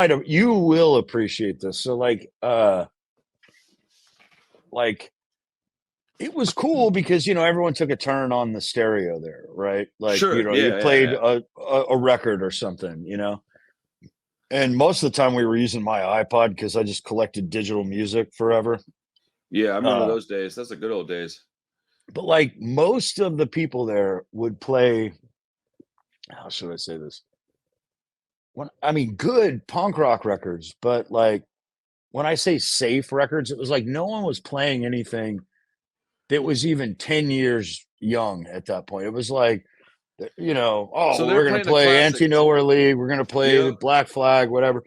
You will appreciate this. So like it was cool because everyone took a turn on the stereo there, right? Like Sure. you Yeah. Yeah. played Yeah. a record or something, and most of the time we were using my iPod because I just collected digital music forever. Yeah. I remember Uh, those days. That's the good old days. but like most of the people there would play, how should I say this? I mean, good punk rock records, but like when I say safe records, it was like no one was playing anything that was even 10 years young at that point. It was like, oh, So well, they're we're going to playing the play classics. Anti-Nowhere League. We're going to play the Yep. Black Flag, whatever.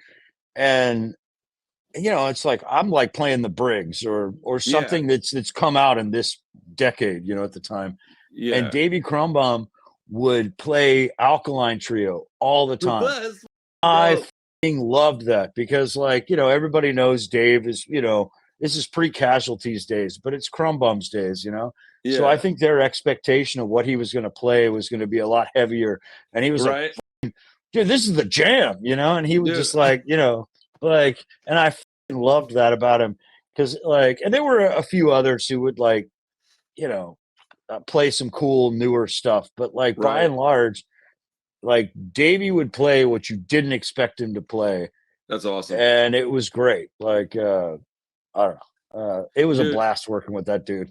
And, it's like, I'm like playing the Briggs or Yeah. something that's come out in this decade, at the time. And Yeah. Davy Crumbum would play Alkaline Trio all the The time. best, I bro. f***ing loved that because, like, everybody knows Dave is, this is pre-Casualties days, but it's Crumbum's days. So I Yeah. think their expectation of what he was going to play was going to be a lot heavier. And he was like, Right. dude, this is the jam. And he would Dude. just like, and I f***ing loved that about him because, like, and there were a few others who would, like, you know, play some cool newer stuff. But, like, by Right. and large, like Davey would play what you didn't expect him to play, That's awesome. and it was great. Like I don't know, it was a Dude. blast working with that dude.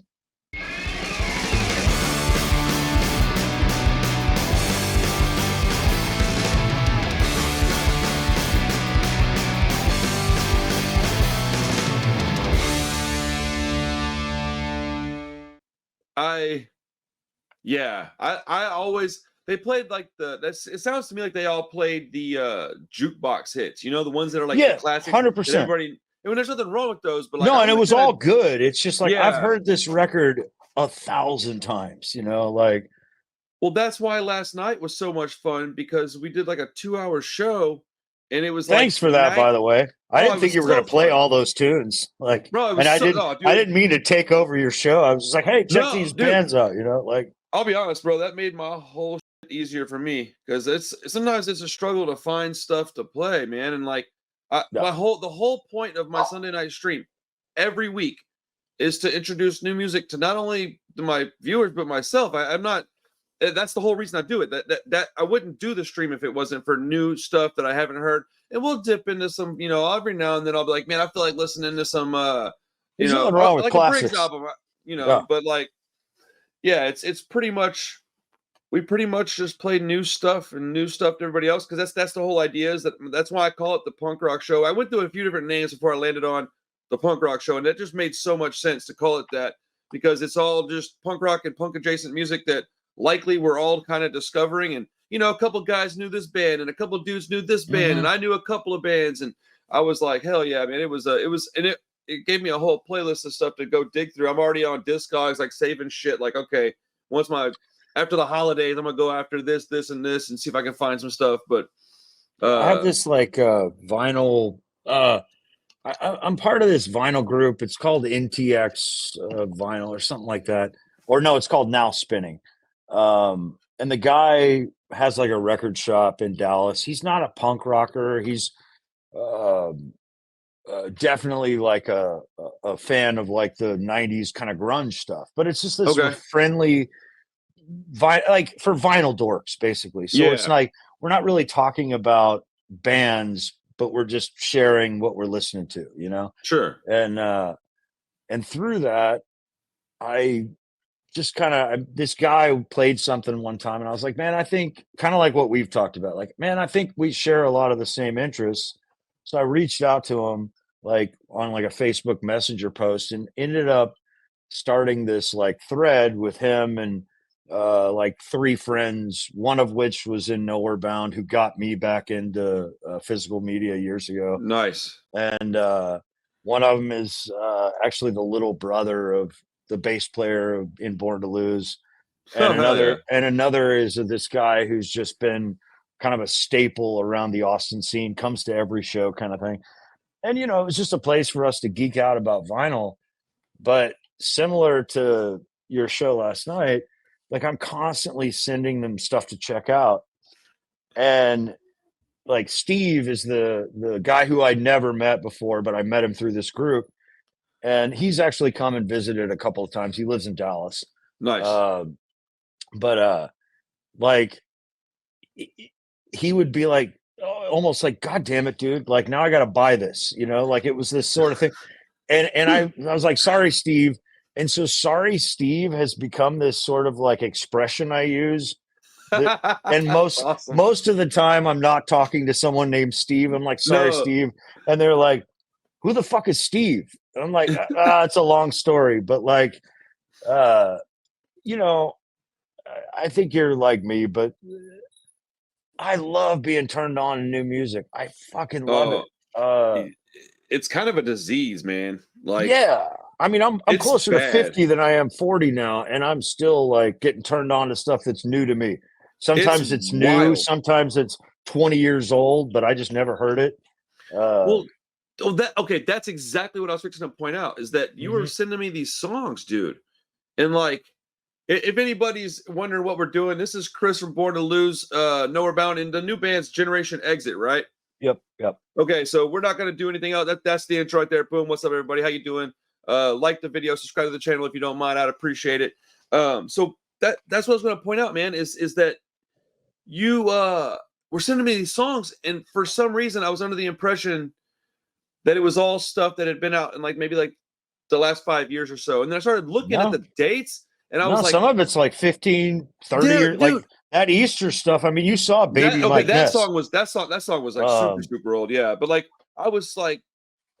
I always they played like it sounds to me like they all played the jukebox hits, the ones that are like the Yeah, classics that 100%. everybody. I mean, there's nothing wrong with those, but like No, I and it want to was kind all of. good. It's just like I've Yeah. heard this record 1,000 times. Like Well, that's why last night was so much fun because we did like a 2-hour show and it was like thanks for that, by the way. I oh, didn't it think was you were going so to play fun. all those tunes. Like, Bro, it and was so I dude. didn't mean to take over your show. I was just like, hey, check No, these dude. bands out. Like. I'll be honest, bro. That made my whole shit easier for me because sometimes it's a struggle to find stuff to play, man. And like, No. the whole point of my Sunday night stream every week is to introduce new music to not only to my viewers but myself. I'm not. That's the whole reason I do it. That I wouldn't do the stream if it wasn't for new stuff that I haven't heard. And we'll dip into some, every now and then I'll be like, man, I feel like listening to some, There's nothing wrong with like a Briggs classics. album, Yeah. but like. Yeah, it's pretty much we pretty much just play new stuff and new stuff to everybody else because that's the whole idea is that's why I call it the punk rock show. I went through a few different names before I landed on the punk rock show, and that just made so much sense to call it that because it's all just punk rock and punk adjacent music that likely we're all kind of discovering. And a couple guys knew this band, and a couple dudes knew this band, and I knew a couple of bands, and I was like, hell yeah, man! It was and it gave me a whole playlist of stuff to go dig through. I'm already on Discogs, like saving shit. Like, okay, after the holidays, I'm gonna go after this, and this, and see if I can find some stuff. But I have this like vinyl. I'm part of this vinyl group. It's called NTX Vinyl or something like that. Or no, it's called Now Spinning. And the guy has like a record shop in Dallas. He's not a punk rocker. He's um definitely like a fan of like the 90s kind of grunge stuff, but it's just this okay, friendly like for vinyl dorks basically. So it's yeah, like we're not really talking about bands, but we're just sharing what we're listening to. sure, And through that I just kind of this guy played something one time and I was like, man, I think kind of like what we've talked about, like, man, I think we share a lot of the same interests. So I reached out to him like on like a Facebook Messenger post and ended up starting this like thread with him and like three friends, one of which was in Nowherebound, who got me back into physical media years ago. nice. And one of them is actually the little brother of the bass player in Born to Lose. And Oh hell yeah, another is this guy who's just been kind of a staple around the Austin scene, comes to every show kind of thing. And it was just a place for us to geek out about vinyl. But similar to your show last night, like I'm constantly sending them stuff to check out. And like Steve is the guy who I'd never met before, but I met him through this group, and he's actually come and visited a couple of times. He lives in Dallas, Nice. uh, but like he would be like almost like, God damn it, dude! Like now I got to buy this, like it was this sort of thing. And I was like, sorry, Steve. And so sorry, Steve has become this sort of like expression I use. That and That's awesome. most of the time I'm not talking to someone named Steve. I'm like, sorry, No. Steve. And they're like, who the fuck is Steve? And I'm like, it's a long story, but like, uh, you know, I think you're like me, but I love being turned on to new music. I fucking love it. Oh, Uh, i- it's kind of a disease, man. Like yeah. I mean, I'm it's closer to bad. 50 than I am 40 now, and I'm still like getting turned on to stuff that's new to me. It's Sometimes it's new, wild. sometimes it's 20 years old, but I just never heard it. Uh, Well, okay, that's exactly what I was fixing to point out is that you were mhm. sending me these songs, dude. And like if anybody's wondering what we're doing, this is Chris from Born to Lose, Nowhere Bound, and the new band's Generation Exit, right? Yep, yep. Okay, so we're not gonna do anything else. That's the intro right there. Boom. What's up, everybody? How you doing? Like the video, subscribe to the channel if you don't mind. I'd appreciate it. So that's what I was gonna point out, man, is that you were sending me these songs, and for some reason I was under the impression that it was all stuff that had been out in like maybe like the last 5 years or so. And then I started looking at No, the dates, and I no, was like, some of it's like 15, 30 dude, years. Like dude, that Easter stuff. I mean, you saw that Baby okay, Mike that Ness. song was that song was like super, Um, super old, yeah. But like I was like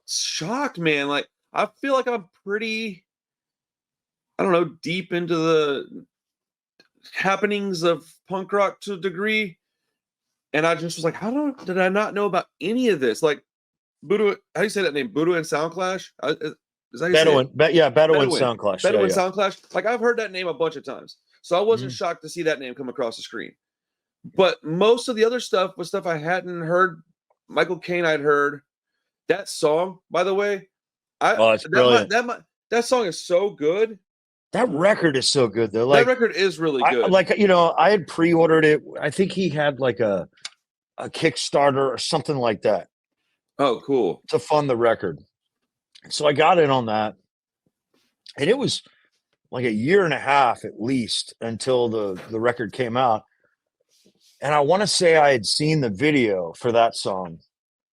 shocked, man. Like I feel like I'm pretty, I don't know, deep into the happenings of punk rock to a degree. And I just was like, did I not know about any of this? Like Buddha, how do you say that name? Buddha and Soundclash? Is that how you say it? Bedouin Bedouin. Sound Clash. Yeah, Bedouin yeah. Soundclash. Like I've heard that name a bunch of times. So I wasn't Mhm. shocked to see that name come across the screen. But most of the other stuff was stuff I hadn't heard. Michael Caine I'd heard. That song, by the way, I Oh, it's that might brilliant. that song is so good. That record is so good though. That Like record is really I good. like I had pre-ordered it. I think he had like a Kickstarter or something like that Oh, cool. to fund the record. So I got in on that, and it was like a year and a half at least until the record came out. And I want to say I had seen the video for that song,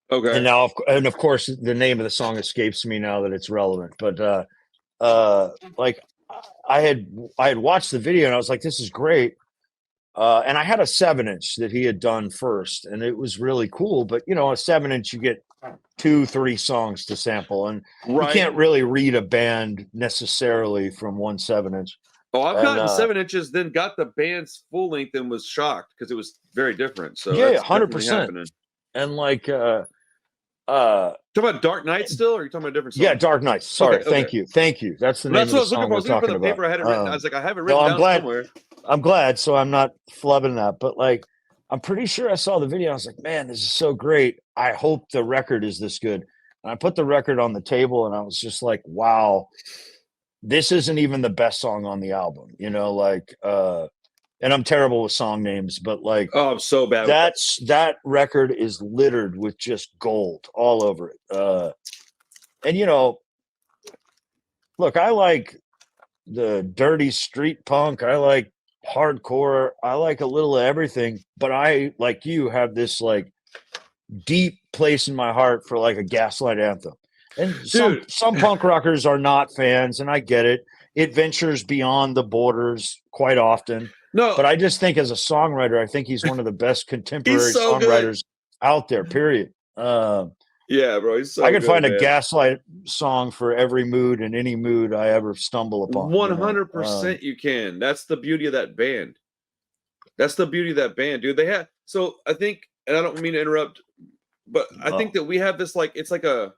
and Okay. now and of course the name of the song escapes me now that it's relevant. But like I had I had watched the video and I was like, this is great. And I had a 7-inch that he had done first, and it was really cool. But a 7-inch, you get 2, 3 songs to sample, and you Right. can't really read a band necessarily from one 7-inch. Oh, I've And gotten 7 inches, then got the band's full length and was shocked because it was very different. So yeah, that's hundred definitely percent. happening. And like Talking about Dark Knight still, or are you talking about a different yeah, song? Dark Knights. Okay, Sorry, okay. thank you. That's the Well, name that's of what I the was looking song for. I we're was looking for talking the about. paper I had it written. I was like, I have it No, written down somewhere. I'm glad. So I'm not flubbing that. But like, I'm pretty sure I saw the video. I was like, man, this is so great. I hope the record is this good. And I put the record on the table, and I was just like, wow, this isn't even the best song on the album. Like, and I'm terrible with song names, but like Oh, I'm so bad with that. that record is littered with just gold all over it. And look, I like the dirty street punk. I like hardcore. I like a little of everything, but I, like you, have this like deep place in my heart for like a Gaslight Anthem. And some Dude. some punk rockers are not fans, and I get it. It ventures beyond the borders quite often. No, But I just think as a songwriter, I think he's one of the best he's contemporary so good. songwriters out there, period. Yeah, bro, he's I so could good, find a man. Gaslight song for every mood and any mood I ever stumble upon. 100% you can. That's the beauty of that band. That's the beauty of that band, dude. They had so I think, and I don't mean to interrupt, but I think Oh, that we have this like it's like a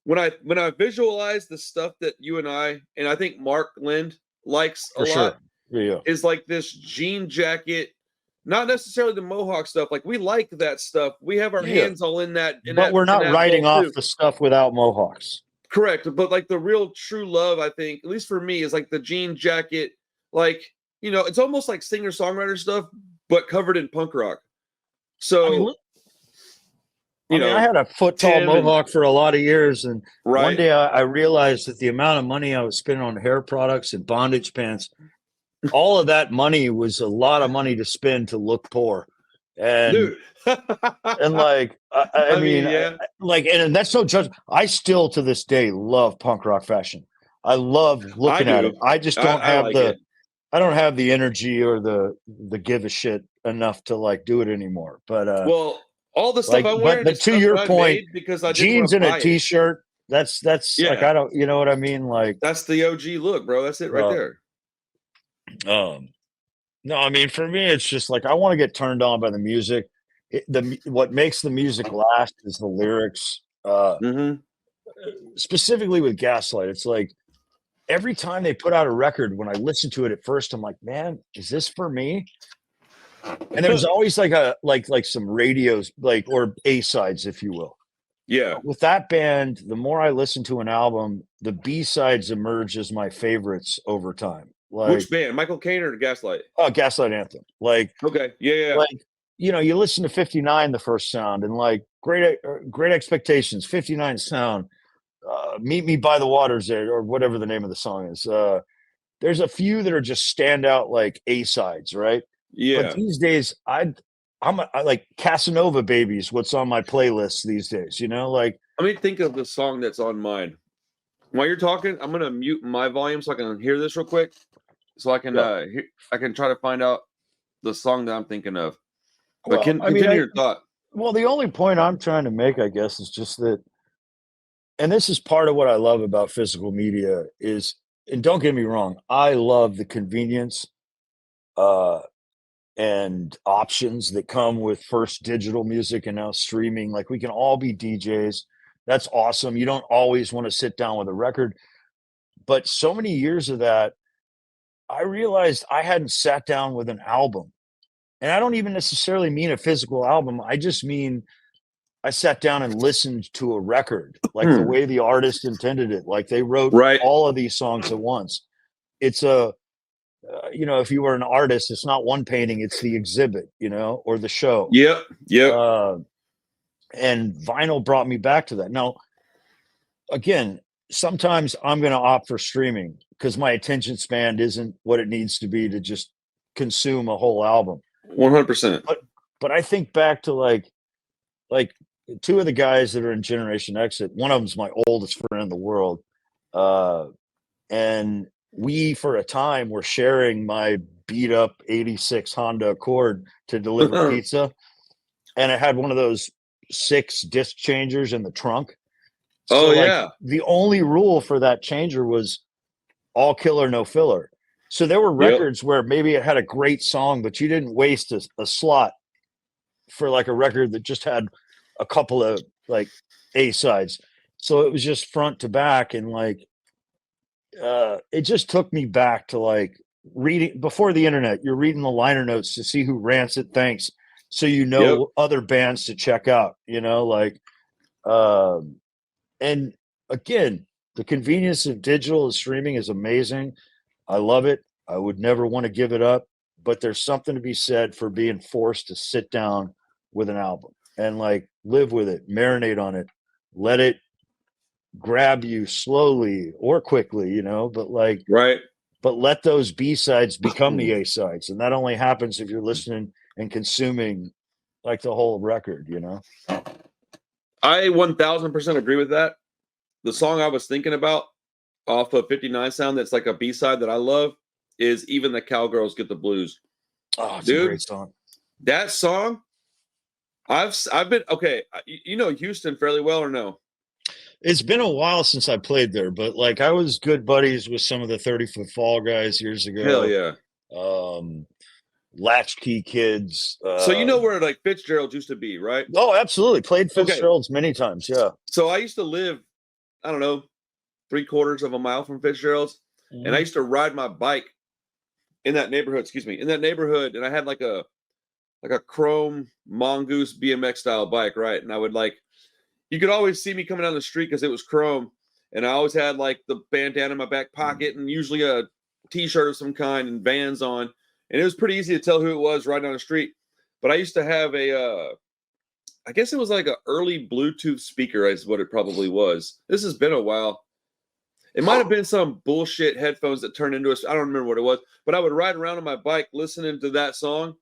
when I visualize the stuff that you and I think Mark Lind likes a for lot sure. Yeah. is like this jean jacket, not necessarily the mohawk stuff. Like we like that stuff. We have our Yeah. hands all in that But we're in not that writing mold off too. the stuff without mohawks. Correct. But like the real true love, I think, at least for me, is like the jean jacket, like it's almost like singer-songwriter stuff, but covered in punk rock. I mean, So I mean, I had a foot tall mohawk for a lot of years, and one day I realized that the amount of money I was spending on hair products and bondage pants, all of that money was a lot of money to spend to look poor. And dude. and like I mean, yeah. and that's no judgment. I still to this day love punk rock fashion. I love looking at it. I just don't have I don't have the energy or the give a shit enough to like do it anymore. But well, all the stuff I'm wearing, but to your point, because I jeans and a t-shirt. That's like I don't, you know what I mean? Like that's the OG look, bro. That's it right there. No, I mean for me, it's just like I want to get turned on by the music. What makes the music last is the lyrics. Specifically with Gaslight, it's like every time they put out a record, when I listen to it at first, I'm like, man, is this for me? And there's always like some radios, like or A-sides, if you will. Yeah. With that band, the more I listen to an album, the B-sides emerge as my favorites over time. Like which band? Michael Caine or Gaslight? Oh, Gaslight Anthem. Like okay, yeah. Like you listen to 59, the first sound, and like great expectations, 59 sound. Meet Me by the Waters there, or whatever the name of the song is. There's a few that are just stand out like A-sides, right? Yeah. But these days, I like Casanova Babies. What's on my playlist these days? Like. Let me think of the song that's on mine. While you're talking, I'm gonna mute my volume so I can hear this real quick, so I can I can try to find out the song that I'm thinking of. But continue your thought. Well, the only point I'm trying to make, I guess, is just that. And this is part of what I love about physical media is, and don't get me wrong, I love the convenience and options that come with first digital music and now streaming. Like we can all be DJs. That's awesome. You don't always want to sit down with a record. But so many years of that, I realized I hadn't sat down with an album. And I don't even necessarily mean a physical album. I just mean I sat down and listened to a record like the way the artist intended it. Like they wrote all of these songs at once. It's if you were an artist, it's not one painting, it's the exhibit, or the show. Yep. And vinyl brought me back to that. Now, again, sometimes I'm going to opt for streaming because my attention span isn't what it needs to be to just consume a whole album. 100%. But I think back to like two of the guys that are in Generation Exit. One of them's my oldest friend in the world. And we, for a time, were sharing my beat up 86 Honda Accord to deliver pizza. And it had one of those 6 disc changers in the trunk. So the only rule for that changer was all killer, no filler. So there were records where maybe it had a great song, but you didn't waste a slot for like a record that just had a couple of like A-sides. So it was just front to back. And like, it just took me back to like reading before the internet. You're reading the liner notes to see who Rancid thanks. So, other bands to check out, and again, the convenience of digital and streaming is amazing. I love it. I would never want to give it up, but there's something to be said for being forced to sit down with an album and like live with it, marinate on it, let it grab you slowly or quickly, but like, but let those B-sides become the A-sides. And that only happens if you're listening and consuming like the whole record, I 1000% agree with that. The song I was thinking about off of 59 sound that's like a B-side that I love is Even the Cowgirls Get the Blues. Oh, it's a great song. That song, I've been Houston fairly well or no? It's been a while since I played there, but like I was good buddies with some of the 30-Foot Fall guys years ago. Hell yeah. Latchkey Kids. So where like Fitzgerald's used to be, right? Oh, absolutely. Played Fitzgerald's many times. Yeah. So I used to live, I don't know, 3/4 of a mile from Fitzgerald's, and I used to ride my bike in that neighborhood. And I had like a chrome mongoose BMX style bike, right? And I would you could always see me coming down the street because it was chrome, and I always had like the bandana in my back pocket and usually a t-shirt of some kind and Vans on. And it was pretty easy to tell who it was right down the street. But I used to have a I guess it was like an early Bluetooth speaker is what it probably was. This has been a while. It might have been some bullshit headphones that turned into I don't remember what it was, but I would ride around on my bike listening to that song,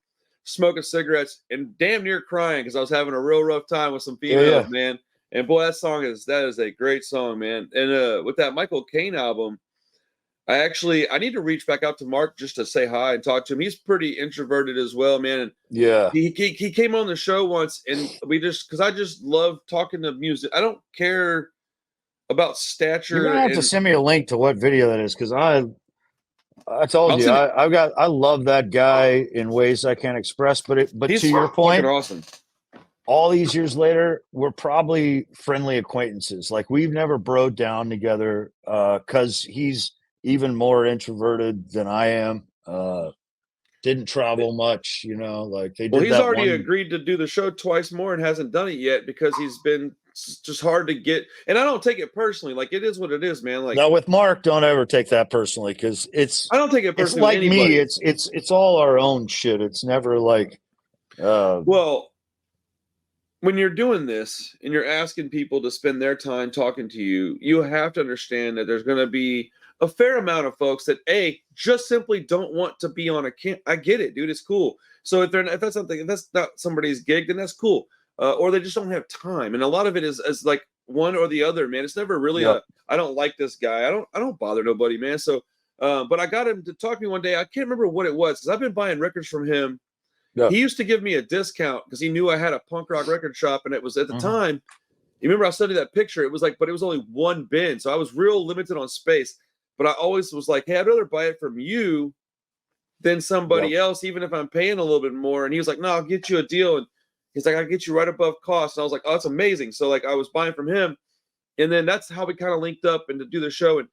smoking cigarettes, and damn near crying because I was having a real rough time with some females, man. And boy, that is a great song, man. And with that Michael Caine album, I need to reach back out to Mark just to say hi and talk to him. He's pretty introverted as well, man. And he came on the show once, and because I just love talking to music. I don't care about stature. You're gonna have to send me a link to what video that is, because I told you I love that guy in ways I can't express. But to your point, awesome. All these years later, we're probably friendly acquaintances. Like, we've never broed down together because he's even more introverted than I am. Didn't travel much, like they did. Well, he's already agreed to do the show twice more and hasn't done it yet because he's been just hard to get. And I don't take it personally. Like, it is what it is, man. Like, now with Mark, don't ever take that personally, because I don't take it personally. It's like me. It's all our own shit. It's never like. Well, when you're doing this and you're asking people to spend their time talking to you, you have to understand that there's going to be a fair amount of folks that just simply don't want to be on a camp. I get it, dude. It's cool. So if that's not somebody's gig, then that's cool. Or they just don't have time. And a lot of it is like one or the other, man. It's never really I don't like this guy. I don't bother nobody, man. So, but I got him to talk to me one day. I can't remember what it was, because I've been buying records from him. He used to give me a discount because he knew I had a punk rock record shop, and it was at the time. You remember I studied that picture? It was like, but it was only one bin, so I was real limited on space. But I always was like, hey, I'd rather buy it from you than somebody else, even if I'm paying a little bit more. And he was like, no, I'll get you a deal. And he's like, I'll get you right above cost. And I was like, oh, that's amazing. So like I was buying from him. And then that's how we kind of linked up and to do the show. And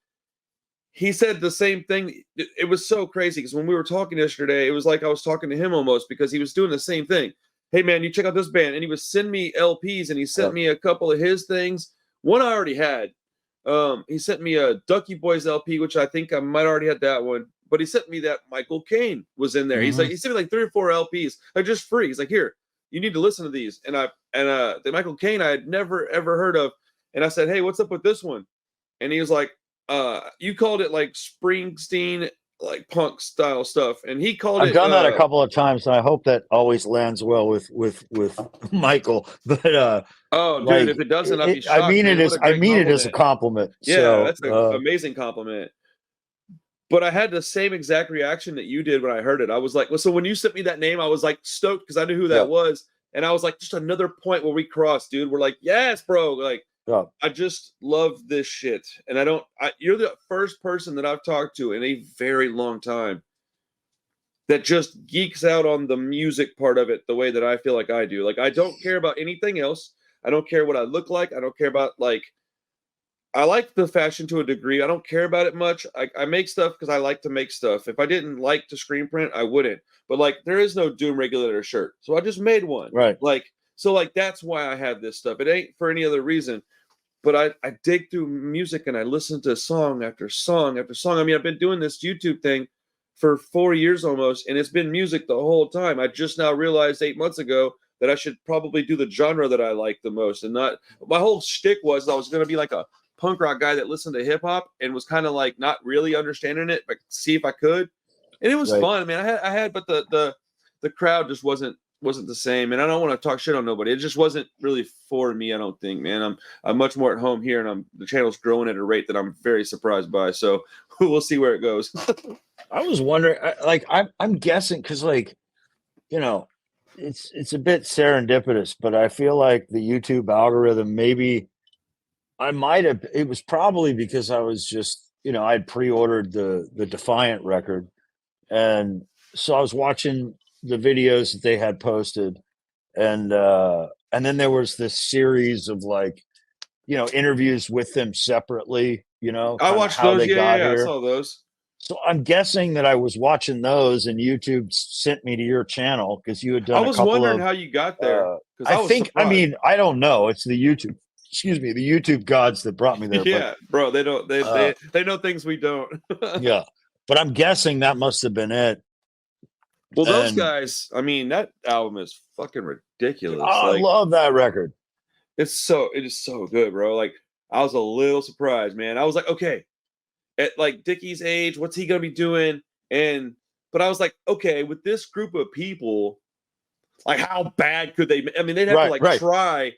he said the same thing. It was so crazy because when we were talking yesterday, it was like I was talking to him almost, because he was doing the same thing. Hey, man, you check out this band. And he was sending me LPs, and he sent me a couple of his things. One I already had. He sent me a Ducky Boys LP, which I think I might already had that one. But he sent me that Michael Caine was in there. He sent me like 3 or 4 LPs, like just free. He's like, here, you need to listen to these. And the Michael Caine I had never ever heard of. And I said, hey, what's up with this one? And he was like, you called it like Springsteen, like punk style stuff, and he called I've done that a couple of times, and I hope that always lands well with Michael. But dude, like, if it doesn't, I'd be shocked. I mean it as a compliment. Yeah, so, that's an amazing compliment. But I had the same exact reaction that you did when I heard it. I was like, well, so when you sent me that name, I was like stoked because I knew who that was, and I was like, just another point where we crossed, dude. We're like, yes, bro, like. I just love this shit. And you're the first person that I've talked to in a very long time that just geeks out on the music part of it the way that I feel like I do. Like, I don't care about anything else. I don't care what I look like. I don't care about, like, I like the fashion to a degree. I don't care about it much. I make stuff because I like to make stuff. If I didn't like to screen print, I wouldn't. But, like, there is no Doom Regulator shirt. So I just made one. Right. Like, so, like, that's why I have this stuff. It ain't for any other reason. But I dig through music and I listen to song after song after song. I mean, I've been doing this YouTube thing for 4 years almost, and it's been music the whole time. I just now realized 8 months ago that I should probably do the genre that I like the most, and not. My whole shtick was I was going to be like a punk rock guy that listened to hip hop and was kind of like not really understanding it, but see if I could. And it was fun, man. I had, but the crowd just wasn't the same, and I don't want to talk shit on nobody. It just wasn't really for me, I don't think, man. I'm much more at home here, and the channel's growing at a rate that I'm very surprised by. So we'll see where it goes. I was wondering, I'm guessing because, like, it's a bit serendipitous, but I feel like the YouTube algorithm, maybe it was probably because I was just, I'd pre-ordered the Defiant record, and so I was watching the videos that they had posted, and then there was this series of, like, interviews with them separately, I watched those. I saw those. So I'm guessing that I was watching those, and YouTube sent me to your channel because you had done. I was wondering how you got there. I mean, I don't know. It's the YouTube gods that brought me there. Yeah, bro, they don't. They know things we don't. Yeah, but I'm guessing that must have been it. Well, those And guys, I mean, that album is fucking ridiculous. I Like, love that record. it is so good, bro. Like, I was a little surprised, man. I was like, okay, at like Dickie's age, what's he gonna be doing? But I was like, okay, with this group of people, like, how bad could they? I mean, they'd have to like Right. try.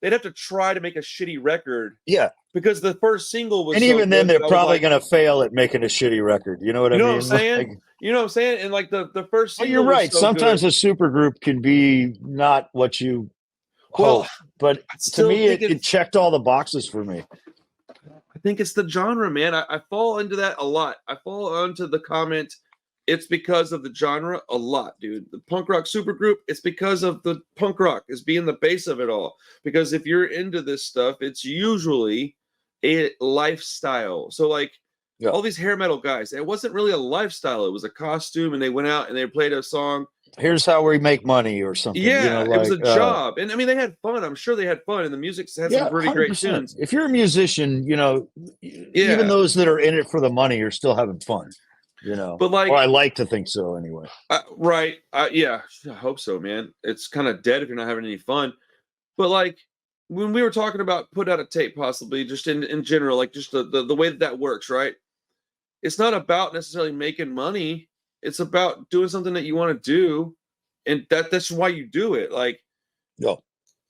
They'd have to try to make a shitty record. Yeah. Because the first single was And so even then, good they're that I was probably like, going to fail at making a shitty record. You know what you I know what I'm mean? saying? Like, You know what I'm saying? And like the first well, you're single was right. so Sometimes good. a super group can be not what you Well, hope, but I to still me, think it checked all the boxes for me. I think it's the genre, man. I fall into that a lot. I fall onto the comment, it's because of the genre a lot, dude. The punk rock supergroup, it's because of the punk rock is being the base of it all. Because if you're into this stuff, it's usually a lifestyle. So like Yeah. all these hair metal guys, it wasn't really a lifestyle. It was a costume, and they went out and they played a song. Here's how we make money or something. Yeah, You know, it was like a job. And I mean, they had fun. I'm sure they had fun, and the music had some pretty great 100%. tunes. If you're a musician, you know, even those that are in it for the money are still having fun. You know, but like, or I like to think so anyway. Right. Yeah, I hope so, man. It's kind of dead if you're not having any fun. But like when we were talking about put out a tape, possibly just in general, like just the way that works, right? It's not about necessarily making money. It's about doing something that you want to do, and that's why you do it. Like, Yeah.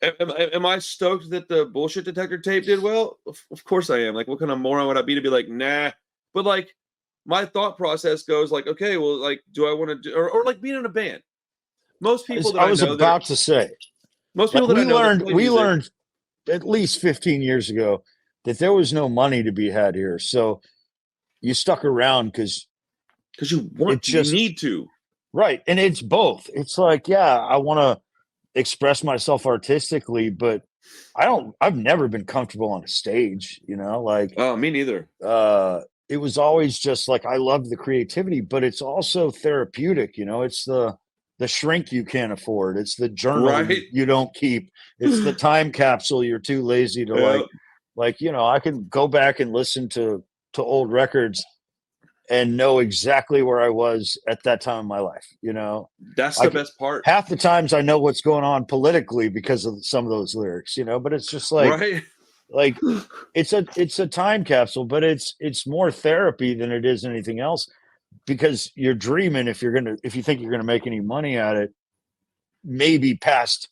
am I stoked that the bullshit detector tape did well? Of course I am. Like, what kind of moron would I be to be like, nah? But like, my thought process goes like, okay, well, like, do I want to do, or like being in a band? Most people that I I was know about to say, most people that I know that play we music, learned at least 15 years ago that there was no money to be had here. So you stuck around because you want to, you need to. Right. And it's both. It's like, yeah, I want to express myself artistically, but I've never been comfortable on a stage, you know, like, Oh, me neither. it was always just like, I love the creativity, but it's also therapeutic, you know, it's the shrink you can't afford. It's the journal Right. you don't keep. It's the time capsule you're too lazy to like, you know, I can go back and listen to old records and know exactly where I was at that time in my life. You know, That's the best part. Half the times I know what's going on politically because of some of those lyrics, you know, but it's just like, right. Like it's a time capsule, but it's more therapy than it is anything else because you're dreaming if you think you're gonna make any money at it, maybe past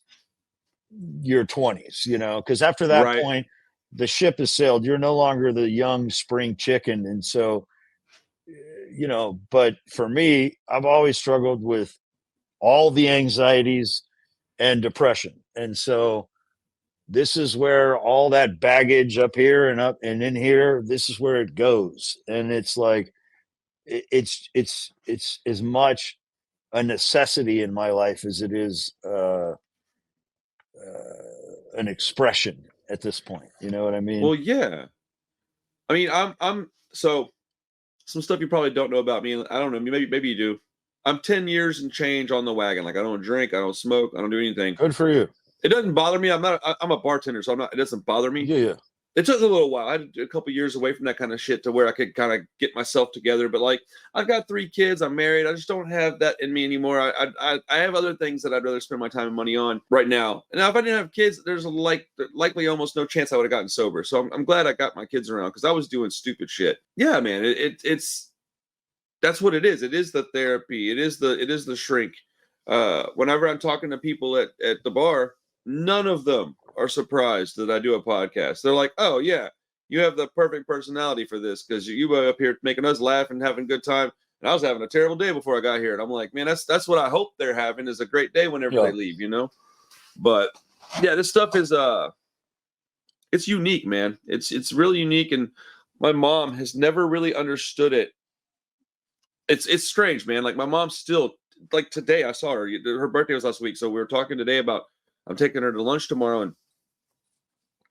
your 20s, you know, because after that Right. point, the ship has sailed. You're no longer the young spring chicken, and so you know. But for me, I've always struggled with all the anxieties and depression, and so this is where all that baggage up here and up and in here, this is where it goes. And it's like it's as much a necessity in my life as it is an expression at this point. You know what I mean? Well, yeah. I mean, I'm so some stuff you probably don't know about me. I don't know. Maybe you do. I'm 10 years and change on the wagon. Like, I don't drink, I don't smoke, I don't do anything. Good for you. It doesn't bother me. I'm a bartender, so it doesn't bother me. Yeah. It took a little while. I had a couple years away from that kind of shit to where I could kind of get myself together. But like, I've got 3 kids. I'm married. I just don't have that in me anymore. I have other things that I'd rather spend my time and money on right now. And now, if I didn't have kids, there's likely almost no chance I would have gotten sober. So I'm glad I got my kids around because I was doing stupid shit. Yeah, man. It's that's what it is. It is the therapy. It is the shrink. Whenever I'm talking to people at the bar, none of them are surprised that I do a podcast. They're like, "Oh yeah, you have the perfect personality for this because you were up here making us laugh and having a good time." And I was having a terrible day before I got here, and I'm like, "Man, that's what I hope they're having is a great day whenever they leave," you know. But yeah, this stuff is it's unique, man. It's really unique, and my mom has never really understood it. It's strange, man. Like my mom still like today. I saw her. Her birthday was last week, so we were talking today about I'm taking her to lunch tomorrow, and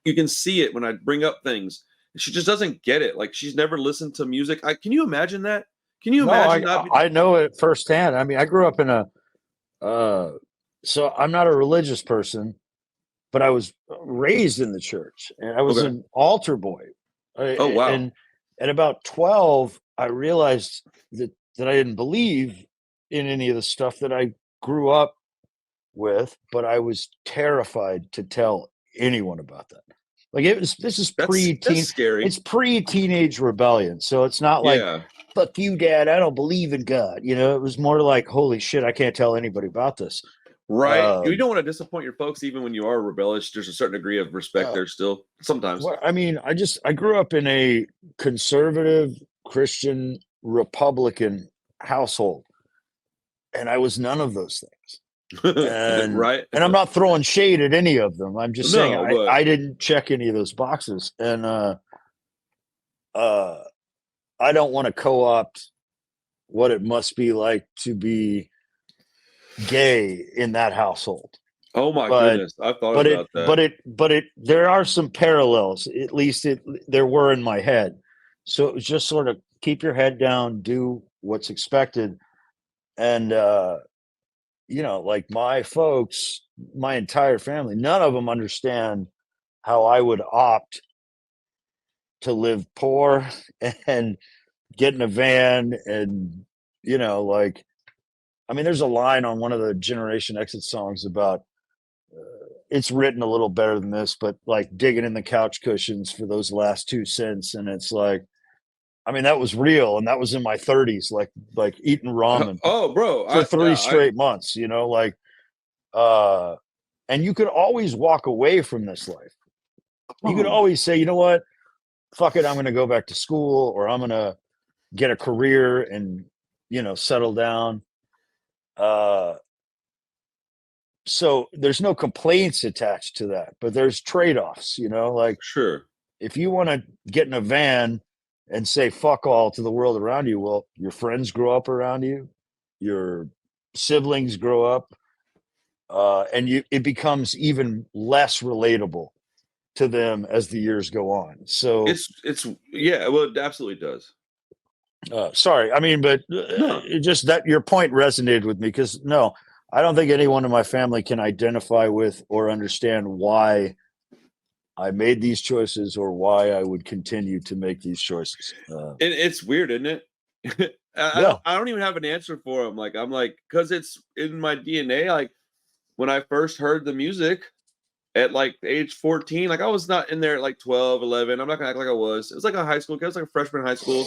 you can see it when I bring up things. She just doesn't get it. Like she's never listened to music. Can you imagine that? Can you imagine No, I know it firsthand. I mean, I grew up in a so I'm not a religious person, but I was raised in the church and I was Okay. an altar boy. Oh wow. And at about 12, I realized that I didn't believe in any of the stuff that I grew up with, but I was terrified to tell anyone about that. Like this is That's pre-teen, scary. it's pre-teenage rebellion. So it's not like, Yeah. fuck you, dad, I don't believe in God. It was more like, holy shit, I can't tell anybody about this. Right. You don't want to disappoint your folks even when you are rebellious. There's a certain degree of respect Uh, there still. Sometimes. well, I mean, I grew up in a conservative Christian Republican household, and I was none of those things. And Right. I'm not throwing shade at any of them. I'm just saying No, but I didn't check any of those boxes, and I don't want to co-opt what it must be like to be gay in that household. oh my But goodness. I've thought about that. there are some parallels. At least there were in my head. So it was just sort of keep your head down, do what's expected, and like my folks, my entire family, none of them understand how I would opt to live poor and get in a van and like, I mean, there's a line on one of the Generation Exit songs about it's written a little better than this, but like digging in the couch cushions for those last 2 cents. And it's like, I mean, that was real. And that was in my 30s, like eating ramen Oh, bro. for 3 straight months, like, and you could always walk away from this life. You could always say, you know what, fuck it, I'm going to go back to school, or I'm going to get a career and settle down. So there's no complaints attached to that, but there's trade-offs, like Sure. if you want to get in a van and say fuck all to the world around you, well, your friends grow up around you, your siblings grow up, and it becomes even less relatable to them as the years go on. So It's yeah, well, it absolutely does. sorry, I mean, but No. just that your point resonated with me, because no, I don't think anyone in my family can identify with or understand why I made these choices or why I would continue to make these choices. It's weird, isn't it? Yeah, I don't even have an answer for them. Like I'm like, because it's in my DNA. Like when I first heard the music at like age 14, like I was not in there at like 12, 11. I'm not gonna act like I was. It was like a high school kid. I was like a freshman in high school.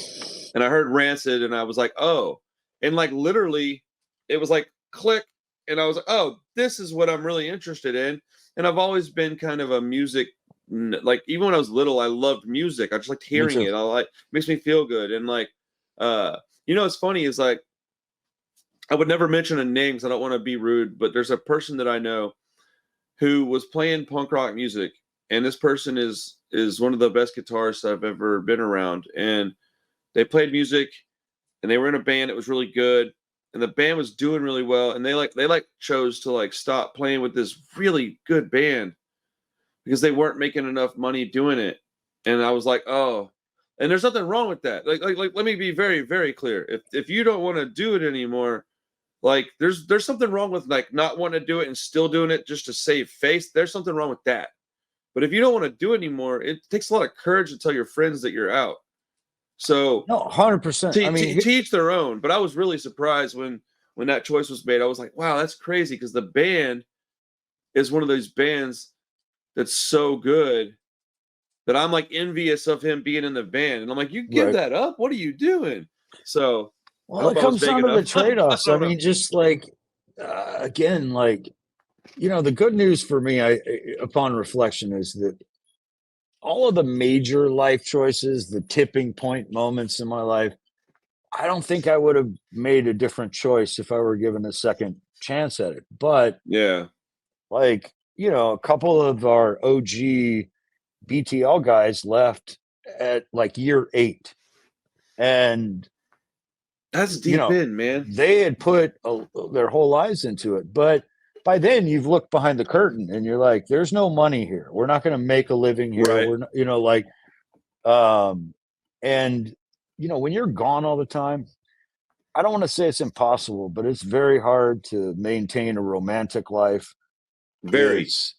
And I heard Rancid and I was like, oh. And like literally it was like click. And I was like, oh, this is what I'm really interested in. And I've always been kind of a music, like even when I was little, I loved music. I just liked me hearing too. it. I like makes me feel good. And like what's funny is like I would never mention a name because I don't want to be rude, but there's a person that I know who was playing punk rock music, and this person is one of the best guitarists I've ever been around. And they played music, and they were in a band. It was really good, and the band was doing really well. And they chose to like stop playing with this really good band because they weren't making enough money doing it. And I was like, oh. And there's nothing wrong with that. Like let me be very, very clear. If you don't want to do it anymore, like there's something wrong with like not wanting to do it and still doing it just to save face. There's something wrong with that. But if you don't want to do it anymore, it takes a lot of courage to tell your friends that you're out. So No, 100%. I mean, to each their own. But I was really surprised when that choice was made. I was like, wow, that's crazy, because the band is one of those bands that's so good that I'm like envious of him being in the band. And I'm like, you give right. that up? What are you doing? So I Well, hope it I was comes vague down to the enough. I trade-offs. I don't know. mean, just like again, like the good news for me, upon reflection, is that all of the major life choices, the tipping point moments in my life, I don't think I would have made a different choice if I were given a second chance at it. But Yeah. like, a couple of our OG BTL guys left at like year 8. And, That's deep in, man. they had put their whole lives into it. But by then you've looked behind the curtain and you're like, there's no money here. We're not going to make a living here. Right. We're not, like, um, and, when you're gone all the time, I don't want to say it's impossible, but it's very hard to maintain a romantic life. Very. It's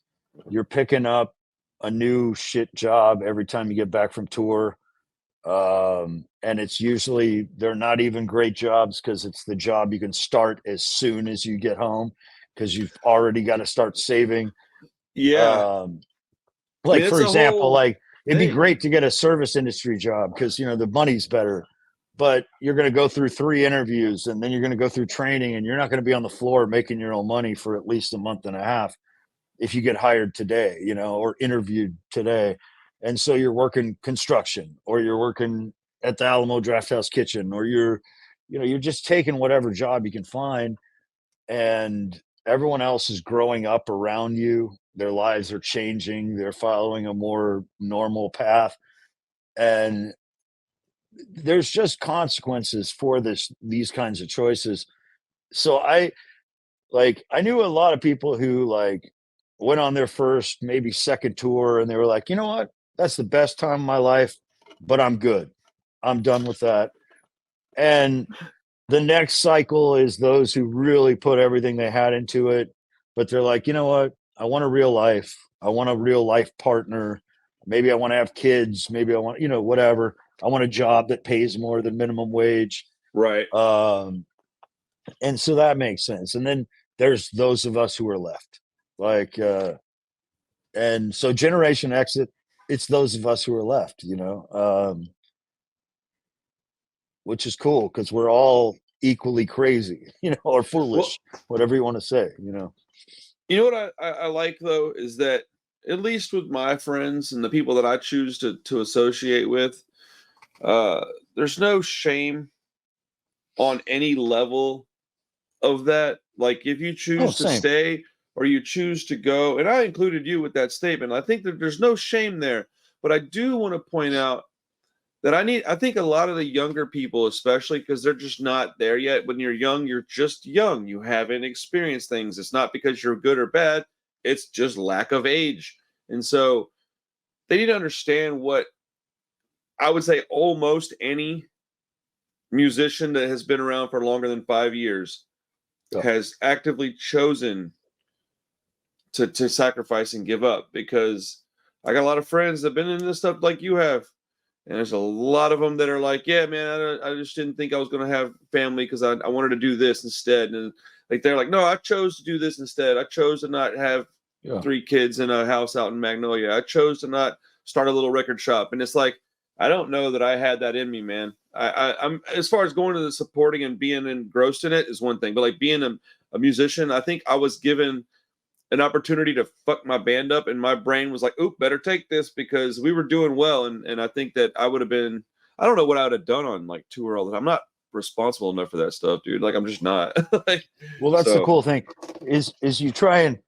You're picking up a new shit job every time you get back from tour. And it's usually, they're not even great jobs because it's the job you can start as soon as you get home because you've already got to start saving. Yeah. Um, I mean, like it's for a example, whole like it'd be thing. great to get a service industry job because, you know, the money's better, but you're going to go through 3 interviews and then you're going to go through training and you're not going to be on the floor making your own money for at least a month and a half if you get hired today, you know, or interviewed today. And so you're working construction or you're working at the Alamo Draft House Kitchen, or you're, you know, you're just taking whatever job you can find, and everyone else is growing up around you. Their lives are changing. They're following a more normal path. And there's just consequences for these kinds of choices. So I knew a lot of people who like went on their first, maybe second tour, and they were like, you know what? That's the best time of my life, but I'm good. I'm done with that. And the next cycle is those who really put everything they had into it, but they're like, you know what? I want a real life. I want a real life partner. Maybe I want to have kids. Maybe I want, you know, whatever. I want a job that pays more than minimum wage. Right. Um, and so that makes sense. And then there's those of us who are left, like, and so Generation Exit, it's those of us who are left, you know, which is cool because we're all equally crazy, you know, or Well, foolish, whatever you want to say, you know. you know what I like though is that at least with my friends and the people that I choose to associate with, uh, there's no shame on any level of that. Like if you Oh, choose to same. stay or you choose to go, and I included you with that statement. I think that there's no shame there, but I do want to point out that I think a lot of the younger people, especially because they're just not there yet. When you're young, you're just young. You haven't experienced things. It's not because you're good or bad, it's just lack of age. And so they need to understand what I would say almost any musician that has been around for longer than 5 years Yeah. has actively chosen to sacrifice and give up, because I got a lot of friends that have been in this stuff like you have. And there's a lot of them that are like, yeah, man, I just didn't think I was going to have family because I wanted to do this instead. And like, they're like, no, I chose to do this instead. I chose to not have Yeah. 3 kids in a house out in Magnolia. I chose to not start a little record shop. And it's like, I don't know that I had that in me, man. I'm as far as going to the supporting and being engrossed in it is one thing, but like being a musician, I think I was given an opportunity to fuck my band up, and my brain was like, oop, better take this, because we were doing well. And I think that I would have been, I don't know what I would have done on like tour all the time. I'm not responsible enough for that stuff, dude. Like I'm just not. Like, Well, that's the so cool thing is you try and,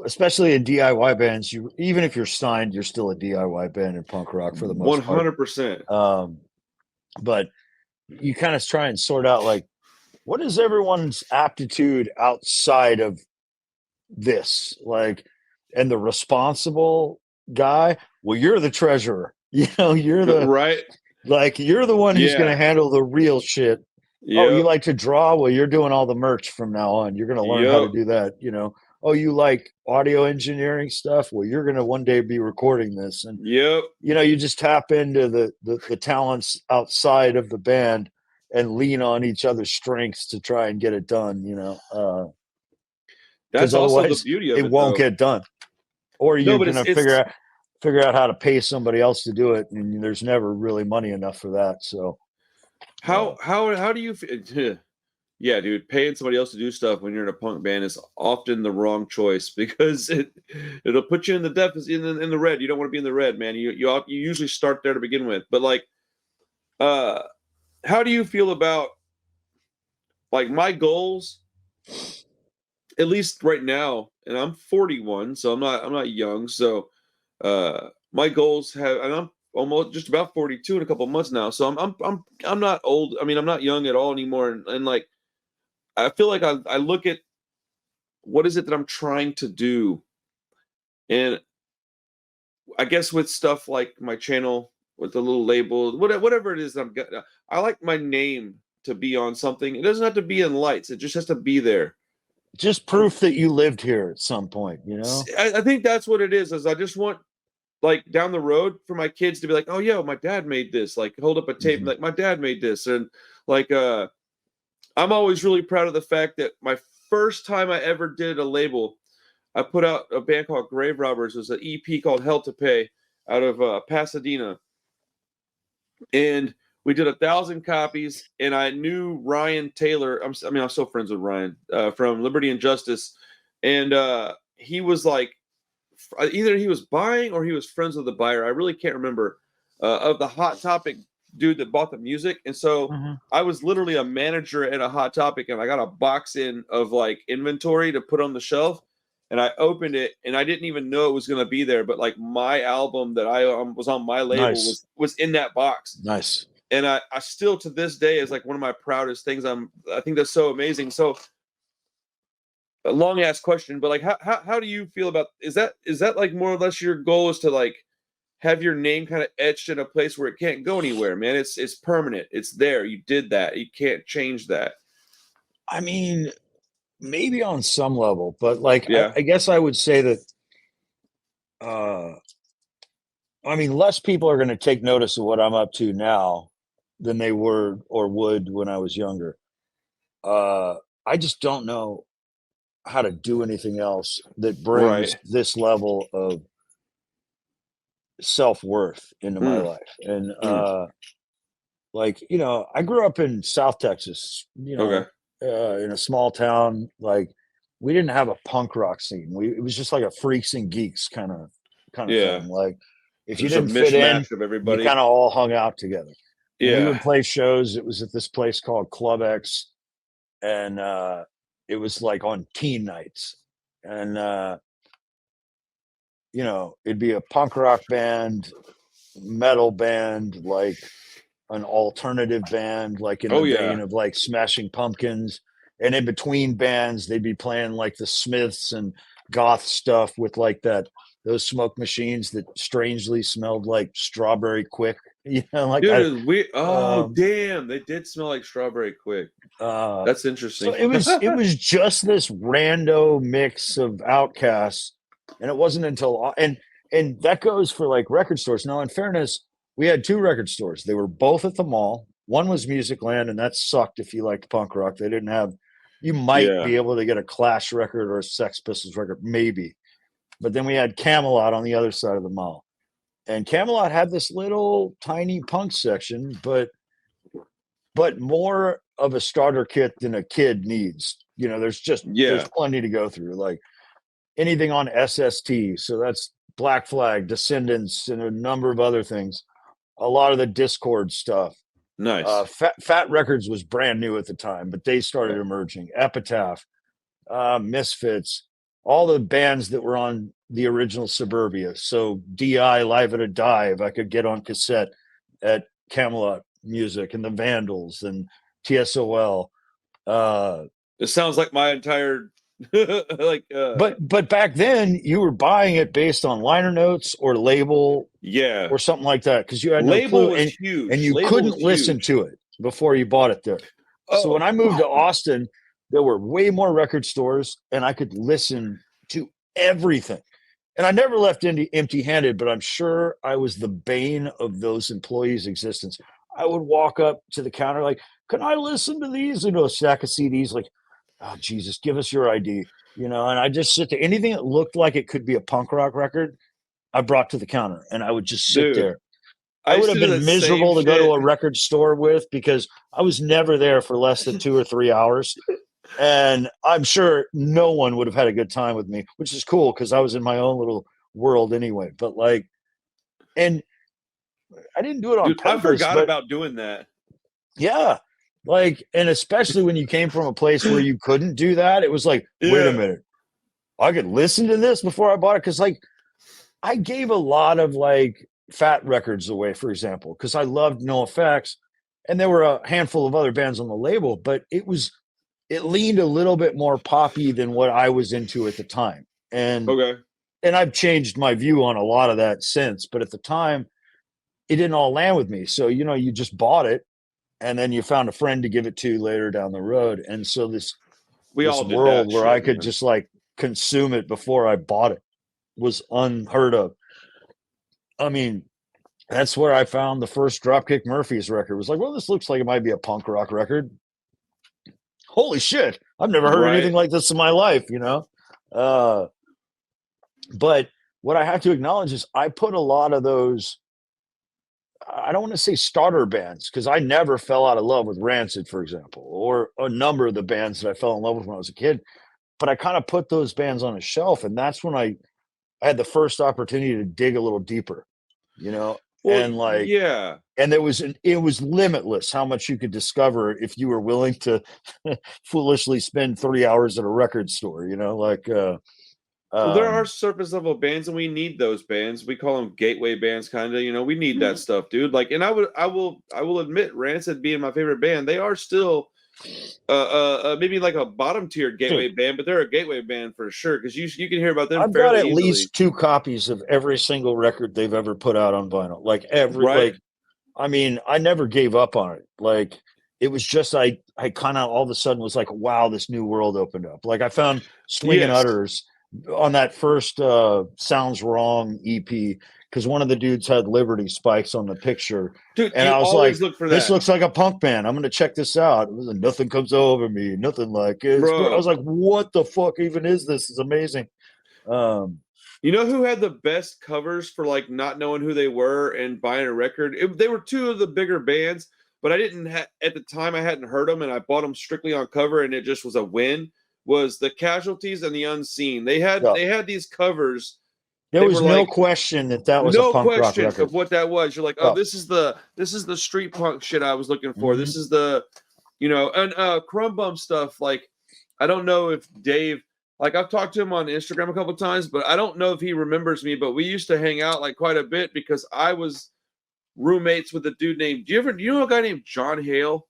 especially in DIY bands, you, even if you're signed, you're still a DIY band in punk rock for the most part. 100%. Um, but you kind of try and sort out like, what is everyone's aptitude outside of this, like, and the responsible guy, well, you're the treasurer, you know, you're the, Right. like, you're the one who's going to Yeah. handle the real shit. Oh, you Yep. like to draw, well, you're doing all the merch from now on, you're going to learn how to Yep. do that, you know. Oh, you like audio engineering stuff, well, you're going to one day be recording this. And Yep. you know, you just tap into the talents outside of the band and lean on each other's strengths to try and get it done, you know, because That's also the otherwise beauty of it it won't though. get done. Or No, you're but gonna it's figure out how to pay somebody else to do it, and there's never really money enough for that. So how do you feel? Yeah, dude, paying somebody else to do stuff when you're in a punk band is often the wrong choice, because it'll put you in the deficit, in the red. You don't want to be in the red, man. You usually start there to begin with. But like, uh, how do you feel about like my goals? At least right now, and I'm 41, so I'm not young. So my goals have, and I'm almost just about 42 in a couple of months now. So I'm not old. I mean, I'm not young at all anymore. And like, I feel like I look at what is it that I'm trying to do. And I guess with stuff like my channel, with the little label, whatever it is that I like my name to be on something. It doesn't have to be in lights. It just has to be there. just proof that you lived here at some point, you know. I think that's what it is. Is I just want like down the road for my kids to be like, oh yeah, my dad made this. Like hold up a tape, Mhm. like my dad made this, and like I'm always really proud of the fact that my first time I ever did a label, I put out a band called Grave Robbers. It was an EP called Hell to Pay out of Pasadena, and we did 1,000 copies. And I knew Ryan Taylor. I'm still friends with Ryan from Liberty and Justice, and he was like, either he was buying or he was friends with the buyer. I really can't remember of the Hot Topic dude that bought the music. And so Mhm. I was literally a manager at a Hot Topic, and I got a box in of like inventory to put on the shelf. And I opened it, and I didn't even know it was going to be there. But like my album that I was on my label Nice. was in that box, Nice. and I still to this day is like one of my proudest things. I think that's so amazing. So a long ass question, but like how do you feel about is that like more or less your goal is to like have your name kind of etched in a place where it can't go anywhere, man? It's permanent. It's there. You did that. You can't change that. I mean, maybe on some level, but like Yeah. I guess I would say that uh I mean less people are gonna take notice of what I'm up to now than they were or would when I was younger. Uh I just don't know how to do anything else that brings Right. this level of self-worth into my Mm, life. And mm, like, I grew up in South Texas, okay. in a small town. Like, we didn't have a punk rock scene. It was just like a freaks and geeks kind of Yeah. thing. Like, if you There's a didn't fit in, mishmash of you everybody. kind of all hung out together. And we would Yeah. play shows. It was at this place called Club X, and it was like on teen nights. And it'd be a punk rock band, metal band, like an alternative band, like in the Oh vein yeah. of like Smashing Pumpkins. And in between bands, they'd be playing like the Smiths and goth stuff with like those smoke machines that strangely smelled like strawberry quick. Like Dude, we oh um damn, they did smell like strawberry quick. uh That's so interesting. it was just this rando mix of outcasts. And it wasn't until and that goes for like record stores. Now, in fairness, we had two record stores. They were both at the mall. One was Musicland, and that sucked if you liked punk rock. They didn't have, you might Yeah. be able to get a Clash record or a Sex Pistols record, maybe. But then we had Camelot on the other side of the mall. And Camelot had this little tiny punk section, but more of a starter kit than a kid needs. There's Yeah. plenty to go through. Like anything on SST. So that's Black Flag, Descendants, and a number of other things. A lot of the Discord stuff. Nice. Fat Records was brand new at the time, but they started Okay. emerging. Epitaph, Misfits, all the bands that were on the original Suburbia. So DI, Live at a Dive, I could get on cassette at Camelot Music, and the Vandals and TSOL. Uh, It sounds like my entire like but back then, you were buying it based on liner notes or label yeah. or something like that because you had no Label clue, was and huge. you Label couldn't was listen huge. to it before you bought it there. So when Oh, I moved to Austin, there were way more record stores, and I could listen to everything. And I never left empty-handed, but I'm sure I was the bane of those employees' existence. I would walk up to the counter like, "Can I listen to these?" A stack of CDs. Like, "Oh Jesus, give us your ID." And I just sit there. Anything that looked like it could be a punk rock record, I brought to the counter, and I would just sit dude. there. I I would used have to do been that same miserable to go to shit. a record store with because I was never there for less than 2 or 3 hours. And I'm sure no one would have had a good time with me, which is cool because I was in my own little world anyway. But like, and I didn't do it on Dude, I purpose, forgot but about doing that. yeah, like, and especially when you came from a place where you couldn't do that, it was like, wait a Yeah. minute, I could listen to this before I bought it. Cause like, I gave a lot of like fat records away, for example, because I loved No Effects, and there were a handful of other bands on the label, but it leaned a little bit more poppy than what I was into at the time. And Okay. and I've changed my view on a lot of that since, but at the time it didn't all land with me. So, you just bought it and then you found a friend to give it to later down the road. And so this We this all did world that where I shit, could man. just like consume it before I bought it was unheard of. I mean, that's where I found the first Dropkick Murphys record. It was like, well, this looks like it might be a punk rock record. Holy shit. I've never heard anything Right. like this in my life, you know? But what I have to acknowledge is I put a lot of those, I don't want to say starter bands, because I never fell out of love with Rancid, for example, or a number of the bands that I fell in love with when I was a kid. But I kind of put those bands on a shelf, and that's when I had the first opportunity to dig a little deeper, you know, Well, and like, yeah. and it was limitless how much you could discover if you were willing to foolishly spend 3 hours at a record store, you know, like, Well, there are um, surface level bands, and we need those bands. We call them gateway bands, kind of. You know, we need that stuff, dude. Like, and I will admit, Rancid being my favorite band, they are still maybe like a bottom tier gateway dude, band, but they're a gateway band for sure because you can hear about them I've got fairly at easily, least 2 copies of every single record they've ever put out on vinyl. right? I mean, I never gave up on it. Like, it was just, I kind of all of a sudden was like, wow, this new world opened up. Like, I found Swingin' Yes, Utters on that first Sounds Wrong EP, because one of the dudes had Liberty spikes on the picture. dude, And you I was like, always look for this that, looks like a punk band. I'm going to check this out. It was like, nothing comes over me, nothing like it. I was bro. like, what the fuck even is this? It's amazing. Um, You know who had the best covers for like not knowing who they were and buying a record? They were two of the bigger bands, but I didn't at the time I hadn't heard them, and I bought them strictly on cover, and it just was a win. Was the Casualties and the Unseen? yeah. They had these covers. There They was were no like question that that was a no punk rock question record. of what that was. You're like, oh, Oh, this is the street punk shit I was looking for. mhm. This is the, you know, and Crumb Bum stuff. Like, I don't know if Dave, like I've talked to him on Instagram a couple of times, but I don't know if he remembers me. But we used to hang out like quite a bit because I was roommates with a dude named. Do you know a guy named John Hale?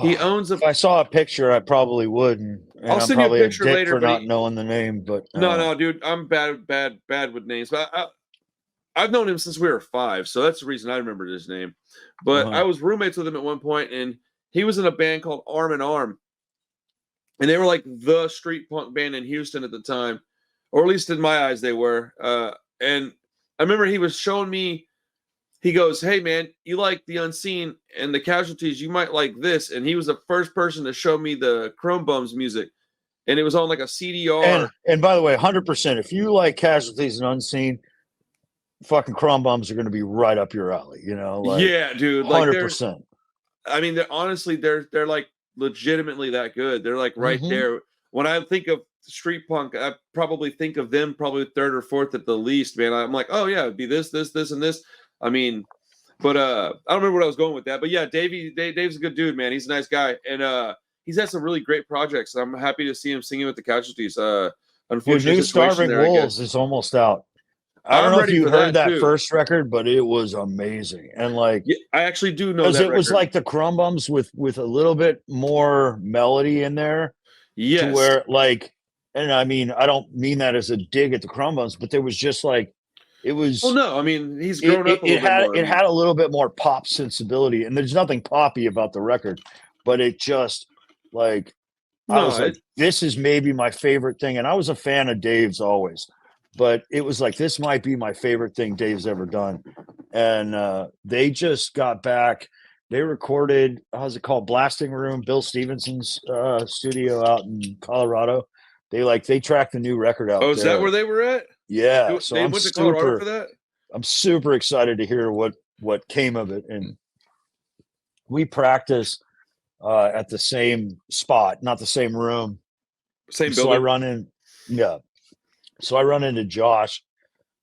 He Oh, owns a. if I saw a picture, I probably would, and I'll I'm send you a probably a picture dick later. for But not he, knowing the name. But no, dude, I'm bad with names. But I've known him since we were 5, so that's the reason I remembered his name. But uh-huh. I was roommates with him at one point, and he was in a band called Arm in Arm, and they were like the street punk band in Houston at the time, or at least in my eyes they were. And I remember he was showing me. He goes, "Hey man, you like the Unseen and the Casualties? You might like this." And he was the first person to show me the Chrome Bums music, and it was on like a CDR. And by the way, 100%. If you like Casualties and Unseen, fucking Crumb Bums are going to be right up your alley. You know, like Yeah, dude. Like they're 100%. I mean, they're honestly they're like legitimately that good. They're like right Mm-hmm. there. When I think of street punk, I probably think of them probably third or fourth at the least, man. I'm like, oh yeah, it'd be this, and this. I mean, but I don't remember what I was going with that. But yeah, Dave's a good dude, man. He's a nice guy, and he's had some really great projects. I'm happy to see him singing with the Casualties. Dude, Unfortunate New situation Starving there, I Wolves guess. is almost out. I don't I'm know if ready you for heard that that too. first record, but it was amazing. And like, Yeah, I actually do know because that it was record. like the Crumb Bums with a little bit more melody in there, to Yes. where like, and I mean, I don't mean that as a dig at the Crumb Bums, but there was just like, it Well, was no, I mean he's grown up a little it bit had more. I mean, a little bit more pop sensibility, and there's nothing poppy about the record, but it just like, I no, was like, this is maybe my favorite thing. And I was a fan of Dave's always, but it was like, this might be my favorite thing Dave's ever done. And they just got back. They recorded, how's it called? Blasting Room, Bill Stevenson's studio out in Colorado. They tracked the new record oh, out is that there. where they were at? Yeah. So They went to Colorado for that? I'm super excited to hear what came of it. And we practiced at the same spot, not the same room. Same So I building? run in, yeah. So I run into Josh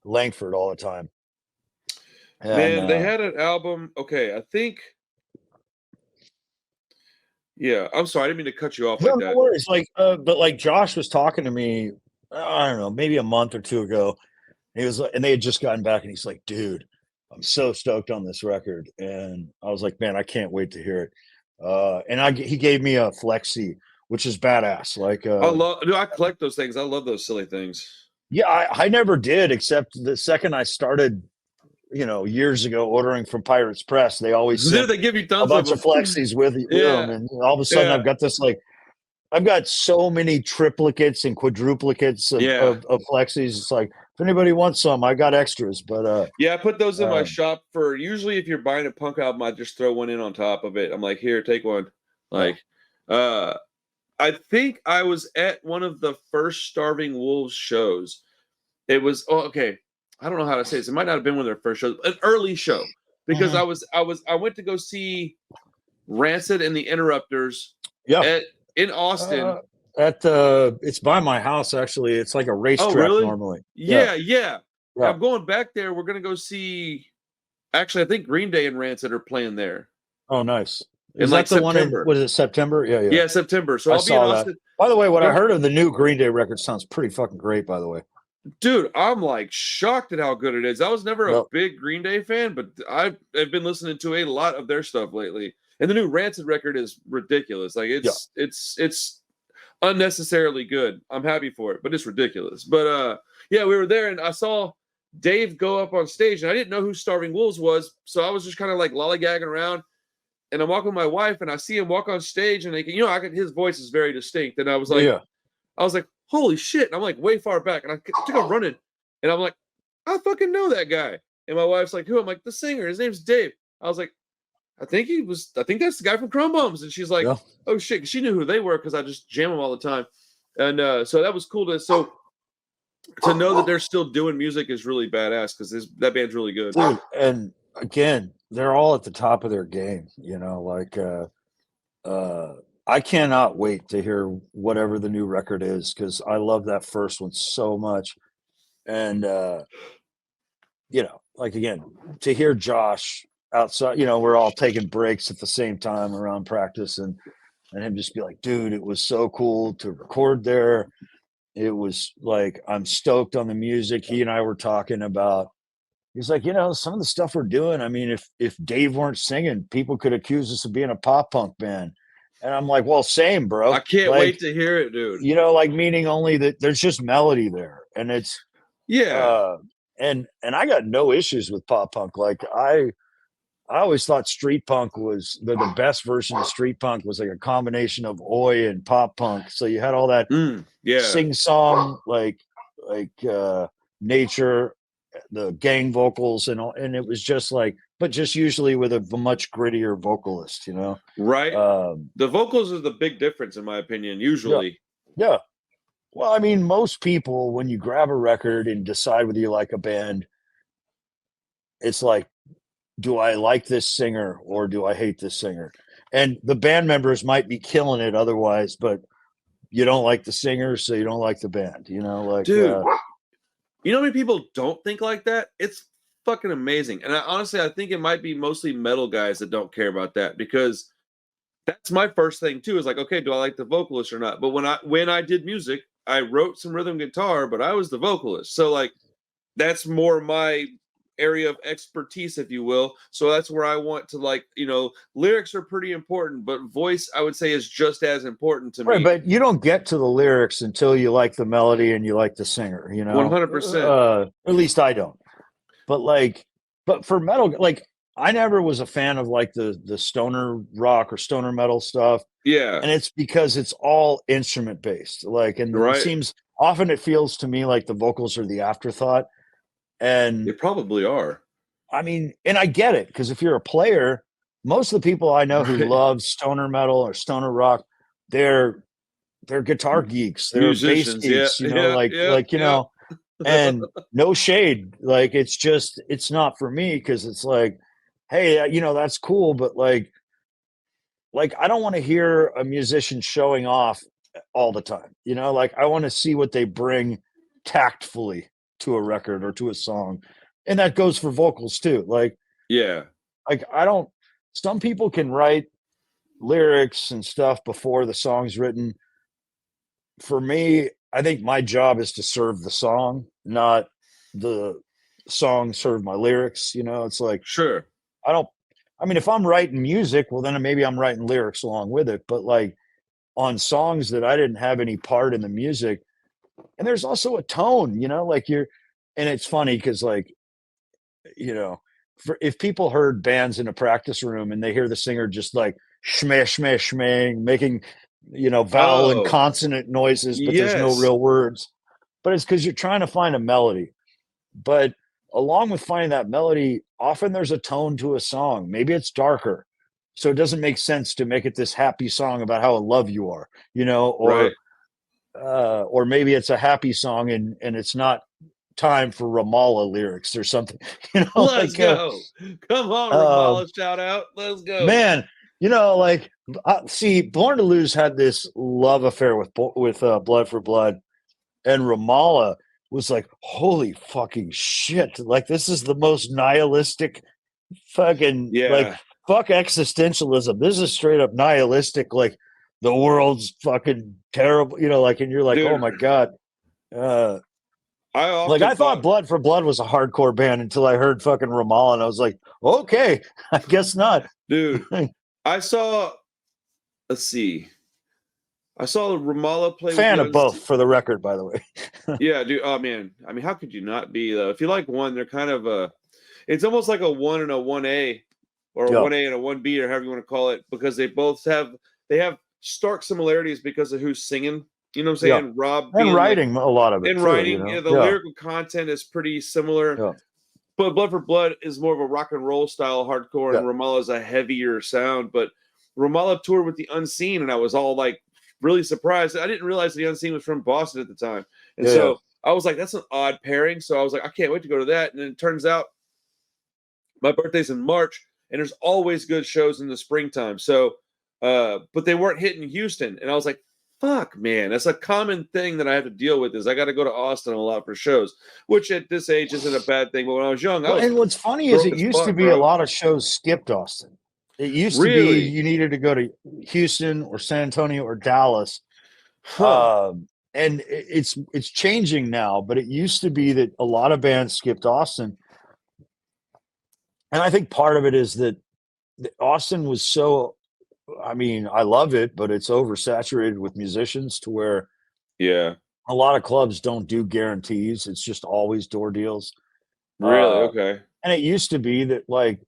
Langford all the time. And Man, they had an album. Okay, I think. Yeah, I'm sorry, I didn't mean to cut you off no, like no that. worries. Like, but like Josh was talking to me, I don't know, maybe a month or two ago. He was like, and they had just gotten back, and he's like, dude, I'm so stoked on this record. And I was like, man, I can't wait to hear it. And he gave me a Flexi, which is badass. Like, Dude, I collect those things. I love those silly things. yeah, I never did, except the second I started, years ago, ordering from Pirates Press. They always Dude, sent they give you a tons of bunch of them. Flexis with them, Yeah, and all of a sudden yeah, I've got this like, I've got so many triplicates and quadruplicates yeah. of Flexis. It's like, if anybody wants some, I got extras. But Yeah, I put those in my shop for usually if you're buying a punk album, I just throw one in on top of it. I'm like, here, take one. yeah. Like, uh, I think I was at one of the first Starving Wolves shows. It was okay. I don't know how to say this. It might not have been one of their first shows, an early show because Mhm. I went to go see Rancid and the Interrupters Yeah. at in Uh, Austin. it's by my house actually. It's like a Oh, racetrack really? normally. Yeah, Yeah, yeah. yeah. I'm going back there. We're gonna go see. Actually, I think Green Day and Rancid are playing there Oh, nice. in Is like that the one in September. what is it, September? Yeah, yeah. Yeah, September. So I I'll be in saw that. Austin. By the way, what I They're heard of the new Green Day record sounds pretty fucking great, by the way. Dude, I'm like shocked at how good it is. I was never a Yep. big Green Day fan, but I've been listening to a lot of their stuff lately. And the new Rancid record is ridiculous. Like Yeah. it's unnecessarily good. I'm happy for it, but it's ridiculous. But yeah, we were there and I saw Dave go up on stage and I didn't know who Starving Wolves was, so I was just kind of like lollygagging around and I'm walking with my wife and I see him walk on stage and his voice is very distinct and Yeah. I was like, holy shit. And I'm like way far back. And I took a running. And I'm like, I fucking know that guy. And my wife's like, who? I'm like, the singer. His name's Dave. I was like, I think that's the guy from Chrome Bombs. And she's like, Yeah. oh shit. 'Cause she knew who they were because I just jam them all the time. And so that was cool to know that they're still doing music is really badass because that band's really good. Dude, and again, they're all at the top of their game, like I cannot wait to hear whatever the new record is because I love that first one so much. And like again, to hear Josh outside, we're all taking breaks at the same time around practice and him just be like, dude, it was so cool to record there. It was like I'm stoked on the music. He and I were talking about. He's like, some of the stuff we're doing. I mean, if Dave weren't singing, people could accuse us of being a pop punk band. And I'm like, well, same, bro. I can't Like, wait to hear it, dude. like meaning only that there's just melody there, and it's Yeah. and I got no issues with pop punk. Like I always thought street punk was the best version of street punk was like a combination of oi and pop punk. So you had all that Yeah. sing song nature, the gang vocals and all, and it was just like, but just usually with a much grittier vocalist, Right. The vocals are the big difference in my opinion, usually. Yeah. Well, I mean, most people, when you grab a record and decide whether you like a band, it's like, do I like this singer or do I hate this singer? And the band members might be killing it otherwise, but you don't like the singer, so you don't like the band, like dude. You know how many people don't think like that? It's fucking amazing. And honestly, I think it might be mostly metal guys that don't care about that because that's my first thing too. Is like, okay, do I like the vocalist or not? But when I did music, I wrote some rhythm guitar, but I was the vocalist. So like, that's more my area of expertise, if you will. So that's where I want to lyrics are pretty important, but voice I would say is just as important to me. But you don't get to the lyrics until you like the melody and you like the singer, 100%. At least I don't. But for metal, like I never was a fan of like the stoner rock or stoner metal stuff. Yeah. And it's because it's all instrument based. Like, and right. It seems often it feels to me like the vocals are the afterthought. And they probably are. I mean, and I get it because if you're a player, most of the people I know who love stoner metal or stoner rock, they're guitar geeks, they're bass geeks, and no shade. Like it's not for me because it's like, hey, that's cool, but like I don't want to hear a musician showing off all the time. Like I want to see what they bring tactfully to a record or to a song. And that goes for vocals too. Like, yeah, like some people can write lyrics and stuff before the song's written. For me, I think my job is to serve the song, not the song serve my lyrics. It's like, sure. I mean, if I'm writing music, well, then maybe I'm writing lyrics along with it. But like on songs that I didn't have any part in the music, and there's also a tone, like and it's funny because like, if people heard bands in a practice room and they hear the singer just like shmeh, shmeh, shmeh, making, vowel and consonant noises, but there's no real words. But it's because you're trying to find a melody. But along with finding that melody, often there's a tone to a song. Maybe it's darker. So it doesn't make sense to make it this happy song about how in love you are, Right. or maybe it's a happy song and it's not time for Ramallah lyrics or something, Let's like go. Come on, uh, Ramallah, shout out. Let's go. man, like see, Born to Lose had this love affair with Blood for Blood, and Ramallah was like, holy fucking shit! Like this is the most nihilistic fucking like Yeah. fuck existentialism. This is straight up nihilistic. Like the world's fucking terrible, like, and you're like, oh Dude, my god. Uh, I like often I thought thought, Blood for Blood was a hardcore band until I heard fucking Ramallah, and I was like, okay, I guess not. dude, I saw, let's see, I saw Ramallah play with the Fan of both, Unseen. for the record, by the way. Yeah, dude. Oh man, I mean, how could you not be though? If you like one, they're kind of it's almost like a one and a 1A, or a Yeah, 1A and a 1B, or however you want to call it, because they have stark similarities because of who's singing. You know what I'm yeah, saying? Rob and being like writing a lot of it in too. writing, the Yeah, lyrical content is pretty similar. yeah, But Blood for Blood is more of a rock and roll style hardcore, yeah, and Ramallah is a heavier sound. But Ramallah toured with the Unseen, and I was all like really surprised. I didn't realize the Unseen was from Boston at the time, and yeah, yeah. so I was like, "That's an odd pairing." So I was like, "I can't wait to go to that." And then it turns out my birthday's in March, and there's always good shows in the springtime. So, but they weren't hitting Houston, and I was like, "Fuck, man!" That's a common thing that I have to deal with. Is I got to go to Austin a lot for shows, which at this age isn't a bad thing. But when I was young, I Well, was and what's funny is broke it as used to fuck, be a bro. lot of shows skipped Austin. It used to be Really? you needed to go to Houston or San Antonio or Dallas. Huh. And it's changing now, but it used to be that a lot of bands skipped Austin. And I think part of it is that Austin was so, I mean, I love it, but it's oversaturated with musicians to where Yeah. a lot of clubs don't do guarantees. It's just always door deals. Really? Uh, Okay. and it used to be that, like,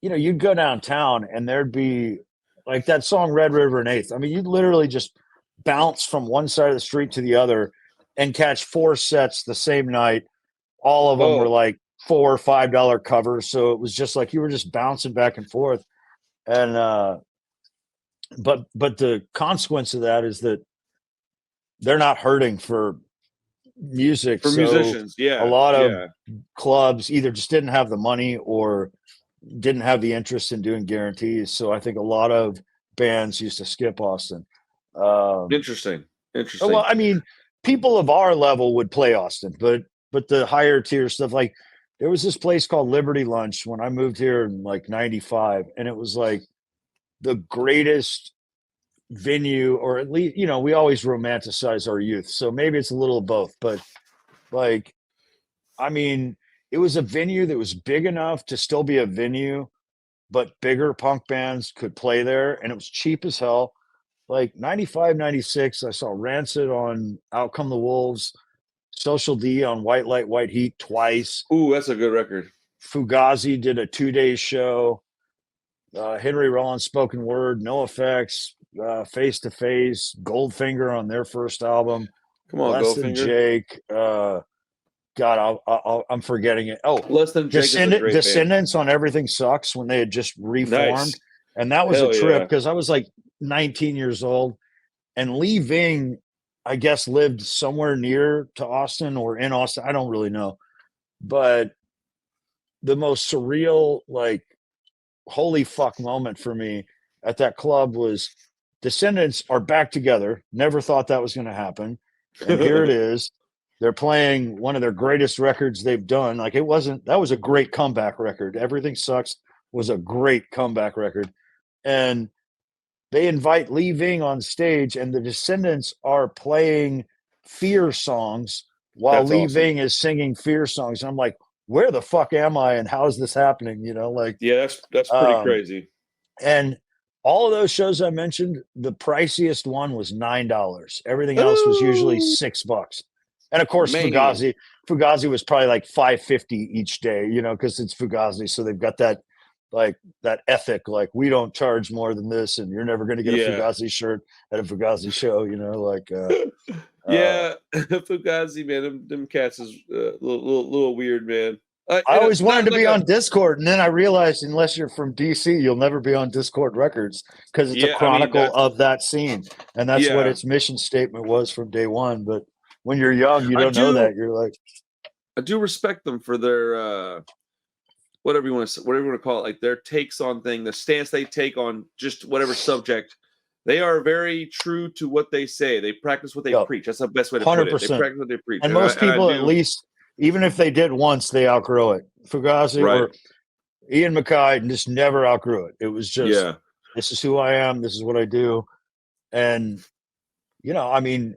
you'd go downtown and there'd be like that song Red River and Eighth. I mean, you'd literally just bounce from one side of the street to the other and catch four sets the same night. All of them were Oh, like $4 or $5 covers. So it was just like you were just bouncing back and forth. And but the consequence of that is that they're not hurting for music. for So musicians. a Yeah. lot of Yeah. clubs either just didn't have the money or didn't have the interest in doing guarantees. So I think a lot of bands used to skip Austin. Interesting. Well, Interesting. I mean, people of our level would play Austin, but the higher tier stuff, like there was this place called Liberty Lunch when I moved here in like '95, and it was like the greatest venue, or at least we always romanticize our youth, so maybe it's a little of both, but like I mean, it was a venue that was big enough to still be a venue, but bigger punk bands could play there, and it was cheap as hell. Like 95, 96, I saw Rancid on Out Come the Wolves, Social D on White Light, White Heat twice. Ooh, that's a good record. Fugazi did a 2 day show. Henry Rollins spoken word, No Effects, Face to Face, Goldfinger on their first album, Come on, Less Than Goldfinger. Jake. God, I'm forgetting it. Oh, Less Than Jake is a great band. Descendants on Everything Sucks when they had just reformed, Nice. and that was a Hell trip yeah. because I was like 19 years old, and Lee Ving, I guess, lived somewhere near to Austin or in Austin. I don't really know, but the most surreal, like, holy fuck moment for me at that club was Descendants are back together. Never thought that was going to happen, and here it is. They're playing one of their greatest records they've done. Like, it wasn't, that was a great comeback record. Everything Sucks was a great comeback record. And they invite Lee Ving on stage, and the Descendants are playing Fear songs while That's Lee awesome. Ving is singing Fear songs. And I'm like, where the fuck am I? And how is this happening? Like, Yeah, that's pretty um, crazy. and all of those shows I mentioned, the priciest one was $9. Everything else was usually Oh $6. And of course, man. Fugazi was probably like 550 each day, because it's Fugazi. So they've got that like that ethic, like we don't charge more than this, and you're never going to get a Yeah. Fugazi shirt at a Fugazi show, like Yeah, Fugazi, man, them cats is little weird, man. I always wanted Not to like be a on Discord, and then I realized unless you're from DC, you'll never be on Discord Records because it's a yeah. I mean, chronicle of that scene, and that's what yeah. its mission statement was from day one. But when you're young, you I don't know do that. You're like, I do respect them for their whatever you want to call it, like their takes on thing, the stance they take on just whatever subject. They are very true to what they say. They practice what they yo, preach. That's the best way to put it. They 100%. practice what they preach, And and most I people, at do. least, even if they did once, they outgrow it. Fugazi Right. or Ian MacKaye just never outgrew it. It was just, Yeah. this is who I am. This is what I do. And, I mean,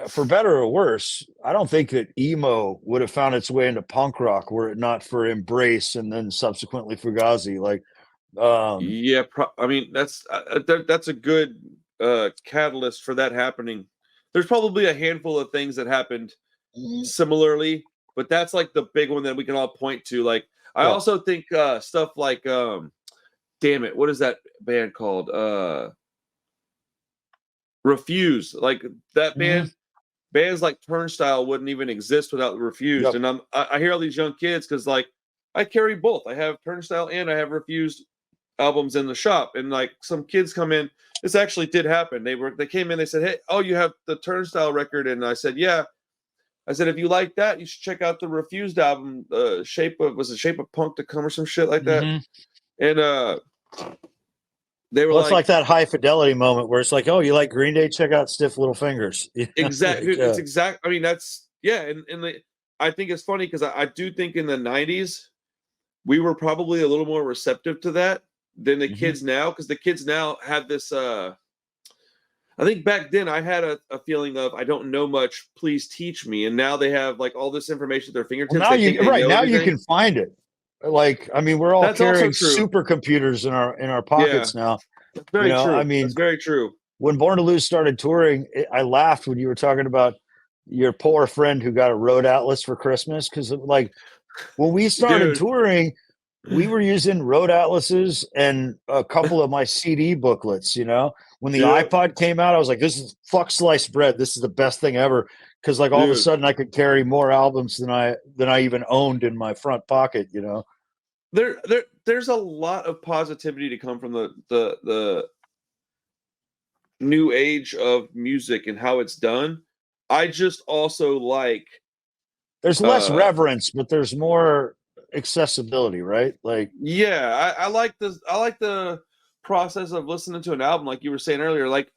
for better or worse, I don't think that emo would have found its way into punk rock were it not for Embrace and then subsequently Fugazi. Like, Yeah, I mean that's a good catalyst for that happening. There's probably a handful of things that happened similarly, but that's like the big one that we can all point to. Like I yeah. also think stuff like damn it, what is that band called? Refuse. Like that bands like Turnstile wouldn't even exist without Refused. Yep. And I hear all these young kids because like I carry both. I have Turnstile and I have Refused albums in the shop, and like some kids come in. This actually did happen. They came in. They said, "Hey, oh, you have the Turnstile record?" And I said, "Yeah." I said, "If you like that, you should check out the Refused album. Shape of Punk to Come or some shit like that." And they were It's like that High Fidelity moment where it's like, "Oh, you like Green Day? Check out Stiff Little Fingers." exactly. Like, it's exact. I mean, that's yeah. And I think it's funny because I do think in the '90s we were probably a little more receptive to that than the kids now, because the kids now have this I think back then I had a feeling of I don't know much, please teach me, and now they have like all this information at their fingertips. well, now you can find it. Like, I mean, we're all That's carrying also true. supercomputers in our pockets now. That's very true. I mean, that's very true. When Born to Lose started touring, I laughed when you were talking about your poor friend who got a road atlas for Christmas, because like when we started touring, we were using road atlases and a couple of my CD booklets. When the iPod came out, I was like, "This is fuck sliced bread. This is the best thing ever." Because like all of a sudden, I could carry more albums than I even owned in my front pocket. There's a lot of positivity to come from the new age of music and how it's done. I just also like there's less reverence, but there's more accessibility, right? Like, yeah, I like the process of listening to an album, like you were saying earlier. Like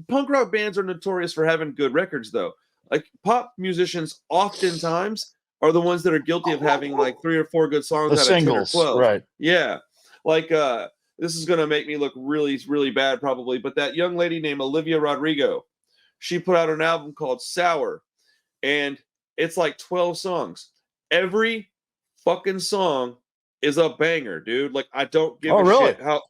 punk rock bands are notorious for having good records, though. Like pop musicians oftentimes are the ones that are guilty of having like 3 or 4 good songs the out singles, of 10 or 12. right? Yeah, like this is gonna make me look really, really bad probably, but that young lady named Olivia Rodrigo, she put out an album called Sour, and it's like 12 songs. Every fucking song is a banger, dude. Like I don't give a shit how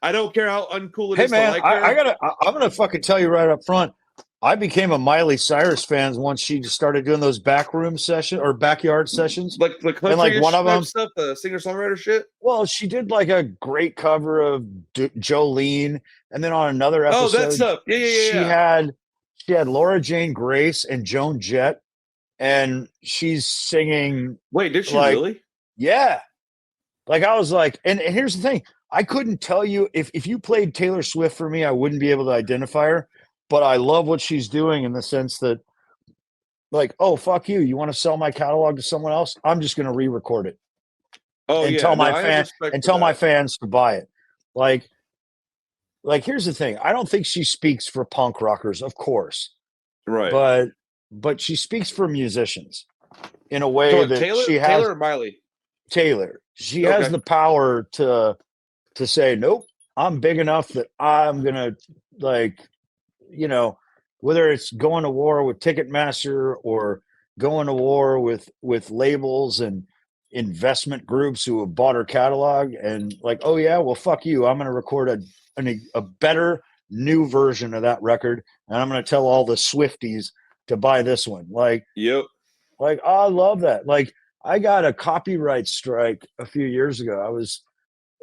I don't care how uncool it is. Hey man, to like her. I'm gonna fucking tell you right up front. I became a Miley Cyrus fan once she started doing those backroom session or backyard sessions. Like the country and like one of them stuff, the singer-songwriter shit. Well, she did like a great cover of Jolene, and then on another episode, that stuff. Yeah. She had Laura Jane Grace and Joan Jett, and she's singing. Wait, did she like, really? Yeah. Like I was like, and here's the thing. I couldn't tell you if you played Taylor Swift for me, I wouldn't be able to identify her, but I love what she's doing in the sense that like, oh, fuck you. You want to sell my catalog to someone else? I'm just going to re-record it. Oh, and tell my fans to buy it. Like here's the thing. I don't think she speaks for punk rockers, of course. Right. But she speaks for musicians in a way that she has. Taylor or Miley? Taylor. She has the power to say, nope, I'm big enough that I'm gonna whether it's going to war with Ticketmaster or going to war with labels and investment groups who have bought her catalog and like, oh yeah, well fuck you, I'm going to record a better new version of that record, and I'm going to tell all the Swifties to buy this one. Like, yep. Like, I love that. Like, I got a copyright strike a few years ago. I was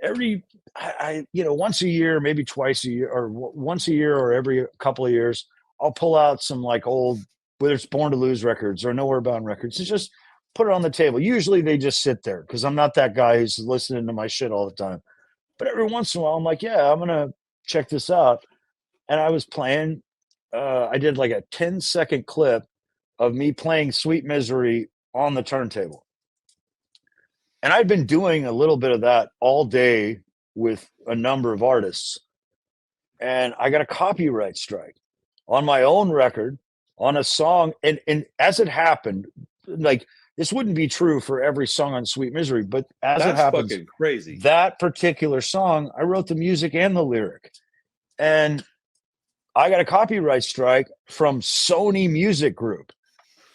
once a year, maybe twice a year, or once a year, or every couple of years, I'll pull out some like old, whether it's Born to Lose records or Nowherebound records, and just put it on the table. Usually they just sit there because I'm not that guy who's listening to my shit all the time. But every once in a while, I'm like, yeah, I'm gonna check this out. And I was playing. I did like a 10-second clip of me playing Sweet Misery on the turntable. And I'd been doing a little bit of that all day with a number of artists. And I got a copyright strike on my own record on a song. And as it happened, like this wouldn't be true for every song on Sweet Misery, but as it That's happens, fucking crazy. that particular song, I wrote the music and the lyric. And I got a copyright strike from Sony Music Group.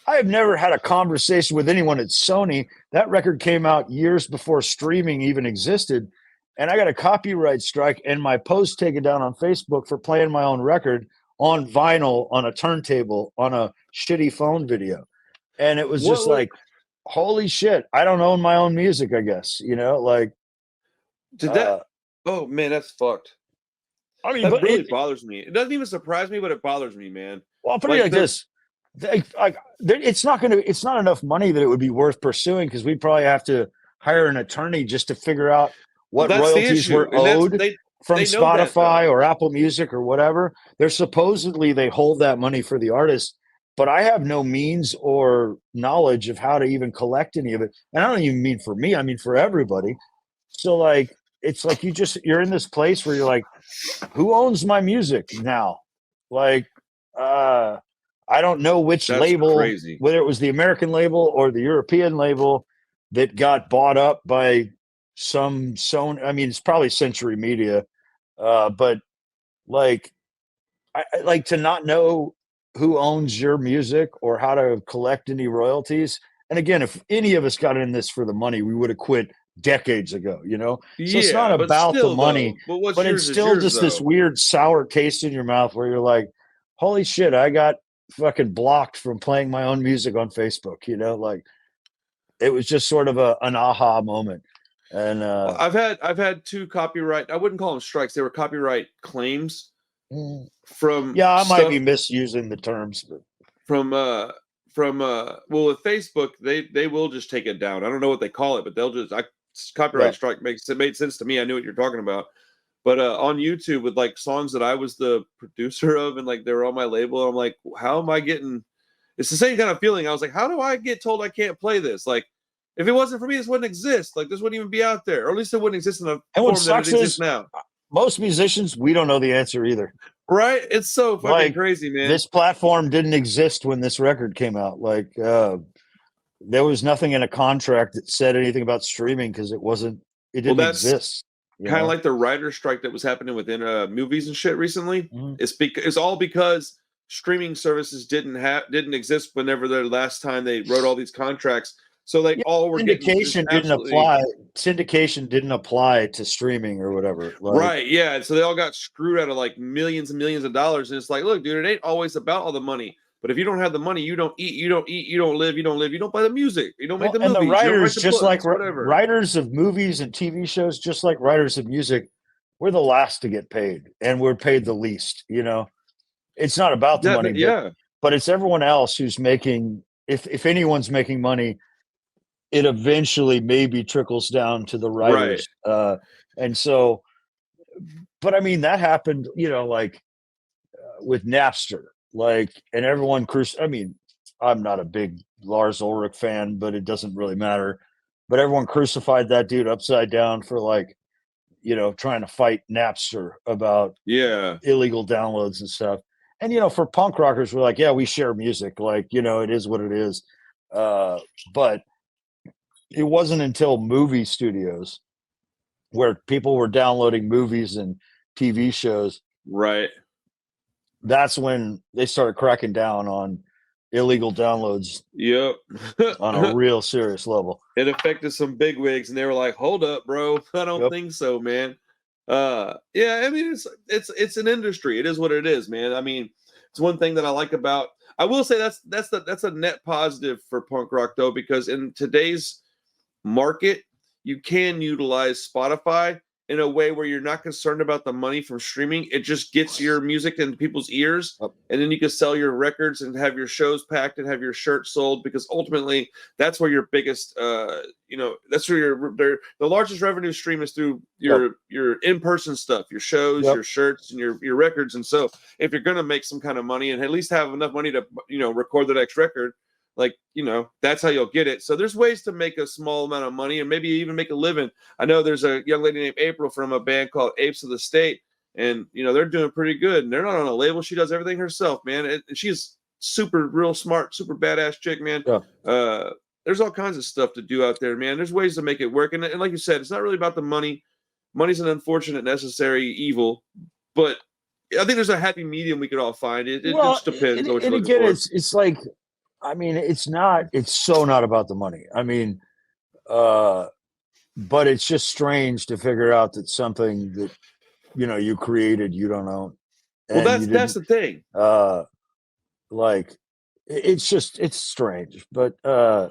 I have never had a conversation with anyone at Sony. That record came out years before streaming even existed. And I got a copyright strike and my post taken down on Facebook for playing my own record on vinyl on a turntable on a shitty phone video. And it was just like, holy shit, I don't own my own music, I guess. Like did that oh man, that's fucked. I mean, that but really bothers me. It doesn't even surprise me, but it bothers me, man. Well, I'll put it like this. It's not enough money that it would be worth pursuing because we'd probably have to hire an attorney just to figure out what royalties were owed from Spotify or Apple Music or whatever. They hold that money for the artist, but I have no means or knowledge of how to even collect any of it. And I don't even mean for me, I mean for everybody. So like, it's like you're in this place where you're like, who owns my music now? Like, I don't know which label, whether it was the American label or the European label that got bought up by some Sony. I mean, it's probably Century Media, but like, I like to not know who owns your music or how to collect any royalties. And again, if any of us got in this for the money, we would have quit decades ago, So it's not about the money, but it's still just this weird sour taste in your mouth where you're like, holy shit, I got fucking blocked from playing my own music on Facebook, like it was just sort of an aha moment. And I've had two copyright, I wouldn't call them strikes, they were copyright claims from I might be misusing the terms, but from with Facebook, they will just take it down. I don't know what they call it, but they'll just copyright strike it made sense to me. I knew what you're talking about. But on YouTube with like songs that I was the producer of and like they were on my label, I'm like, how am I getting? It's the same kind of feeling. I was like, how do I get told I can't play this? Like, if it wasn't for me, this wouldn't exist. Like, this wouldn't even be out there, or at least it wouldn't exist in the form that it exists now. Most musicians, we don't know the answer either. Right? It's so fucking crazy, man. This platform didn't exist when this record came out. Like, there was nothing in a contract that said anything about streaming because it didn't exist. Kind of like the writer's strike that was happening within movies and shit recently. Mm-hmm. It's all because streaming services didn't exist whenever the last time they wrote all these contracts. So like all were syndication didn't apply to streaming or whatever. Right, yeah. So they all got screwed out of like millions and millions of dollars. And it's like, look, dude, it ain't always about all the money. But if you don't have the money, you don't eat, you don't live, you don't play the music, you don't make the movies. And the writers, just like writers of movies and TV shows, just like writers of music, we're the last to get paid, and we're paid the least. It's not about the money, but it's everyone else who's making. If anyone's making money, it eventually maybe trickles down to the writers, and so. But I mean, that happened, like with Napster. Like, and everyone I mean, I'm not a big Lars Ulrich fan, but it doesn't really matter. But everyone crucified that dude upside down for like, trying to fight Napster about illegal downloads and stuff. And, for punk rockers, we're like, yeah, we share music. Like, it is what it is. But it wasn't until movie studios where people were downloading movies and TV shows. Right. That's when they started cracking down on illegal downloads. Yep. On a real serious level. It affected some bigwigs, and they were like, "Hold up, bro. I don't think so, man." I mean, it's an industry. It is what it is, man. I mean, it's one thing that I like about. I will say that's a net positive for punk rock though, because in today's market, you can utilize Spotify in a way where you're not concerned about the money from streaming. It just gets your music into people's ears, and then you can sell your records and have your shows packed and have your shirts sold, because ultimately that's where your biggest that's where the largest revenue stream is through your in-person stuff, your shows, your shirts, and your records. And so if you're going to make some kind of money and at least have enough money to record the next record, like, that's how you'll get it. So there's ways to make a small amount of money and maybe even make a living. I know there's a young lady named April from a band called Apes of the State, and they're doing pretty good, and they're not on a label. She does everything herself, man. And she's super real smart, super badass chick, man. There's all kinds of stuff to do out there, man. There's ways to make it work. And like you said, it's not really about the money. Money's an unfortunate necessary evil, but I think there's a happy medium we could all find. It just depends on what you're looking for. It's like, I mean, it's so not about the money. I mean, but it's just strange to figure out that something that, you created, you don't own. Well, that's the thing. Like, it's strange, but, I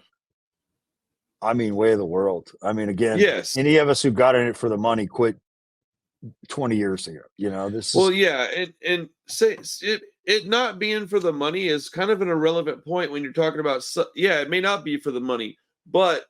mean, way of the world. I mean, again, yes. Any of us who got in it for the money quit 20 years ago, and say it not being for the money is kind of an irrelevant point when you're talking about, it may not be for the money, but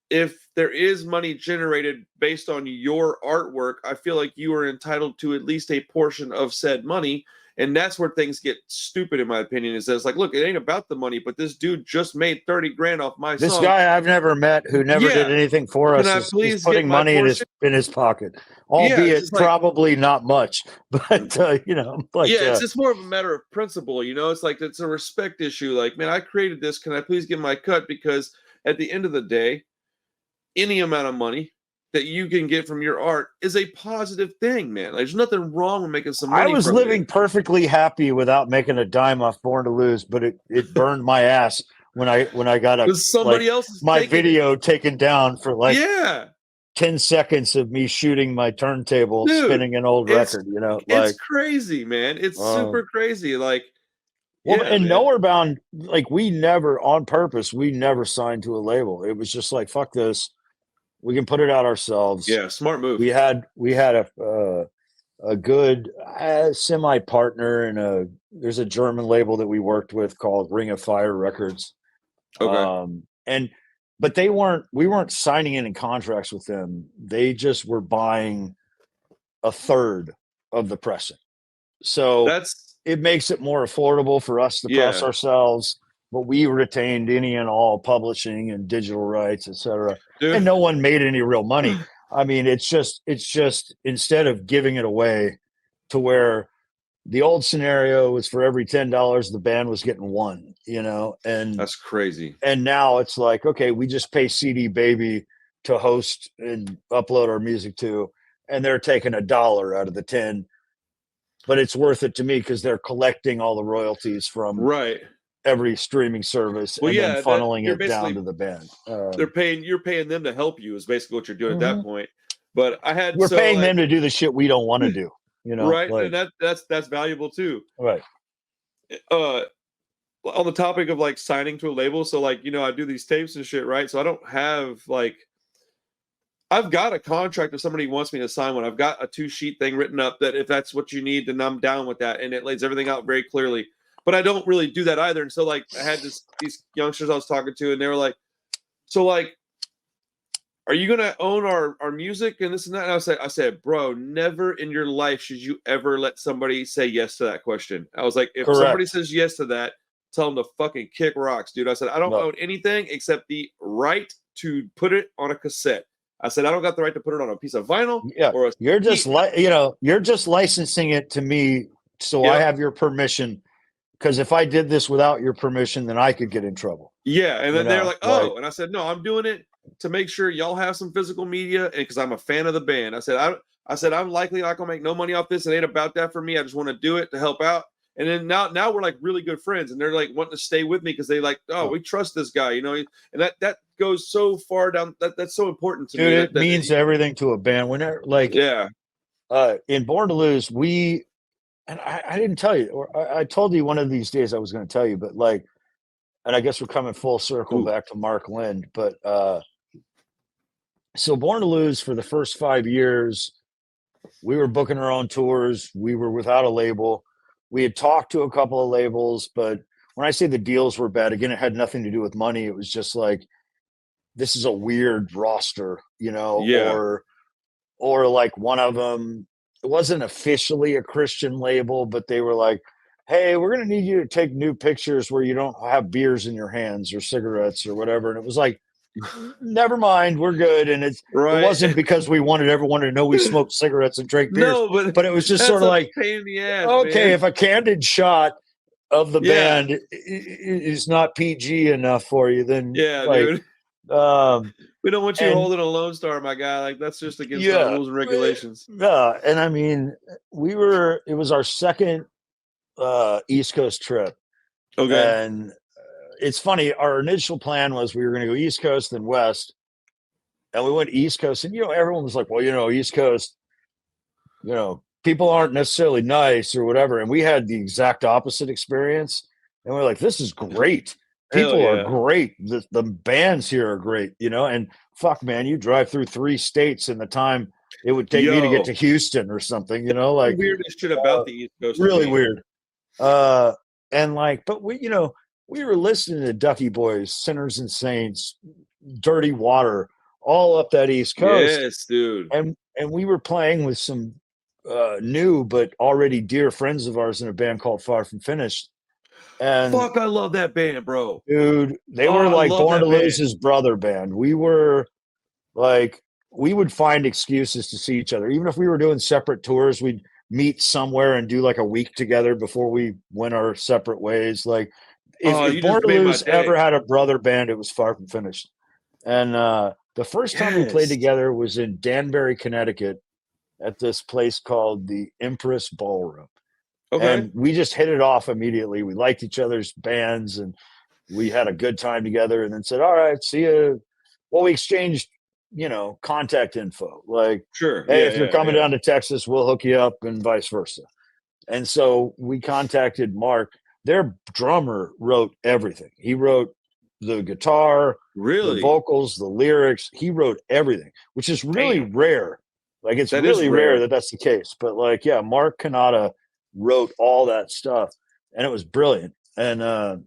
if there is money generated based on your artwork, I feel like you are entitled to at least a portion of said money. And that's where things get stupid, in my opinion, is that it's like, look, it ain't about the money, but this dude just made 30 grand off my song. This guy I've never met who never did anything for us is putting money in his pocket, albeit probably not much, but it's just more of a matter of principle. It's like, it's a respect issue. Like, man, I created this. Can I please get my cut? Because at the end of the day, any amount of money that you can get from your art is a positive thing, man. There's nothing wrong with making some money. I was living perfectly happy without making a dime off Born to Lose, but it burned my ass when I got my video taken down for 10 seconds of me shooting my turntable, spinning an old record. It's crazy, man. It's super crazy. And Nowherebound, we never, on purpose, we never signed to a label. It was just like, fuck this. We can put it out ourselves. Yeah, smart move. We had a good semi partner, and there's a German label that we worked with called Ring of Fire Records. Okay. But we weren't signing any contracts with them. They just were buying a third of the pressing. So it makes it more affordable for us to press ourselves. But we retained any and all publishing and digital rights, etc. And no one made any real money. I mean, it's just instead of giving it away to where the old scenario was for every $10, the band was getting $1, and that's crazy. And now it's like, okay, we just pay CD Baby to host and upload our music to, and they're taking $1 out of the 10, but it's worth it to me because they're collecting all the royalties from every streaming service and then funneling it down to the band. You're paying them to help you is basically what you're doing at that point. But we're paying them to do the shit we don't want to do, right? And that's valuable too, right? On the topic of signing to a label, so I do these tapes and shit, right? So I don't have I've got a contract if somebody wants me to sign one. I've got a 2-sheet thing written up that if that's what you need, then I'm down with that, and it lays everything out very clearly. But I don't really do that either. And so I had these youngsters I was talking to, and they were like, so are you gonna own our music and this and that? And I said, bro, never in your life should you ever let somebody say yes to that question. I was like, if somebody says yes to that, tell them to fucking kick rocks, dude. I said, I don't own anything except the right to put it on a cassette. I said, I don't got the right to put it on a piece of vinyl. Yeah, you're just you're just licensing it to me, so I have your permission. Because if I did this without your permission, then I could get in trouble. Yeah, and then they're like, oh, and I said, no, I'm doing it to make sure y'all have some physical media, and because I'm a fan of the band. I said, I'm likely not gonna make no money off this. It ain't about that for me. I just want to do it to help out. And then now we're really good friends, and they're wanting to stay with me because they we trust this guy, and that goes so far down. That's so important to me. Dude, it means everything to a band. Whenever in Born to Lose, and I didn't tell you, or I told you one of these days I was going to tell you, but like, and I guess we're coming full circle Ooh, back to Mark Lind, but so Born to Lose for the first 5 years, we were booking our own tours. We were without a label. We had talked to a couple of labels, but when I say the deals were bad, again, it had nothing to do with money. It was just like, this is a weird roster, yeah. or like one of them, it wasn't officially a Christian label, but they were like, hey, we're going to need you to take new pictures where you don't have beers in your hands or cigarettes or whatever. And it was like, never mind, we're good. And it Right. wasn't because we wanted everyone to know we smoked cigarettes and drank beers, No, but but it was just that's sort of a like, pain in the ass, okay, man. if a candid shot of the Yeah. band is not PG enough for you, then Yeah, like, dude. um, We don't want you and holding a Lone Star, my guy. Like that's just against our yeah, rules and regulations. yeah. And I mean, it was our second East Coast trip. Okay. And it's funny, our initial plan was we were going to go East Coast then West. And we went East Coast, and everyone was like, well, East Coast, people aren't necessarily nice or whatever. And we had the exact opposite experience. And we're like, this is great. Hell People are yeah. great. The bands here are great, and fuck, man, you drive through 3 states in the time it would take me to get Yo, to Houston or something, the like weirdest shit about the East Coast to really me. weird. Uh, and like, but we were listening to Ducky Boys, Sinners and Saints, Dirty Water, all up that East Coast, Yes, dude. and we were playing with some new but already dear friends of ours in a band called Far From Finished. And Fuck, I love that band, bro. dude, they Oh, were I like love Born to that band. Lose's brother band. We were like, we would find excuses to see each other. Even if we were doing separate tours, we'd meet somewhere and do like a week together before we went our separate ways. Like, Oh, if you just Born to made my Lose ever day. had a brother band, it was Far From Finished. And the first time we played Yes. together was in Danbury, Connecticut, at this place called the Empress Ballroom. Okay. And we just hit it off immediately. We liked each other's bands and we had a good time together, and then said, all right, see you. Well, we exchanged, contact info. Like, Sure. hey, Yeah, if you're yeah, coming yeah. down to Texas, we'll hook you up, and vice versa. And so we contacted Mark. Their drummer wrote everything. He wrote the guitar, the Really? vocals, the lyrics. He wrote everything, which is really Damn. rare. Like, it's That is really rare rare. that that's the case. But like, yeah, Mark Kanata wrote all that stuff, and it was brilliant. And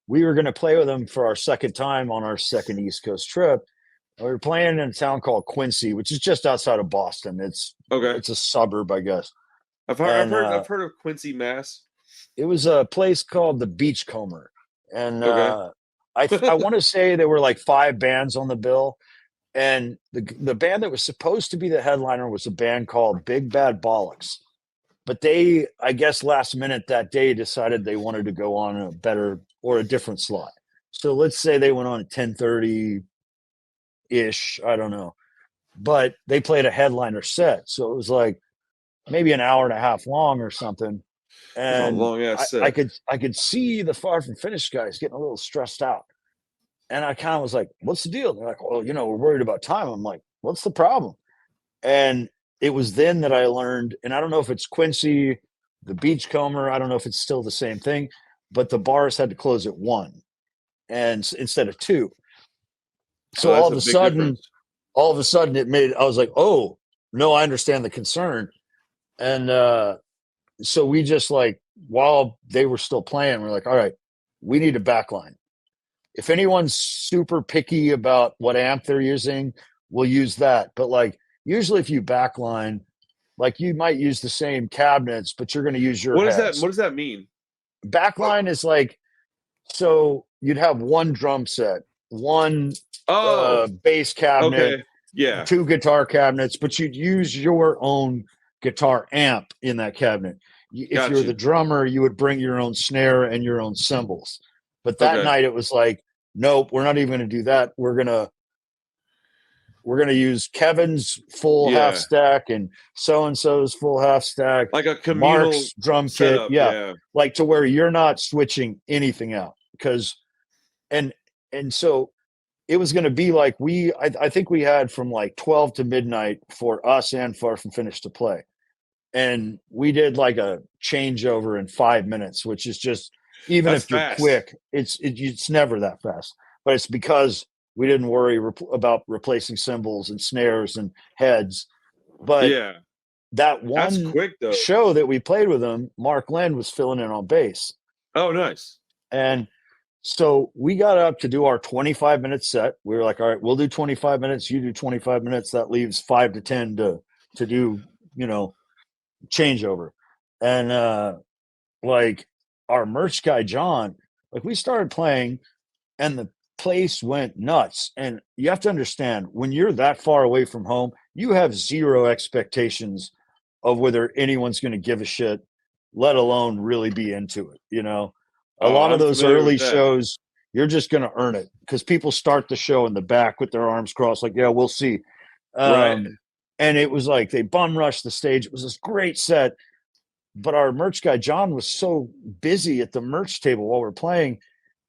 we were going to play with them for our second time on our second East Coast trip. We were playing in a town called Quincy, which is just outside of Boston. Okay. It's a suburb, I guess. I've And heard I've heard of Quincy, Mass. it was a place called the Beachcomber. And Okay. I want to say there were like 5 bands on the bill. And the band that was supposed to be the headliner was a band called Big Bad Bollocks. But they, I guess, last minute that day decided they wanted to go on a better or a different slot. So let's say they went on at 10:30 ish. I don't know, but they played a headliner set, so it was like maybe an hour and a half long or something. That's a And long ass I set. could see the Far From Finished guys getting a little stressed out, and I kind of was like, "What's the deal?" They're like, "Well, we're worried about time." I'm like, "What's the problem?" And it was then that I learned, and I don't know if it's Quincy, the Beachcomber, I don't know if it's still the same thing, but the bars had to close at 1 and instead of 2. Oh, So that's a big difference. all of a sudden I was like, oh no, I understand the concern. And so we just like, while they were still playing, we're like, all right, we need a backline. If anyone's super picky about what amp they're using, we'll use that. But like, usually if you backline, like, you might use the same cabinets, but you're going to use your What heads. does that mean? Backline is like, so you'd have one drum set, one Oh, bass cabinet, okay. Yeah. 2 guitar cabinets, but you'd use your own guitar amp in that cabinet. If you're the Gotcha. drummer, you would bring your own snare and your own cymbals. But that Okay. night it was like, nope, we're not even going to do that. We're gonna use Kevin's full half Yeah. stack and so and so's full half stack, Like a communal Mark's drum kit, setup. yeah, Yeah. like to where you're not switching anything out because and so it was going to be like I think we had from like 12 to midnight for us and Far From Finish to play. and we did like a changeover in 5 minutes, which is just, even That's if you're fast. quick, it's never that fast. But it's because we didn't worry about replacing cymbals and snares and heads. But Yeah. that That's one quick though. show that we played with him, Mark Lind was filling in on bass. Oh, nice. And so we got up to do our 25-minute set. We were like, all right, we'll do 25 minutes. You do 25 minutes. That leaves 5 to 10 to do, changeover. And like our merch guy, John, like we started playing and the place went nuts. And you have to understand, when you're that far away from home, you have zero expectations of whether anyone's going to give a shit, let alone really be into it. A Oh, lot of I'm those familiar early with that. shows, you're just going to earn it because people start the show in the back with their arms crossed, like, yeah, we'll see. Right. And it was like they bum rushed the stage. It was this great set. But our merch guy, John, was so busy at the merch table while we're playing,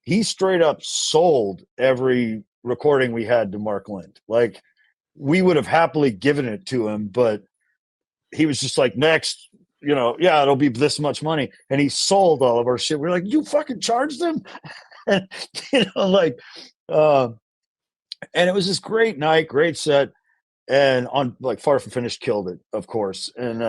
he straight up sold every recording we had to Mark Lind. Like, we would have happily given it to him, but he was just like, next, yeah, it'll be this much money. And he sold all of our shit. We're like, you fucking charged him? And, like, uh, and it was this great night, great set. And on like Far From Finished killed it, of course. And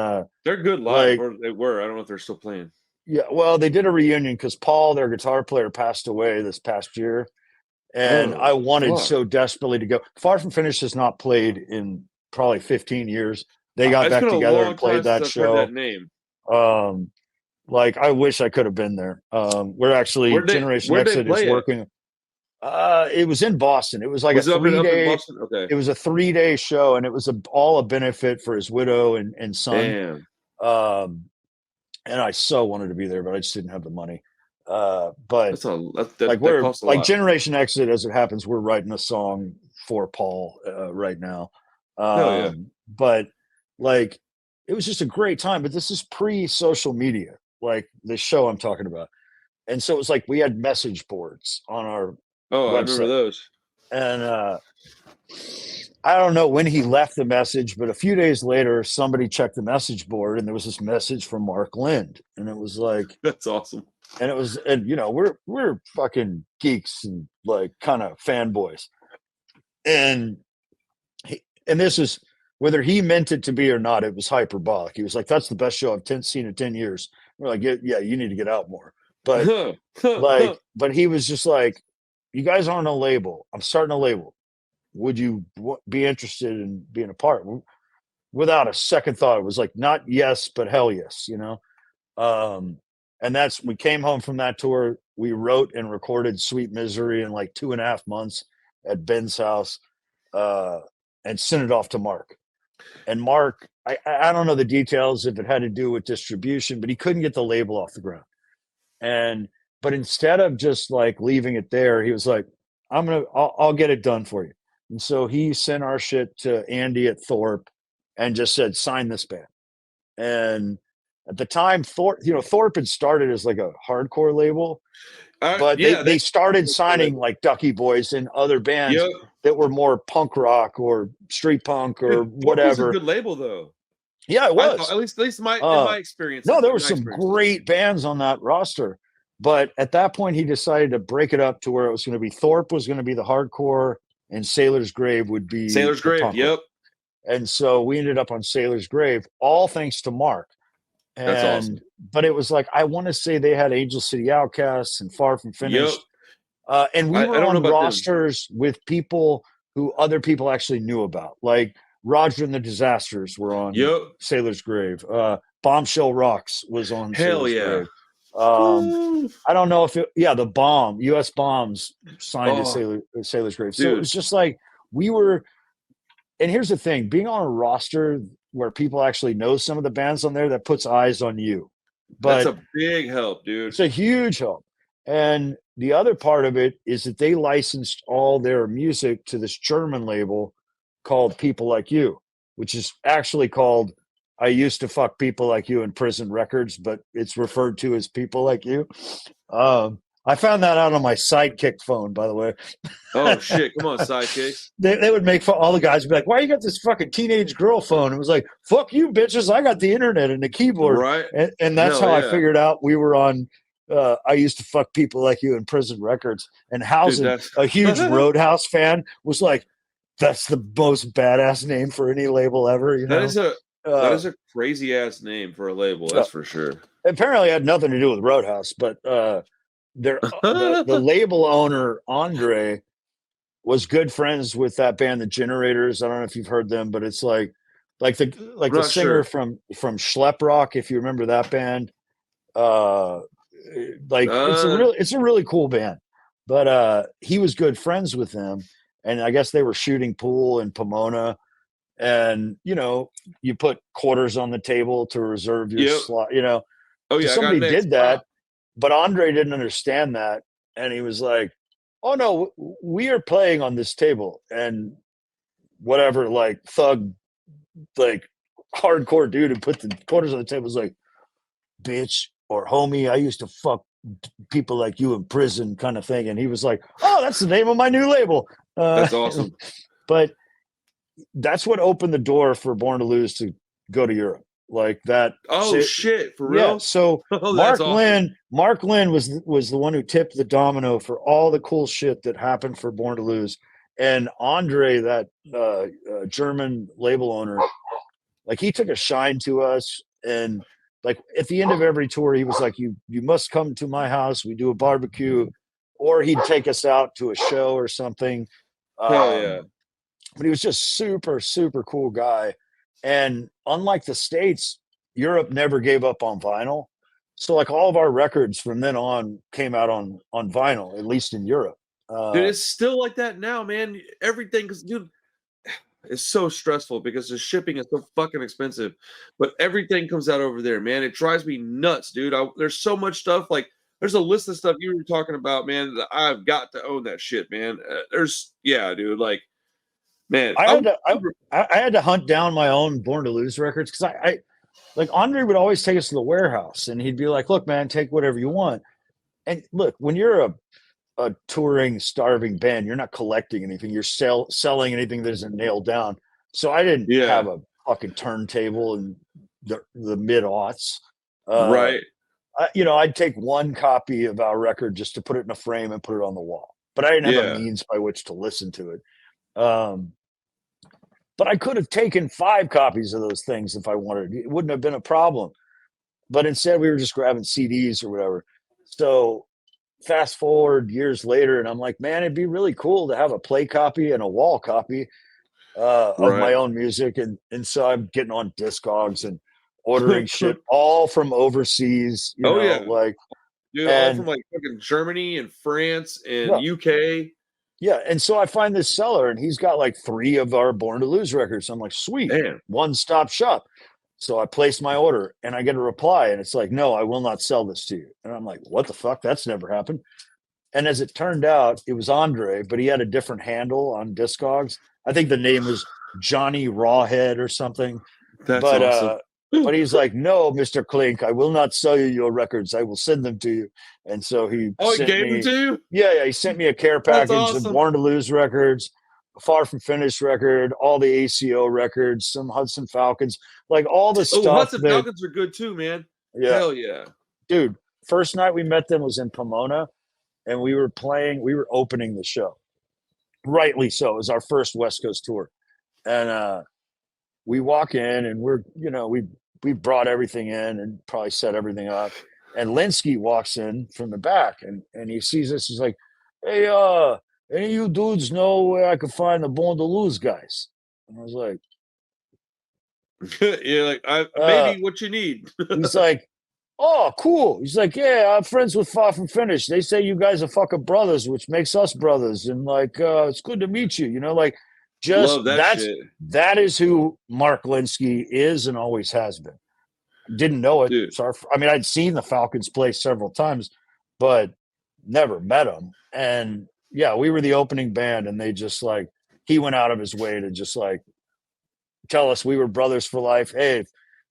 They're good live, like, or they were. I don't know if they're still playing. yeah, well, they did a reunion because Paul, their guitar player, passed away this past year. And Oh, I wanted fuck. so desperately to go. Far From Finished has not played in probably 15 years. They got It's back been a together and long played time since that I've heard that show. name. Like, I wish I could have been there. We're actually, Generation Where'd they Exit is play it? working. It was in Boston. It was like a Was it three up in day. Boston? Okay. It was a 3 day show, and it was all a benefit for his widow and son. Damn. Um, and I so wanted to be there, but I just didn't have the money. But like, That we're costs a like lot. Generation Exit, as it happens, we're writing a song for Paul right now. Hell yeah. But like, it was just a great time. But this is pre-social media, like the show I'm talking about. And so it was like we had message boards on our Oh, I remember website. those. And I don't know when he left the message, but a few days later, somebody checked the message board and there was this message from Mark Lind. And it was like, That's awesome. and it was, and we're fucking geeks and like kind of fanboys. And and this is, whether he meant it to be or not, it was hyperbolic. He was like, that's the best show I've seen in 10 years. We're like, yeah, you need to get out more. But like, but he was just like, you guys aren't a label. I'm starting a label. Would you be interested in being a part? Without a second thought, it was like, not yes, but hell yes, Um, and we came home from that tour. We wrote and recorded Sweet Misery in like 2.5 months at Ben's house, and sent it off to Mark. And Mark, I don't know the details if it had to do with distribution, but he couldn't get the label off the ground. But instead of just like leaving it there, he was like, I'll get it done for you. And so he sent our shit to Andy at Thorpe and just said, sign this band. And at the time, Thorpe had started as like a hardcore label, but yeah, they started signing like Ducky Boys and other bands yep. that were more punk rock or street punk or Dude, Thorpe was a whatever. good label though. Yeah, it I thought, was. at least in my experiences. No, there were some great bands on that roster. But at that point, he decided to break it up to where it was going to be Thorpe was going to be the hardcore and Sailor's Grave would be Sailor's the Grave. punk rock. Yep. And so we ended up on Sailor's Grave, all thanks to Mark. That's awesome. But it was like, I want to say they had Angel City Outcasts and Far From Finished. Yep. And we were I don't know on about rosters with people who other people actually knew about. Like Roger and the Disasters were on Sailor's Grave. Bombshell Rocks was on Hell Sailor's yeah. Grave. I don't know if the bomb, US Bombs signed to Sailor's Grave. So it was just like we were. And here's the thing, being on a roster where people actually know some of the bands on there, that puts eyes on you. But that's a big help, dude. It's a huge help. And the other part of it is that they licensed all their music to this German label called People Like You, which is actually called I Used to Fuck People Like You in Prison Records, but it's referred to as People Like You. I found that out on my Sidekick phone, by the way. Oh shit! Come on, sidekicks. They would make fun. All the guys would be like, "Why you got this fucking teenage girl phone?" It was like, "Fuck you, bitches! I got the internet and the keyboard." Right? And that's Hell how I yeah, figured out we were on. I used to fuck people like you in Prison Records. And dude. Housen, That's a huge Roadhouse fan, was like, "That's the most badass name for any label ever." You that know. is a that Uh, is a crazy ass name for a label. uh, That's for sure. Apparently, it had nothing to do with Roadhouse, but the label owner Andre was good friends with that band, the Generators. I don't know if you've heard them, but it's like I'm the not singer sure. from Schlep Rock, if you remember that band. Uh, like Uh, it's a really cool band. But he was good friends with them, and I guess they were shooting pool in Pomona. And you put quarters on the table to reserve your yep. slot. Oh So yeah, I got somebody next. did Pop. that, but Andre didn't understand that, and he was like, "Oh no, we are playing on this table." And whatever, like thug, like hardcore dude who put the quarters on the table was like, "Bitch or homie, I used to fuck people like you in prison," kind of thing. And he was like, "Oh, that's the name of my new label." That's awesome. But that's what opened the door for Born to Lose to go to Europe, like that. Oh So, shit, for yeah. real? So Oh, that's awesome. Mark Lynn was the one who tipped the domino for all the cool shit that happened for Born to Lose, and Andre, that German label owner, like he took a shine to us. And like at the end of every tour, he was like, "You must come to my house. We do a barbecue," or he'd take us out to a show or something. Hell yeah. But he was just super, super cool guy. And unlike the States, Europe never gave up on vinyl. So like all of our records from then on came out on vinyl, at least in Europe. Dude, Uh, it's still like that now, man. Everything, because dude, it's so stressful because the shipping is so fucking expensive. But everything comes out over there, man. It drives me nuts, dude. There's so much stuff. Like, there's a list of stuff you were talking about, man. That I've got to own that shit, man. Yeah, dude. Like, man, I I had to I had to hunt down my own Born to Lose records because I like Andre would always take us to the warehouse and he'd be like, "Look, man, take whatever you want." And look, when you're a touring, starving band, you're not collecting anything. You're selling anything that isn't nailed down. So I didn't have yeah, a fucking turntable in the mid aughts. Uh, right, I'd take one copy of our record just to put it in a frame and put it on the wall, but I didn't have a yeah. means by which to listen to it. Um, but I could have taken 5 copies of those things if I wanted. It wouldn't have been a problem. But instead, we were just grabbing CDs or whatever. So fast forward years later, and I'm like, man, it'd be really cool to have a play copy and a wall copy of Right. my own music. And so I'm getting on Discogs and ordering shit all from overseas, Oh yeah, like, dude. All from and like fucking Germany and France and yeah, UK. yeah. And so I find this seller, and he's got like 3 of our Born to Lose records. I'm like, sweet, Man, one stop shop. So I place my order, and I get a reply, and it's like, no, I will not sell this to you. And I'm like, what the fuck? That's never happened. And as it turned out, it was Andre, but he had a different handle on Discogs. I think the name was Johnny Rawhead or something. that's But awesome. uh, but he's like, "No, Mr. Klinck, I will not sell you your records. I will send them to you." And so he Oh, he sent gave them me, to you? yeah, he sent me a care That's package of awesome. Born to Lose records, Far From Finished record, all the ACO records, some Hudson Falcons, like all the Oh, stuff Hudson that, Falcons are good too, man. yeah, Hell yeah. dude. First night we met them was in Pomona, and we were opening the show. Rightly so. It was our first West Coast tour. And we walk in and we brought everything in and probably set everything up. And Linsky walks in from the back and he sees us. He's like, "Hey, any of you dudes know where I can find the Born to Lose guys?" And I was like, You're like, I uh, maybe what you need. he's like, "Oh, cool." He's like, "Yeah, I'm friends with Far From Finish. They say you guys are fucking brothers, which makes us brothers. And like, it's good to meet you. Like, just Love that shit, that is who Mark Linsky is and always has been. Didn't know it. dude. Sorry. I mean, I'd seen the Falcons play several times, but never met them. And yeah, we were the opening band, and they just like he went out of his way to just like tell us we were brothers for life. Hey,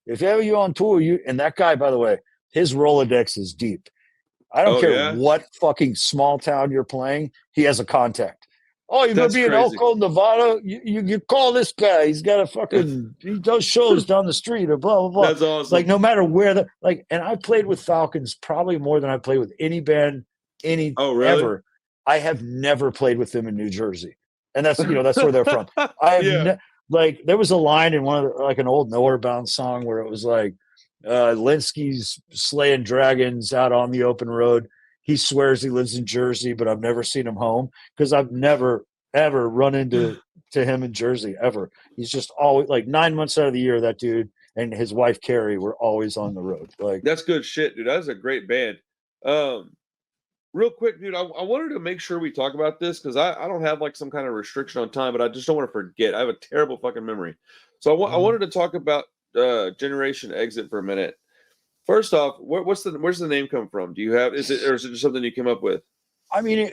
if ever you're on tour, you and that guy, by the way, his Rolodex is deep. I don't Oh care yeah, what fucking small town you're playing. He has a contact. Oh, you're gonna that's be in crazy. Elko, Nevada. You call this guy. He's got a fucking he does shows down the street or blah blah blah. That's Like awesome. no matter where the like, and I played with Falcons probably more than I played with any band any Oh really? ever. I have never played with them in New Jersey, and that's where they're from. I have Yeah. like there was a line in one of the, like an old Nowherebound song where it was like Linsky's slaying dragons out on the open road. He swears he lives in Jersey, but I've never seen him home because I've never ever run into him in Jersey ever. He's just always like 9 months out of the year. That dude and his wife Carrie were always on the road. Like, That's good shit, dude. That's a great band. Um, Real quick, dude, I wanted to make sure we talk about this because I don't have like some kind of restriction on time, but I just don't want to forget. I have a terrible fucking memory. So I wanted to talk about Generation Exit for a minute. First off, where's the name come from? Do you have is it just something you came up with? I mean,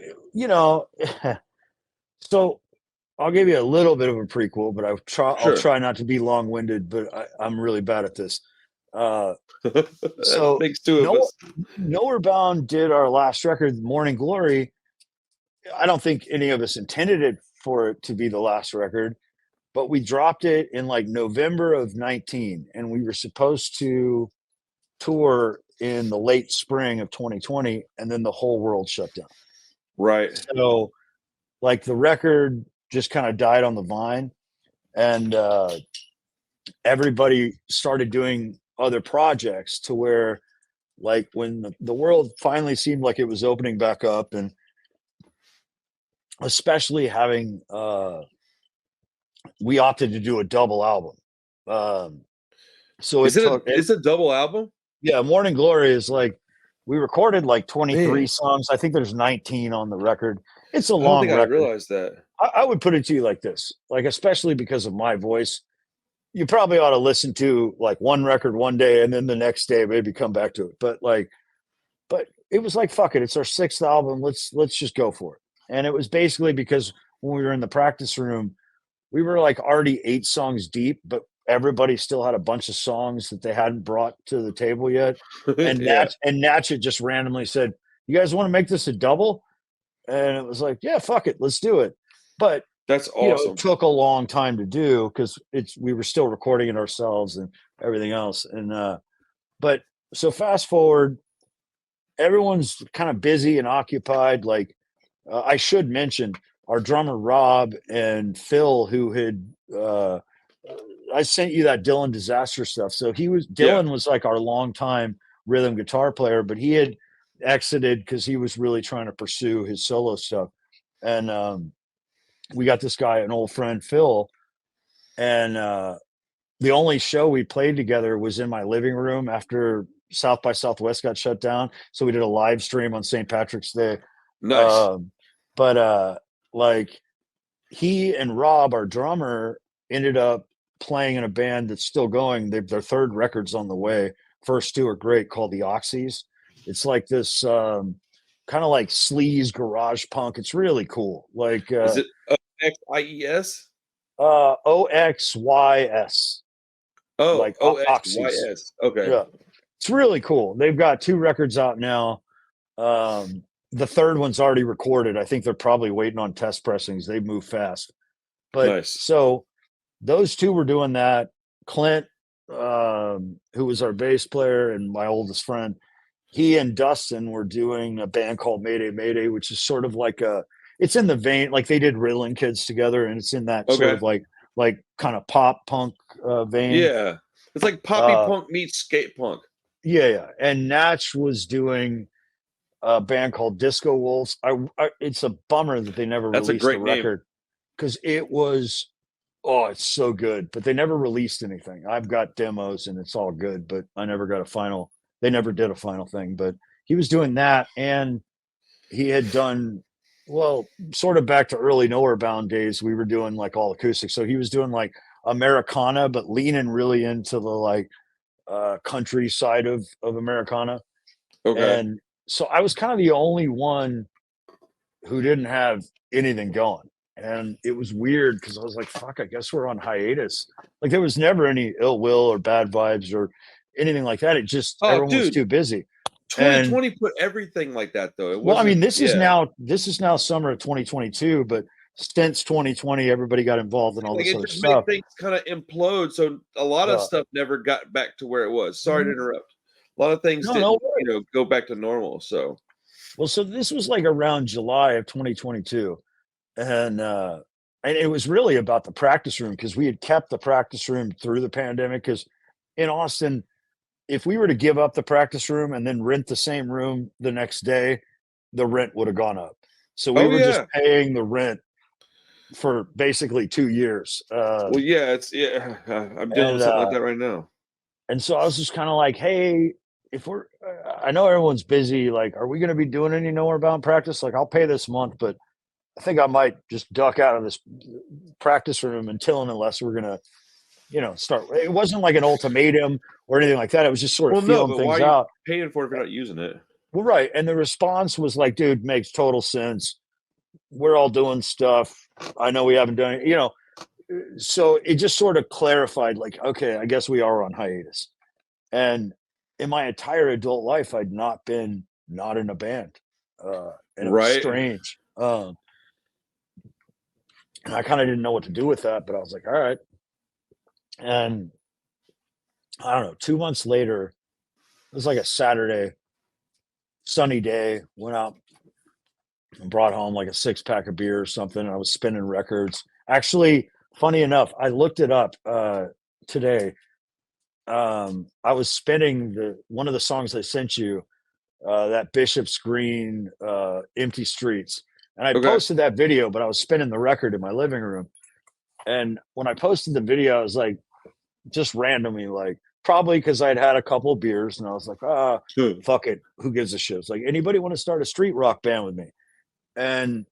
so I'll give you a little bit of a prequel, but I'll Sure. try not to be long winded, but I'm really bad at this. Uh, That so makes two of no, us. Nowhere Bound did our last record, Morning Glory. I don't think any of us intended it for it to be the last record, but we dropped it in like November of 19, and we were supposed to tour in the late spring of 2020, and then the whole world shut down. Right. So, like, the record just kind of died on the vine, and everybody started doing other projects to where, like, when the world finally seemed like it was opening back up, and especially having we opted to do a double album. So Is it it a took it, it's a double album? yeah, Morning Glory is like we recorded like 23 Man, songs. I think there's 19 on the record. It's a I don't long think I record. realized that. I would put it to you like this, like, especially because of my voice, you probably ought to listen to like one record one day and then the next day maybe come back to it. But it was like, fuck it, it's our sixth album. Let's just go for it. And it was basically because when we were in the practice room, we were like already 8 songs deep, but everybody still had a bunch of songs that they hadn't brought to the table yet. And Yeah, Natchet just randomly said, "You guys want to make this a double?" And it was like, "Yeah, fuck it, let's do it." But that's it awesome. took a long time to do because we were still recording it ourselves and everything else. And but so fast forward, everyone's kind of busy and occupied. Like, I should mention our drummer Rob and Phil, who had I sent you that Dylan Disaster stuff. So Yeah. Dylan was like our longtime rhythm guitar player, but he had exited because he was really trying to pursue his solo stuff. And we got this guy, an old friend, Phil, and the only show we played together was in my living room after South by Southwest got shut down. So we did a live stream on St. Patrick's Day. Nice. Um, but like he and Rob, our drummer, ended up playing in a band that's still going. Their third record's on the way. First two are great, called the Oxys. It's like this kind of like sleaze garage punk. It's really cool. Like Is it Oxies? OXYS, Oh, like Oxys. Oxys. Okay. Yeah, it's really cool. They've got 2 records out now. The third one's already recorded. I think they're probably waiting on test pressings. They move fast. But Nice. so those two were doing that. Clint, who was our bass player and my oldest friend, he and Dustin were doing a band called Mayday Mayday, which is sort of like it's in the vein, like they did Riddling Kids together, and it's in that sort Okay. of like kind of pop punk vein. Yeah. It's like poppy Uh, punk meets skate punk. yeah. And Natch was doing a band called Disco Wolves. It's a bummer that they never That's a released a great name. record because it was, oh, it's so good, but they never released anything. I've got demos and it's all good, but I never got a final. They never did a final thing, but he was doing that, and he had done, well, sort of back to early Nowhere Bound days. We were doing like all acoustic, so he was doing like Americana, but leaning really into the like country side of Americana. Okay. And so I was kind of the only one who didn't have anything going. And it was weird because I was like, fuck, I guess we're on hiatus. Like there was never any ill will or bad vibes or anything like that. It just, Oh, everyone was dude, too busy. And 2020 put everything like that though. It well, I mean, wasn't. Yeah. this is now summer of 2022, but since 2020, everybody got involved in all Like this it other just made stuff. things kind of implode. So a lot of Uh, stuff never got back to where it was. Sorry to interrupt. A lot of things no, no. didn't, go back to normal. So Well, so this was like around July of 2022, and it was really about the practice room because we had kept the practice room through the pandemic. Because in Austin, if we were to give up the practice room and then rent the same room the next day, the rent would have gone up. So we oh were just yeah. paying the rent for basically 2 years. Well, yeah, it's yeah. I'm dealing And with something like that right now. and so I was just kind of like, hey, if we're, I know everyone's busy. Like, are we going to be doing any Nowhere Bound practice? Like, I'll pay this month, but I think I might just duck out of this practice room until and unless we're going to, start. It wasn't like an ultimatum or anything like that. It was just sort of Well, no, feeling but why things are you out. paying for it if you're not using it? Well, right. And the response was like, dude, makes total sense. We're all doing stuff. I know we haven't done it, so it just sort of clarified, like, okay, I guess we are on hiatus. And in my entire adult life, I'd not been not in a band. And it was Right. strange. And I kind of didn't know what to do with that, but I was like, all right. And I don't know, 2 months later, it was like a Saturday, sunny day, went out and brought home like a 6 pack of beer or something. And I was spinning records. Actually, funny enough, I looked it up today. I was spinning one of the songs I sent you, that Bishop's Green, Empty Streets. And I Okay. posted that video, but I was spinning the record in my living room. And when I posted the video, I was like, just randomly, like, probably because I'd had a couple of beers and I was like, fuck it. Who gives a shit? It's like, anybody want to start a street rock band with me? And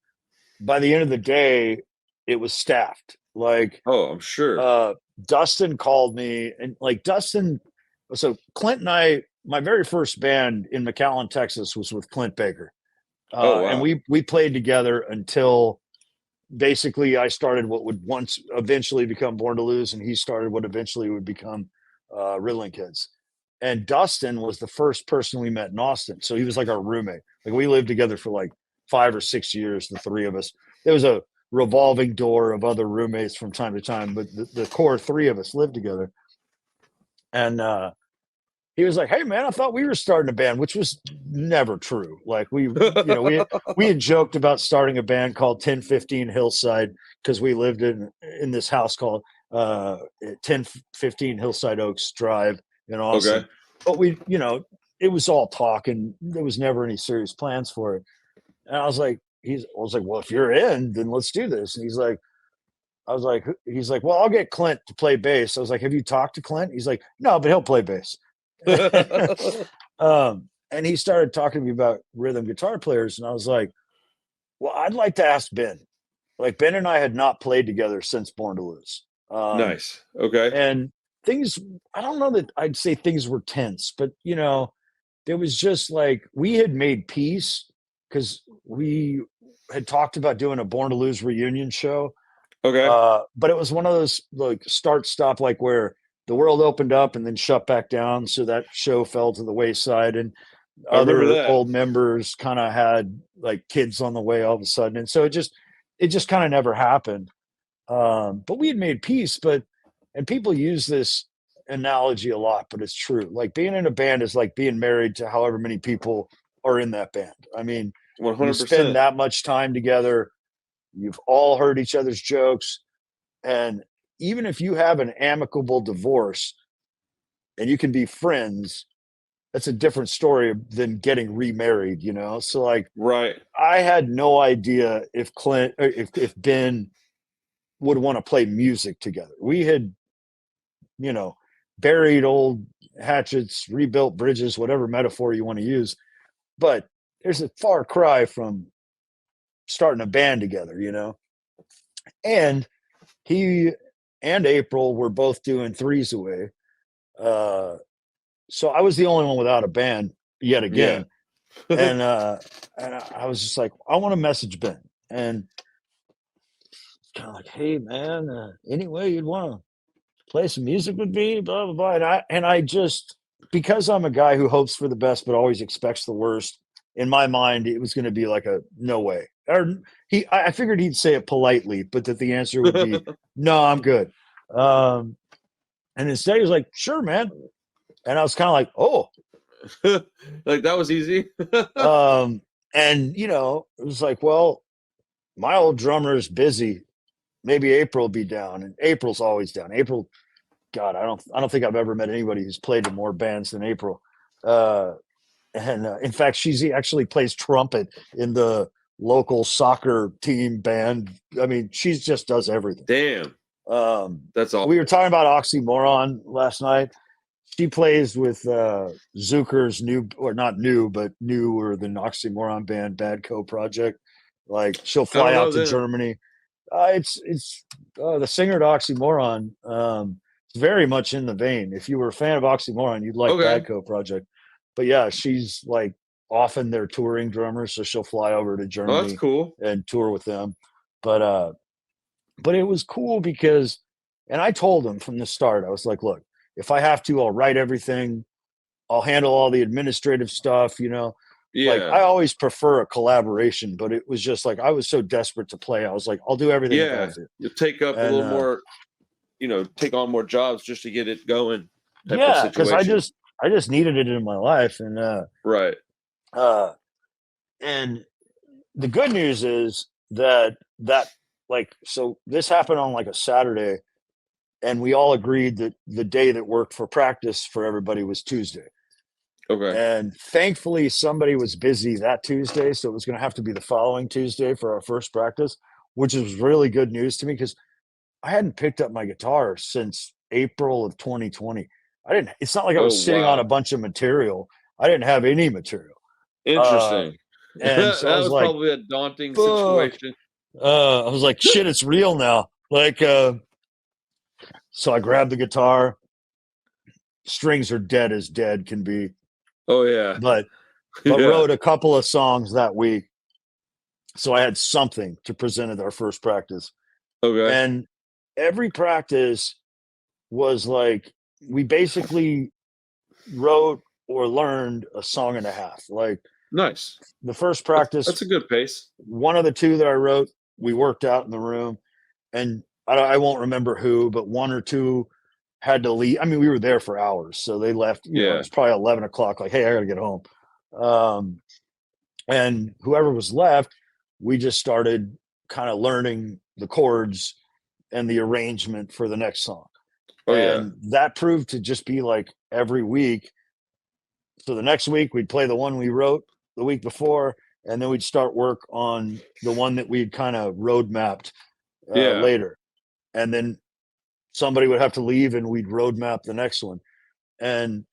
by the end of the day, it was staffed. Like, Oh, I'm sure. Dustin called me, and like Dustin, so Clint and I, my very first band in McAllen, Texas, was with Clint Baker, Oh and wow. we played together until basically I started what would once eventually become Born to Lose, and he started what eventually would become Riddling Kids. And Dustin was the first person we met in Austin, so he was like our roommate. Like we lived together for like 5 or 6 years, the three of us. There was a revolving door of other roommates from time to time, but the core three of us lived together. And he was like, "Hey man, I thought we were starting a band," which was never true. Like we had joked about starting a band called 1015 Hillside because we lived in this house called 1015 Hillside Oaks Drive in Okay. Austin. But it was all talk, and there was never any serious plans for it. And I was like, well, if you're in, then let's do this. And he's like, well, I'll get Clint to play bass. I was like, have you talked to Clint? He's like, no, but he'll play bass. And he started talking to me about rhythm guitar players. And I was like, well, I'd like to ask Ben. Like Ben and I had not played together since Born to Lose. Nice. Okay. And things, I don't know that I'd say things were tense, but there was just like, we had made peace because we had talked about doing a Born to Lose reunion show. Okay. But it was one of those like start stop, like where the world opened up and then shut back down. So that show fell to the wayside, and I remember other that. old members kind of had like kids on the way all of a sudden. And so it just kind of never happened. But we had made peace, and people use this analogy a lot, but it's true. Like being in a band is like being married to however many people are in that band. I mean, you spend 100%. that much time together. You've all heard each other's jokes. And even if you have an amicable divorce and you can be friends, that's a different story than getting remarried, So like Right. I had no idea if Clint or if Ben would want to play music together. We had, you know, buried old hatchets, rebuilt bridges, whatever metaphor you want to use. But there's a far cry from starting a band together. And he and April were both doing Threes Away. So I was the only one without a band yet Yeah. again. And I was just like, I want to message Ben. And kind of like, hey man, anyway, you'd want to play some music with me, blah blah blah. And I just because I'm a guy who hopes for the best but always expects the worst. In my mind, it was going to be like a no way. Or I figured he'd say it politely, but that the answer would be no, I'm good. And instead, he was like, "Sure, man." And I was kind of like, "Oh." Like that was easy. And it was like, well, my old drummer is busy. Maybe April will be down, and April's always down. April, God, I don't think I've ever met anybody who's played in more bands than April. And in fact, she actually plays trumpet in the local soccer team band. I mean, she just does everything. Damn, that's all. We were talking about Oxymoron last night. She plays with Zucker's new, or not new, but newer than Oxymoron band, Bad Co Project. Like she'll fly out to Germany. It's the singer to Oxymoron. It's very much in the vein. If you were a fan of Oxymoron, you'd like Bad Co Project. But yeah, she's like often their touring drummer, so she'll fly over to Germany. Oh, that's cool. And tour with them. But it was cool because, and I told him from the start, I was like, look, if I have to, I'll write everything. I'll handle all the administrative stuff, Yeah. Like I always prefer a collaboration, but it was just like I was so desperate to play. I was like, I'll do everything. Yeah. You take up a little more, take on more jobs just to get it going. Yeah, because I just needed it in my life. And right. And the good news is that so this happened on like a Saturday, and we all agreed that the day that worked for practice for everybody was Tuesday. Okay. And thankfully somebody was busy that Tuesday, so it was going to have to be the following Tuesday for our first practice, which is really good news to me because I hadn't picked up my guitar since April of 2020. It's not like I was sitting on a bunch of material. I didn't have any material. Interesting. And so that was like, probably a daunting situation. I was like, shit, it's real now. Like, so I grabbed the guitar. Strings are dead as dead can be. Oh yeah. But wrote a couple of songs that week. So I had something to present at our first practice. Okay. And every practice was like, we basically wrote or learned a song and a half. Like, nice. The first practice, that's a good pace. One of the two that I wrote, we worked out in the room, and I won't remember who, but one or two had to leave. I mean, we were there for hours, so they left. It was probably 11 o'clock. Like, hey, I got to get home. And whoever was left, we just started kind of learning the chords and the arrangement for the next song. That proved to just be like every week. So the next week we'd play the one we wrote the week before, and then we'd start work on the one that we'd kind of road mapped later. And then somebody would have to leave and we'd road map the next one. And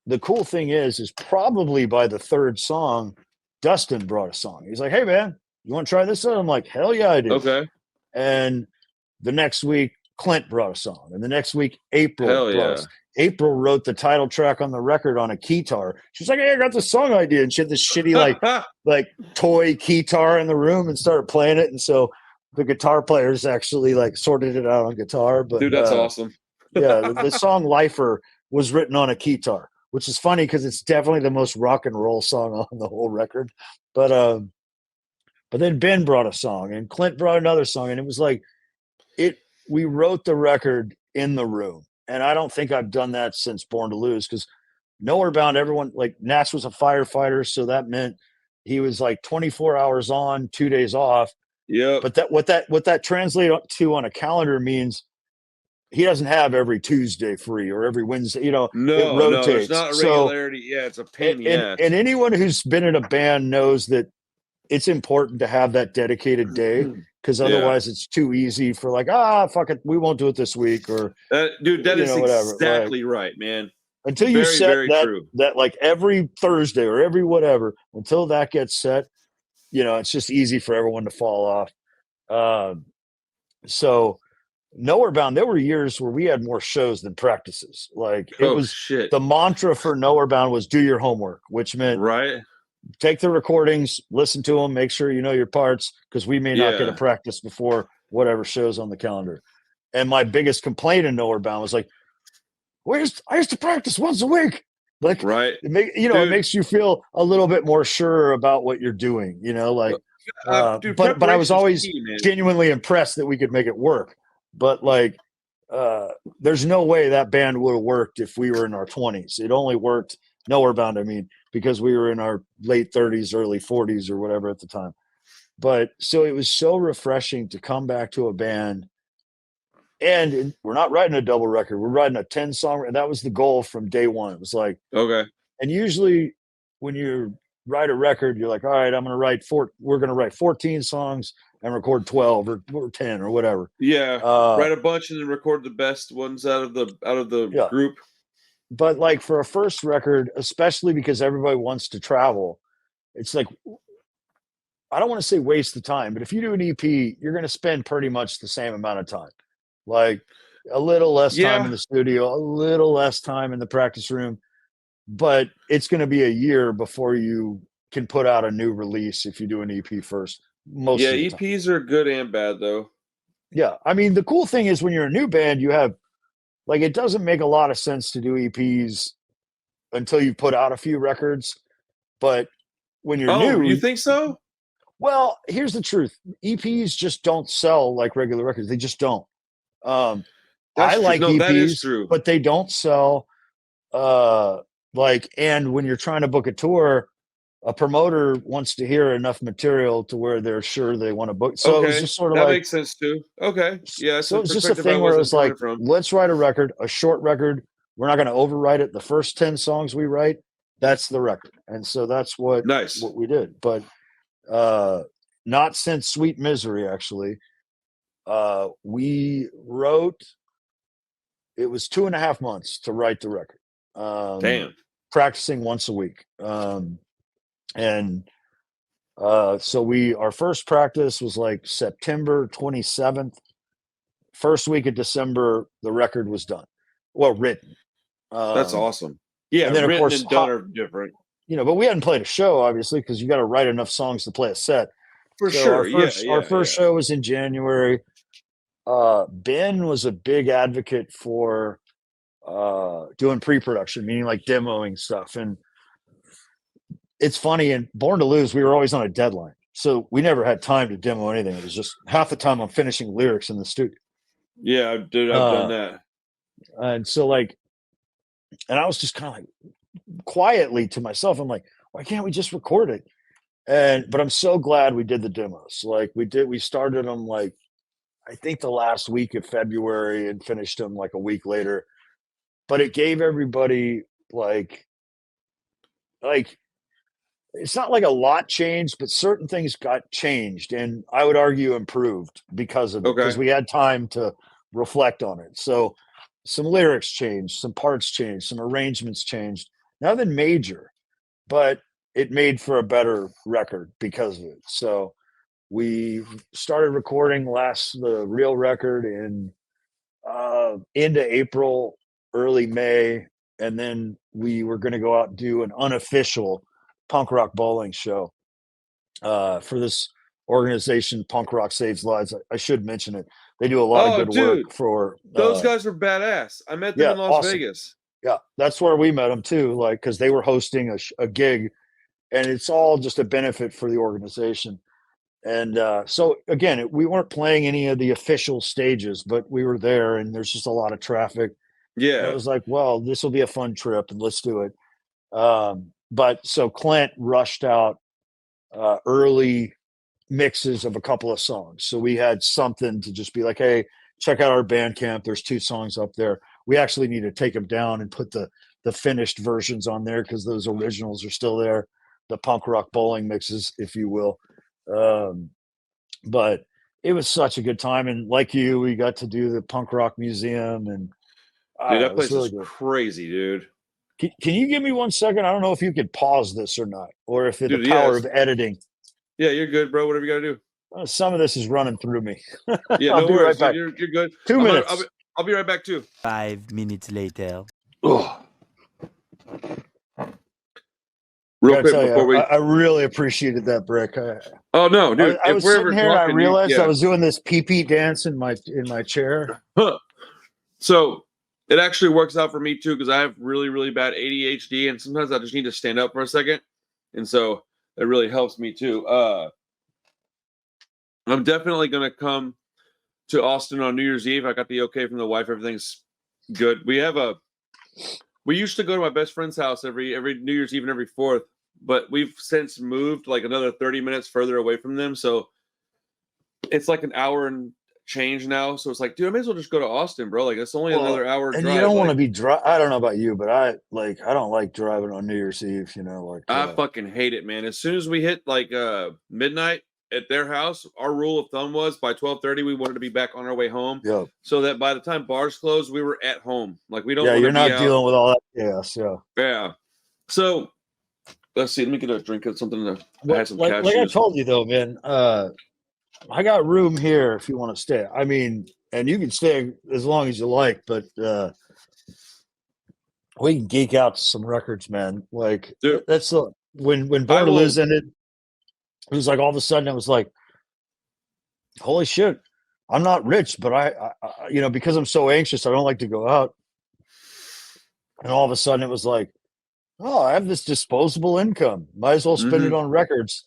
the cool thing is probably by the third song, Dustin brought a song. He's like, hey man, you want to try this one? I'm like, hell yeah, I do. Okay. And the next week, Klinck brought a song. And the next week, April April wrote the title track on the record on a keytar. She's like, hey, I got this song idea. And she had this shitty like toy keytar in the room and started playing it. And so the guitar players actually like sorted it out on guitar. But dude, that's awesome. The song Lifer was written on a keytar, which is funny because it's definitely the most rock and roll song on the whole record. But then Ben brought a song and Clint brought another song, and it was like we wrote the record in the room. And I don't think I've done that since Born to Lose, because Nowherebound, everyone, like Nats was a firefighter, so that meant he was like 24 hours on, 2 days off. Yeah. But what that translates to on a calendar means he doesn't have every Tuesday free or every Wednesday. No, it rotates. No, it's not a regularity. It's a pain in the ass. And anyone who's been in a band knows that it's important to have that dedicated day, because otherwise it's too easy for like, fuck it, we won't do it this week. Or dude, that is exactly right, man. Until you set that like every Thursday or every whatever, until that gets set, it's just easy for everyone to fall off. So Nowherebound, there were years where we had more shows than practices. Like the mantra for Nowherebound was do your homework, which meant take the recordings, listen to them, make sure you know your parts, because we may not get a practice before whatever shows on the calendar. And my biggest complaint in Nowherebound was like, I used to practice once a week. Like, Right. it Dude, makes you feel a little bit more sure about what you're doing, like, dude, but I was preparation's always key, man. genuinely impressed that we could make it work. But like, there's no way that band would have worked if we were in our 20s. It only worked Nowherebound, I mean, because we were in our late 30s, early 40s or whatever at the time. But so it was so refreshing to come back to a band, and we're not writing a double record. We're writing a 10 song. And that was the goal from day one. It was like, Okay. and usually when you write a record, you're like, all right, we're going to write 14 songs and record 12 or 10 or whatever. Yeah. Write a bunch and then record the best ones out of the Yeah. group. But like for a first record, especially because everybody wants to travel, it's like, I don't want to say waste the time, but if you do an EP, you're going to spend pretty much the same amount of time. Like a little less time in the studio, a little less time in the practice room, but it's going to be a year before you can put out a new release if you do an EP first. Most of the time. EPs are good and bad though. Yeah. I mean, the cool thing is when you're a new band, you have like, it doesn't make a lot of sense to do EPs until you put out a few records. But when you're Oh, new, you think so? well, here's the truth. EPs just don't sell like regular records. They just don't. I That's true. like No, that is EPs, true. but they don't sell. And when you're trying to book a tour, a promoter wants to hear enough material to where they're sure they want to book. So it was just sort of that like, makes sense too. Okay. Yeah. so it's just a thing where it was like, let's write a record, a short record. We're not going to overwrite it. The first 10 songs we write, that's the record. And so that's what we did. But not since Sweet Misery, actually. We wrote, it was 2.5 months to write the record. Damn. Practicing once a week. So our first practice was like September 27th. First week of December, the record was done. Well, written. That's awesome. Yeah, and then, written of course, and done are different. But we hadn't played a show, obviously, because you got to write enough songs to play a set. For sure. Our first show was in January. Ben was a big advocate for doing pre-production, meaning like demoing stuff. And it's funny, in Born to Lose, we were always on a deadline. So we never had time to demo anything. It was just half the time I'm finishing lyrics in the studio. Yeah, dude, I've done that. And so and I was just kind of like quietly to myself, I'm like, why can't we just record it? But I'm so glad we did the demos. Like we started them like, I think the last week of February and finished them like a week later. But it gave everybody like it's not like a lot changed, but certain things got changed, and I would argue improved because of it, because we had time to reflect on it. So some lyrics changed, some parts changed, some arrangements changed. Nothing major, but it made for a better record because of it. So we started recording the real record in into April, early May, and then we were going to go out and do an unofficial punk rock bowling show for this organization, Punk Rock Saves Lives. I should mention it. They do a lot of good work for those guys are badass. I met them in Las Vegas. Yeah, that's where we met them too, like because they were hosting a gig, and it's all just a benefit for the organization. And so again, we weren't playing any of the official stages, but we were there, and there's just a lot of traffic. Yeah, and it was like, well, this will be a fun trip, and let's do it. But so Klinck rushed out early mixes of a couple of songs, so we had something to just be like, hey, check out our Bandcamp. There's 2 songs up there. We actually need to take them down and put the finished versions on there because those originals are still there, the punk rock bowling mixes, if you will. But it was such a good time, and like you, we got to do the punk rock museum, and dude, that place is crazy, dude. Can you give me 1 second? I don't know if you could pause this or not, or if the power of editing. Yeah, you're good, bro. Whatever you got to do. Some of this is running through me. Yeah, no worries. Right, you're good. 2 minutes. I'll be right back too. 5 minutes later. Real quick before we, I really appreciated that break. Oh no, dude! I was sitting here and I realized I was doing this pee-pee dance in my chair. So It actually works out for me too because I have really, really bad ADHD, and sometimes I just need to stand up for a second, and so it really helps me too. I'm definitely gonna come to Austin on New Year's Eve. I got the okay from the wife. Everything's good. We used to go to my best friend's house every New Year's Eve and every 4th, but we've since moved like another 30 minutes further away from them. So it's like an hour and change now. So it's like, dude, I may as well just go to Austin, bro. Like it's only another hour and drive. you don't want to like, be I don't know about you, but I don't like driving on New Year's Eve. I fucking hate it, man. As soon as we hit like midnight at their house, our rule of thumb was by 12:30 we wanted to be back on our way home. Yeah. So that by the time bars closed, we were at home. Like we don't. Yeah, want you're to be not dealing with all that chaos. Yeah. Yeah. So let's see. Let me get a drink of something to have some like I cashews. told you though, man. I got room here if you want to stay. I mean, and you can stay as long as you like, but we can geek out to some records, man. Like Dude, that's when Born to Lose ended. It was like all of a sudden it was like, holy shit, I'm not rich, but I because I'm so anxious, I don't like to go out. And all of a sudden it was like, oh, I have this disposable income. Might as well spend it on records.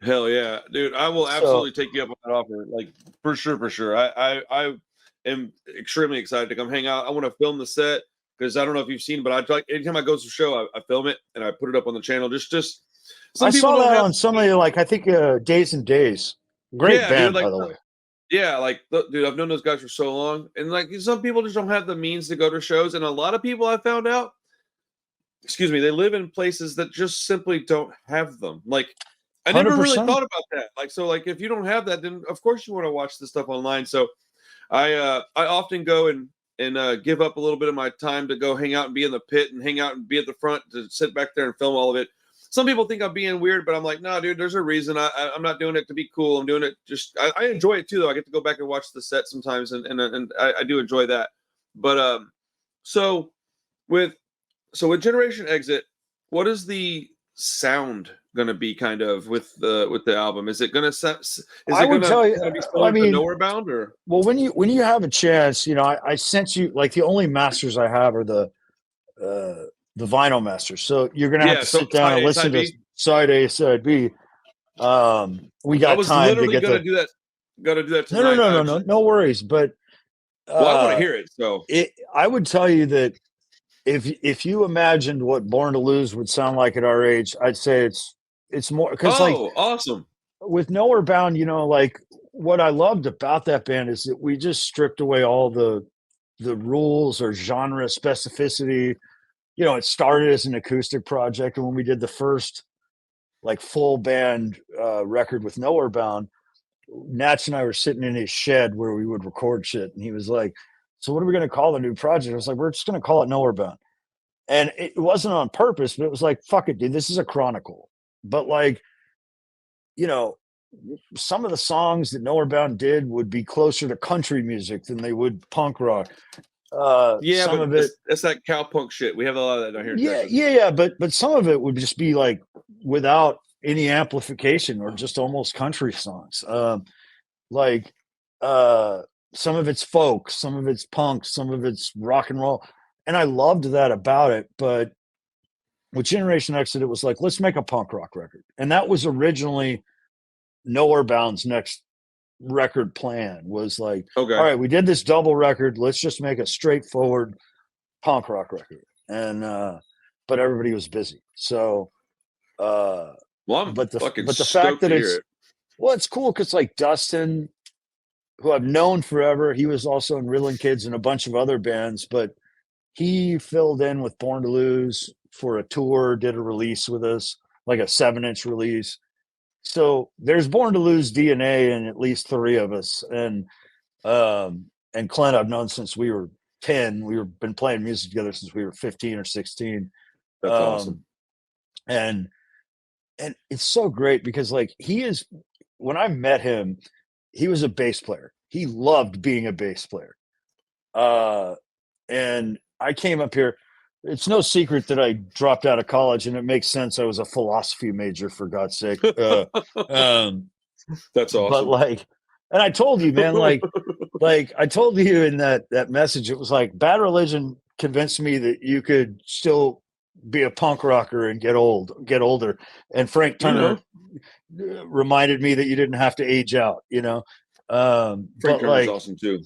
Hell yeah, dude! I will absolutely take you up on that offer. Like for sure. I am extremely excited to come hang out. I want to film the set because I don't know if you've seen, but I like anytime I go to a show, I film it and I put it up on the channel. Just I saw that on some of the I think Days and Days. Great band, dude, by the way. Yeah, like dude, I've known those guys for so long, and like some people just don't have the means to go to shows, and a lot of people I found out, excuse me, they live in places that just simply don't have them. Like I never really 100%. thought about that. Like so, like if you don't have that, then of course you want to watch this stuff online. So I often go and give up a little bit of my time to go hang out and be in the pit and hang out and be at the front to sit back there and film all of it. Some people think I'm being weird, but I'm like, no, dude, there's a reason. I'm not doing it to be cool. I'm doing it just I enjoy it too, though. I get to go back and watch the set sometimes, and I do enjoy that. But so with Generation Exit, what is the sound going to be kind of with the album? Is it going to be similar to Nowherebound or? Well, when you have a chance, I sent you like the only masters I have are the vinyl masters. So you're going to have to sit down and listen to side A, side B. We got time to get to do that. Got to do that tonight. No worries. But I want to hear it. So I would tell you that if you imagined what Born to Lose would sound like at our age, I'd say it's more because awesome with Nowherebound, like what I loved about that band is that we just stripped away all the rules or genre specificity. It started as an acoustic project, and when we did the first like full band record with Nowherebound, Natch and I were sitting in his shed where we would record shit, and he was like, so what are we going to call the new project? I was like, we're just going to call it Nowherebound. And it wasn't on purpose, but it was like, fuck it, dude, this is a chronicle. But like, some of the songs that Nowherebound did would be closer to country music than they would punk rock. Some of it, that's that cowpunk shit. We have a lot of that down here. Yeah. But some of it would just be like without any amplification or just almost country songs. Some of it's folk, some of it's punk, some of it's rock and roll. And I loved that about it. But with Generation Exit, it was like, let's make a punk rock record. And that was originally Nowherebound's next record plan was like, okay, all right, we did this double record. Let's just make a straightforward punk rock record. And, but everybody was busy. So, but the fact that it's cool because like Dustin, who I've known forever, he was also in Riddling Kids and a bunch of other bands, but he filled in with Born to Lose for a tour, did a release with us, like a 7-inch release. So there's Born to Lose DNA in at least 3 of us. And Clint I've known since we were 10. We've been playing music together since we were 15 or 16. That's awesome. And it's so great because like when I met him, he was a bass player. He loved being a bass player. And I came up here. It's no secret that I dropped out of college, and it makes sense. I was a philosophy major, for God's sake. That's awesome. But like, And I told you, man, like I told you in that message, it was like Bad Religion convinced me that you could still be a punk rocker and get older. And Frank You Turner know, reminded me that you didn't have to age out, you know. Frank But Turner's like, awesome too.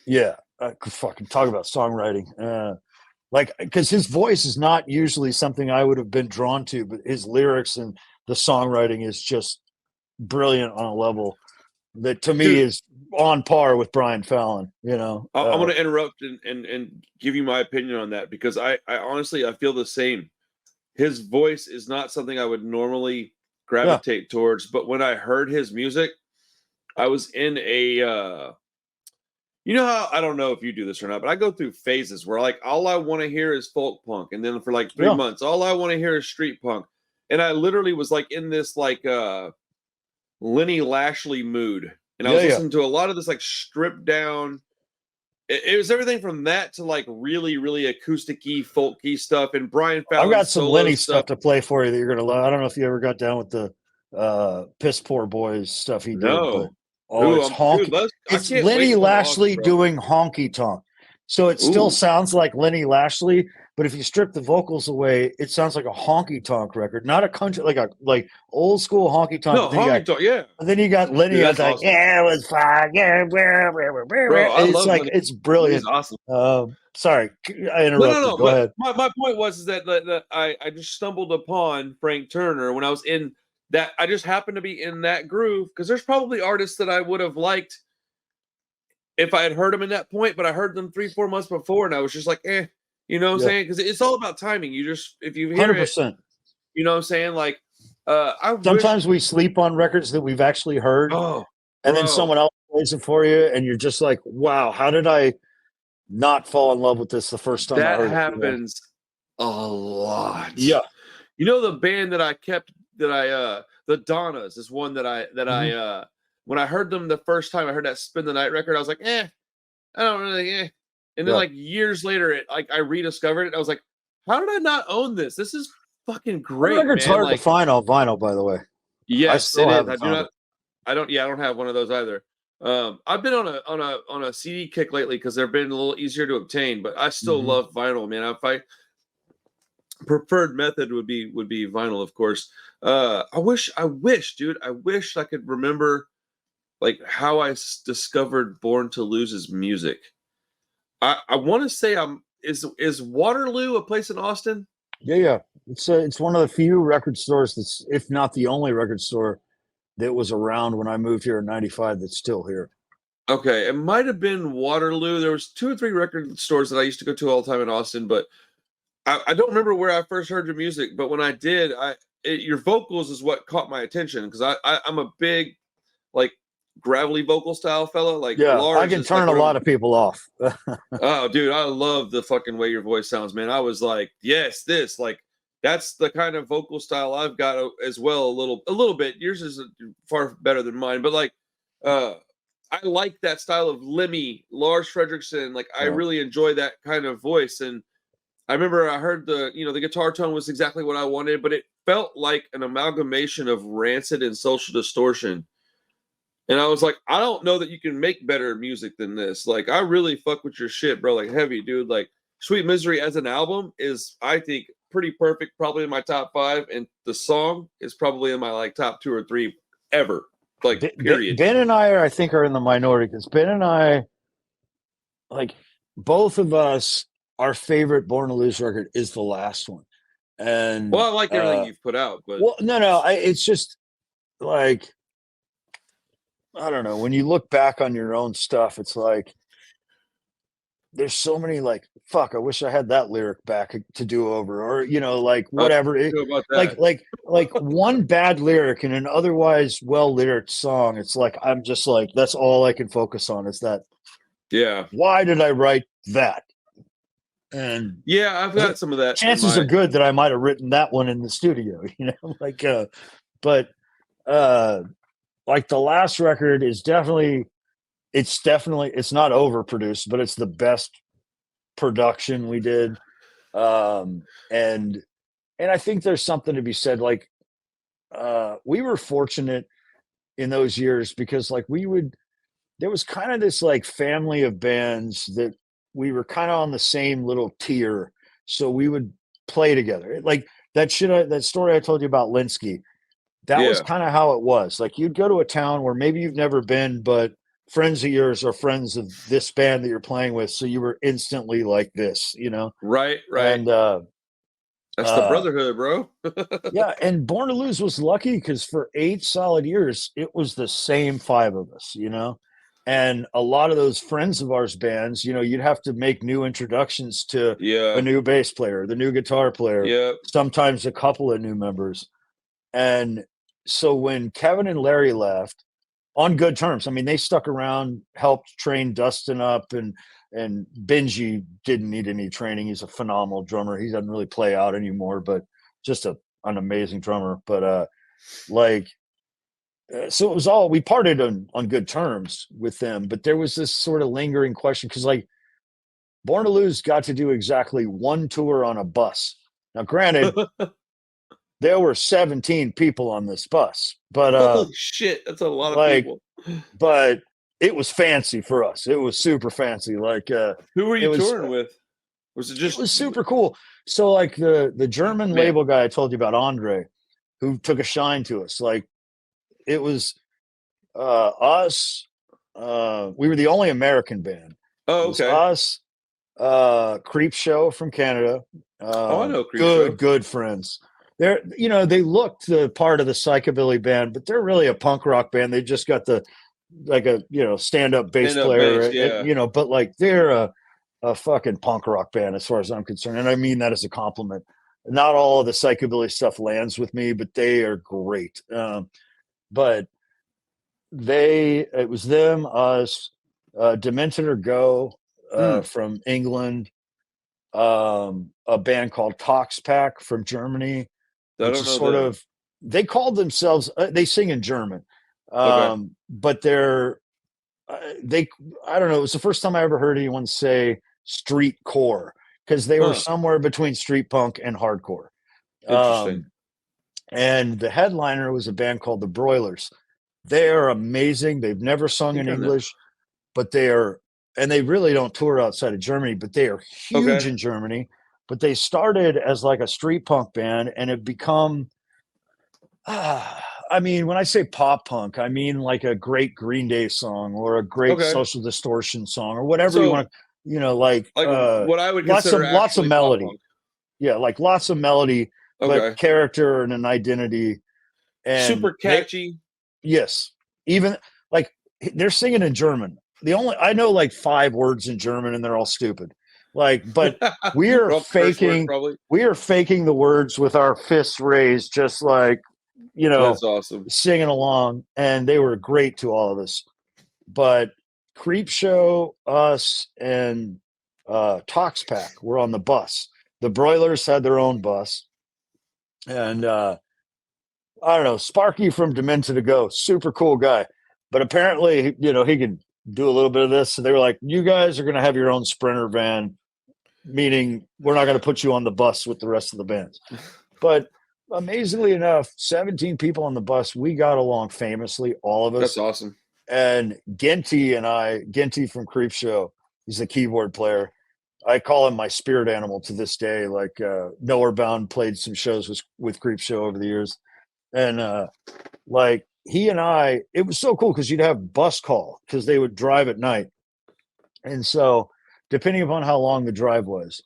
yeah, I could fucking talk about songwriting. Like, because his voice is not usually something I would have been drawn to, but his lyrics and the songwriting is just brilliant on a level that to me Dude, is on par with Brian Fallon, you know. I'm going to interrupt and give you my opinion on that because I honestly I feel the same. His voice is not something I would normally Yeah. gravitate towards, but when I heard his music, I was in a you know how I don't know if you do this or not, but I go through phases where like all I want to hear is folk punk, and then for like 3 months, all I want to hear is street punk. And I literally was like in this like Lenny Lashley mood. And I was Yeah. listening to a lot of this like stripped down. It was everything from that to like really, really acousticy, folky stuff, and Brian I've got Fallon's some solo Lenny stuff. stuff to play for you that you're gonna love. I don't know if you ever got down with the Piss Poor Boys stuff he did, but No, it's honky. dude, I It's can't wait Lenny to come to Austin, Lashley bro. doing honky tonk. So it still Ooh, sounds like Lenny Lashley, but if you strip the vocals away, it sounds like a honky tonk record, not a country, like old school honky tonk. no, honky tonk, yeah, Then you got Lenny dude, that's that's like, awesome, yeah, it was fine. Yeah, bro. I it's love like Lenny. it's Lenny's brilliant. awesome. Sorry, I No, no, interrupted. no. Go But ahead. my point was is that I just stumbled upon Frank Turner when I was in that. I just happened to be in that groove because there's probably artists that I would have liked if I had heard them in that point, but I heard them 3, 4 months before, and I was just like, you know what I'm Yeah, saying? Because it's all about timing. You just if you hear it, 100%. you know what I'm saying? Like, I wish. Sometimes we sleep on records that we've actually heard, Oh, and then bro, someone else plays it for you, and you're just like, wow, how did I not fall in love with this the first time I that heard it? You know? happens a lot. Yeah. You know the band that I kept that I the Donnas is one that I Mhm. when I heard them the first time I heard that Spend the Night record, I was like, I don't really And then Yeah. like years later it like I rediscovered it. I was like, how did I not own this? This is fucking That great, record's man. hard to Like, find on vinyl, by the way. I yes, it still is. haven't I do found it. not I don't have one of those either. I've been on a CD kick lately because they've been a little easier to obtain, but I still Mhm. love vinyl, man. If I preferred method would be vinyl, of course. Dude, I wish I could remember like how discovered Born to Lose's music. I want to say I'm is Waterloo a place in Austin? Yeah. It's one of the few record stores that's, if not the only record store that was around when I moved here in '95 that's still here. Okay, it might have been Waterloo. There was 2 or 3 record stores that I used to go to all the time in Austin, but I don't remember where I first heard your music. But when I did, your vocals is what caught my attention because I'm a big like gravelly vocal style fella. Like Yeah, I Lars can is like turn a one of lot of people off. oh dude, I love the fucking way your voice sounds, man. I was like, yes, this like that's the kind of vocal style I've got as well. A little bit. Yours is far better than mine, but like, uh, I like that style of Lemmy, Lars Fredrickson. Like, I Yeah. really enjoy that kind of voice. And I remember I heard the guitar tone was exactly what I wanted, but it felt like an amalgamation of Rancid and Social Distortion. And I was like, I don't know that you can make better music than this. Like, I really fuck with your shit, bro. Like, heavy, dude. Like, Sweet Misery as an album is, I think, pretty perfect. Probably in my top 5, and the song is probably in my like top 2 or 3 ever. Like, period. Ben and I think, are in the minority because Ben and I, like, both of us, our favorite Born to Lose record is the last one. Well, And I like everything you've put out, but well, no, it's just like, I don't know. When you look back on your own stuff, it's like there's so many like, fuck, I wish I had that lyric back to do over, or like I whatever. feel about Like that. one bad lyric in an otherwise well lyric song. It's like I'm just like that's all I can focus on is that. Yeah. Why did I write that? And Yeah, I've got some of that in chances are my good that I might have written that one in the studio, like but like the last record is definitely it's not overproduced, but it's the best production we did. And I think there's something to be said. Like we were fortunate in those years because like we would there was kind of this like family of bands that we were kind of on the same little tier, so we would play together. Like that story I told you about Linsky. That was Yeah. kind of how it was. Like you'd go to a town where maybe you've never been, but friends of yours are friends of this band that you're playing with, so you were instantly like this, you know. Right. And That's the uh, brotherhood, bro. yeah, and Born to Lose was lucky because for 8 solid years, it was the same five of us, you know. And a lot of those friends of ours bands, you know, you'd have to make new introductions to a Yeah. new bass player, the new guitar player, Yep. sometimes a couple of new members. And so when Kevin and Larry left on good terms, I mean, they stuck around, helped train Dustin up, and Benji didn't need any training. He's a phenomenal drummer. He doesn't really play out anymore, but just an amazing drummer. But so it was all, we parted on good terms with them, but there was this sort of lingering question because like Born to Lose got to do exactly one tour on a bus. Now, granted, there were 17 people on this bus, but Holy shit, that's a lot of like, people. but it was fancy for us. It was super fancy. Like, Who were it you was touring with? Was it just it was super cool. So, like the German Man. label guy I told you about, Andre, who took a shine to us. Like, it was us. We were the only American band. Oh, It was okay. us, Creep Show from Canada. Oh, I know Creep Show. Good friends. They're, you know, they looked the part of the psychobilly band, but they're really a punk rock band. They just got the like a, you know, stand-up bass Stand-up player, bass, yeah. you know, but like they're a fucking punk rock band as far as I'm concerned, and I mean that as a compliment. Not all of the psychobilly stuff lands with me, but they are great. But it was them, us, Demented or Go from England, a band called Tox Pack from Germany, I which don't is know sort them. of, they called themselves, they sing in German, Okay. but they're they, I don't know, it was the first time I ever heard anyone say street core because they were Huh. somewhere between street punk and hardcore. Interesting. And the headliner was a band called the Broilers. They are amazing. They've never I sung in think I know. English, but they are, and they really don't tour outside of Germany, but they are huge Okay. in Germany. But they started as like a street punk band and have become, I mean, when I say pop punk, I mean like a great Green Day song or a great Okay. Social Distortion song or whatever you So, want to, you know, like what I would lots consider of actually pop melody. punk. Yeah, like lots of melody, but Okay. character and an identity. And Super catchy. yes, even like they're singing in German. I know like 5 words in German and they're all stupid. Like, but we are All curse words, faking, probably. the words with our fists raised, just like, you know, That's awesome. singing along, and they were great to all of us. But Creep Show, us, and Tox Pack were on the bus. The Broilers had their own bus, and I don't know, Sparky from Demented to Go, super cool guy, but apparently, you know, he could do a little bit of this. So they were like, "You guys are going to have your own Sprinter van, meaning we're not going to put you on the bus with the rest of the bands." But amazingly enough, 17 people on the bus, we got along famously, all of us. That's awesome. And Genty from Creep Show, he's a keyboard player. I call him my spirit animal to this day. Like Nowherebound played some shows with Creep Show over the years. And like he and I, it was so cool because you'd have bus call because they would drive at night. And so depending upon how long the drive was,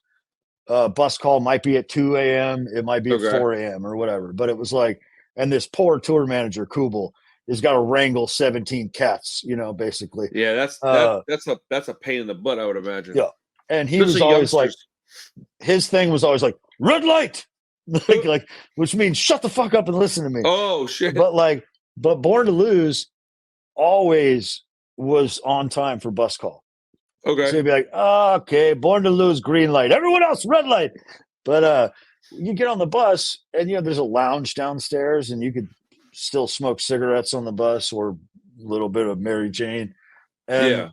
bus call might be at 2 a.m. It might be at 4 a.m. or whatever. But it was like, and this poor tour manager, Kubel, has got to wrangle 17 cats, you know, basically. Yeah, that's a pain in the butt, I would imagine. Yeah. And he Especially was always youngsters. like, his thing was always like, red light, like, which means shut the fuck up and listen to me. Oh, shit. But Born to Lose always was on time for bus call. Okay. So you'd be like, oh, okay, Born to Lose, green light. Everyone else, red light. But you get on the bus and, you know, there's a lounge downstairs and you could still smoke cigarettes on the bus or a little bit of Mary Jane. And yeah.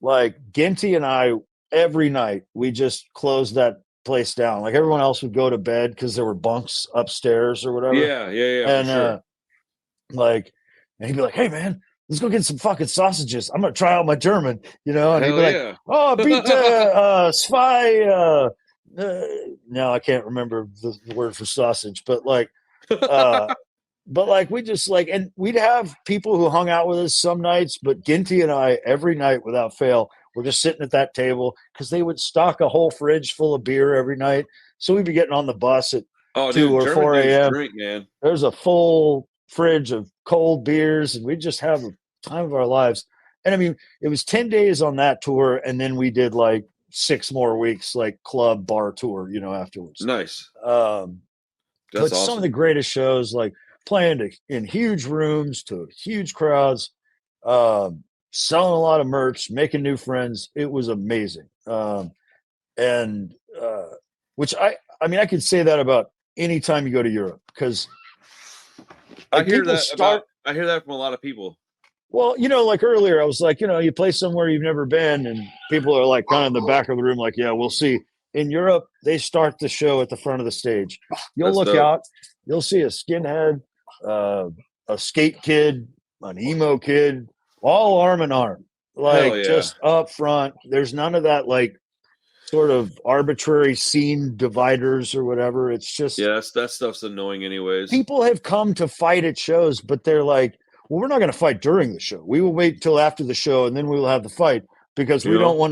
like Ginty and I, every night, we just closed that place down. Like everyone else would go to bed because there were bunks upstairs or whatever. Yeah, And for sure. like, and he'd be like, hey, man, let's go get some fucking sausages. I'm gonna try out my German, you know. And he'd be Hell like, yeah. oh, bitte, zwei. No, I can't remember the word for sausage, but like, we just like, and we'd have people who hung out with us some nights, but Ginty and I, every night without fail, we're just sitting at that table because they would stock a whole fridge full of beer every night. So we'd be getting on the bus at 2 or German 4 dudes a.m. drink, man. There's a full fridge of cold beers, and we just have a time of our lives. And I mean, it was 10 days on that tour, and then we did like 6 more weeks, like club bar tour, you know, afterwards. Nice. But That's some of awesome. the greatest shows, like playing in huge rooms to huge crowds, selling a lot of merch, making new friends. It was amazing. And which I mean, I could say that about any time you go to Europe, because I hear that from a lot of people. Well, you know, like earlier, I was like, you know, you play somewhere you've never been, and people are like kind of in the back of the room, like, yeah, we'll see. In Europe, they start the show at the front of the stage. You'll That's look dope. out, you'll see a skinhead, a skate kid, an emo kid, all arm in arm, like yeah. just up front. There's none of that like sort of arbitrary scene dividers or whatever. It's just, Yeah, that stuff's annoying anyways. people have come to fight at shows, but they're like, well, we're not going to fight during the show. We will wait till after the show, and then we will have the fight, because we don't want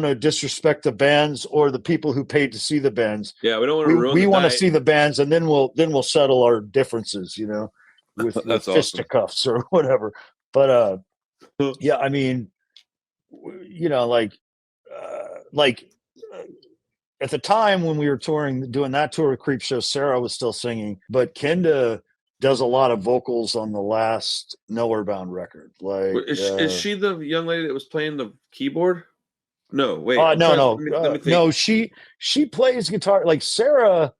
to disrespect the bands or the people who paid to see the bands. Yeah, we don't want to ruin. We want to see the bands, and then we'll settle our differences, you know, with fisticuffs or whatever. But yeah, I mean, you know, at the time when we were doing that tour with Creep Show, Sarah was still singing, but Kenda does a lot of vocals on the last Nowherebound record. Like, is she the young lady that was playing the keyboard? No, wait. No. Let me think. No, she plays guitar. Like Sarah,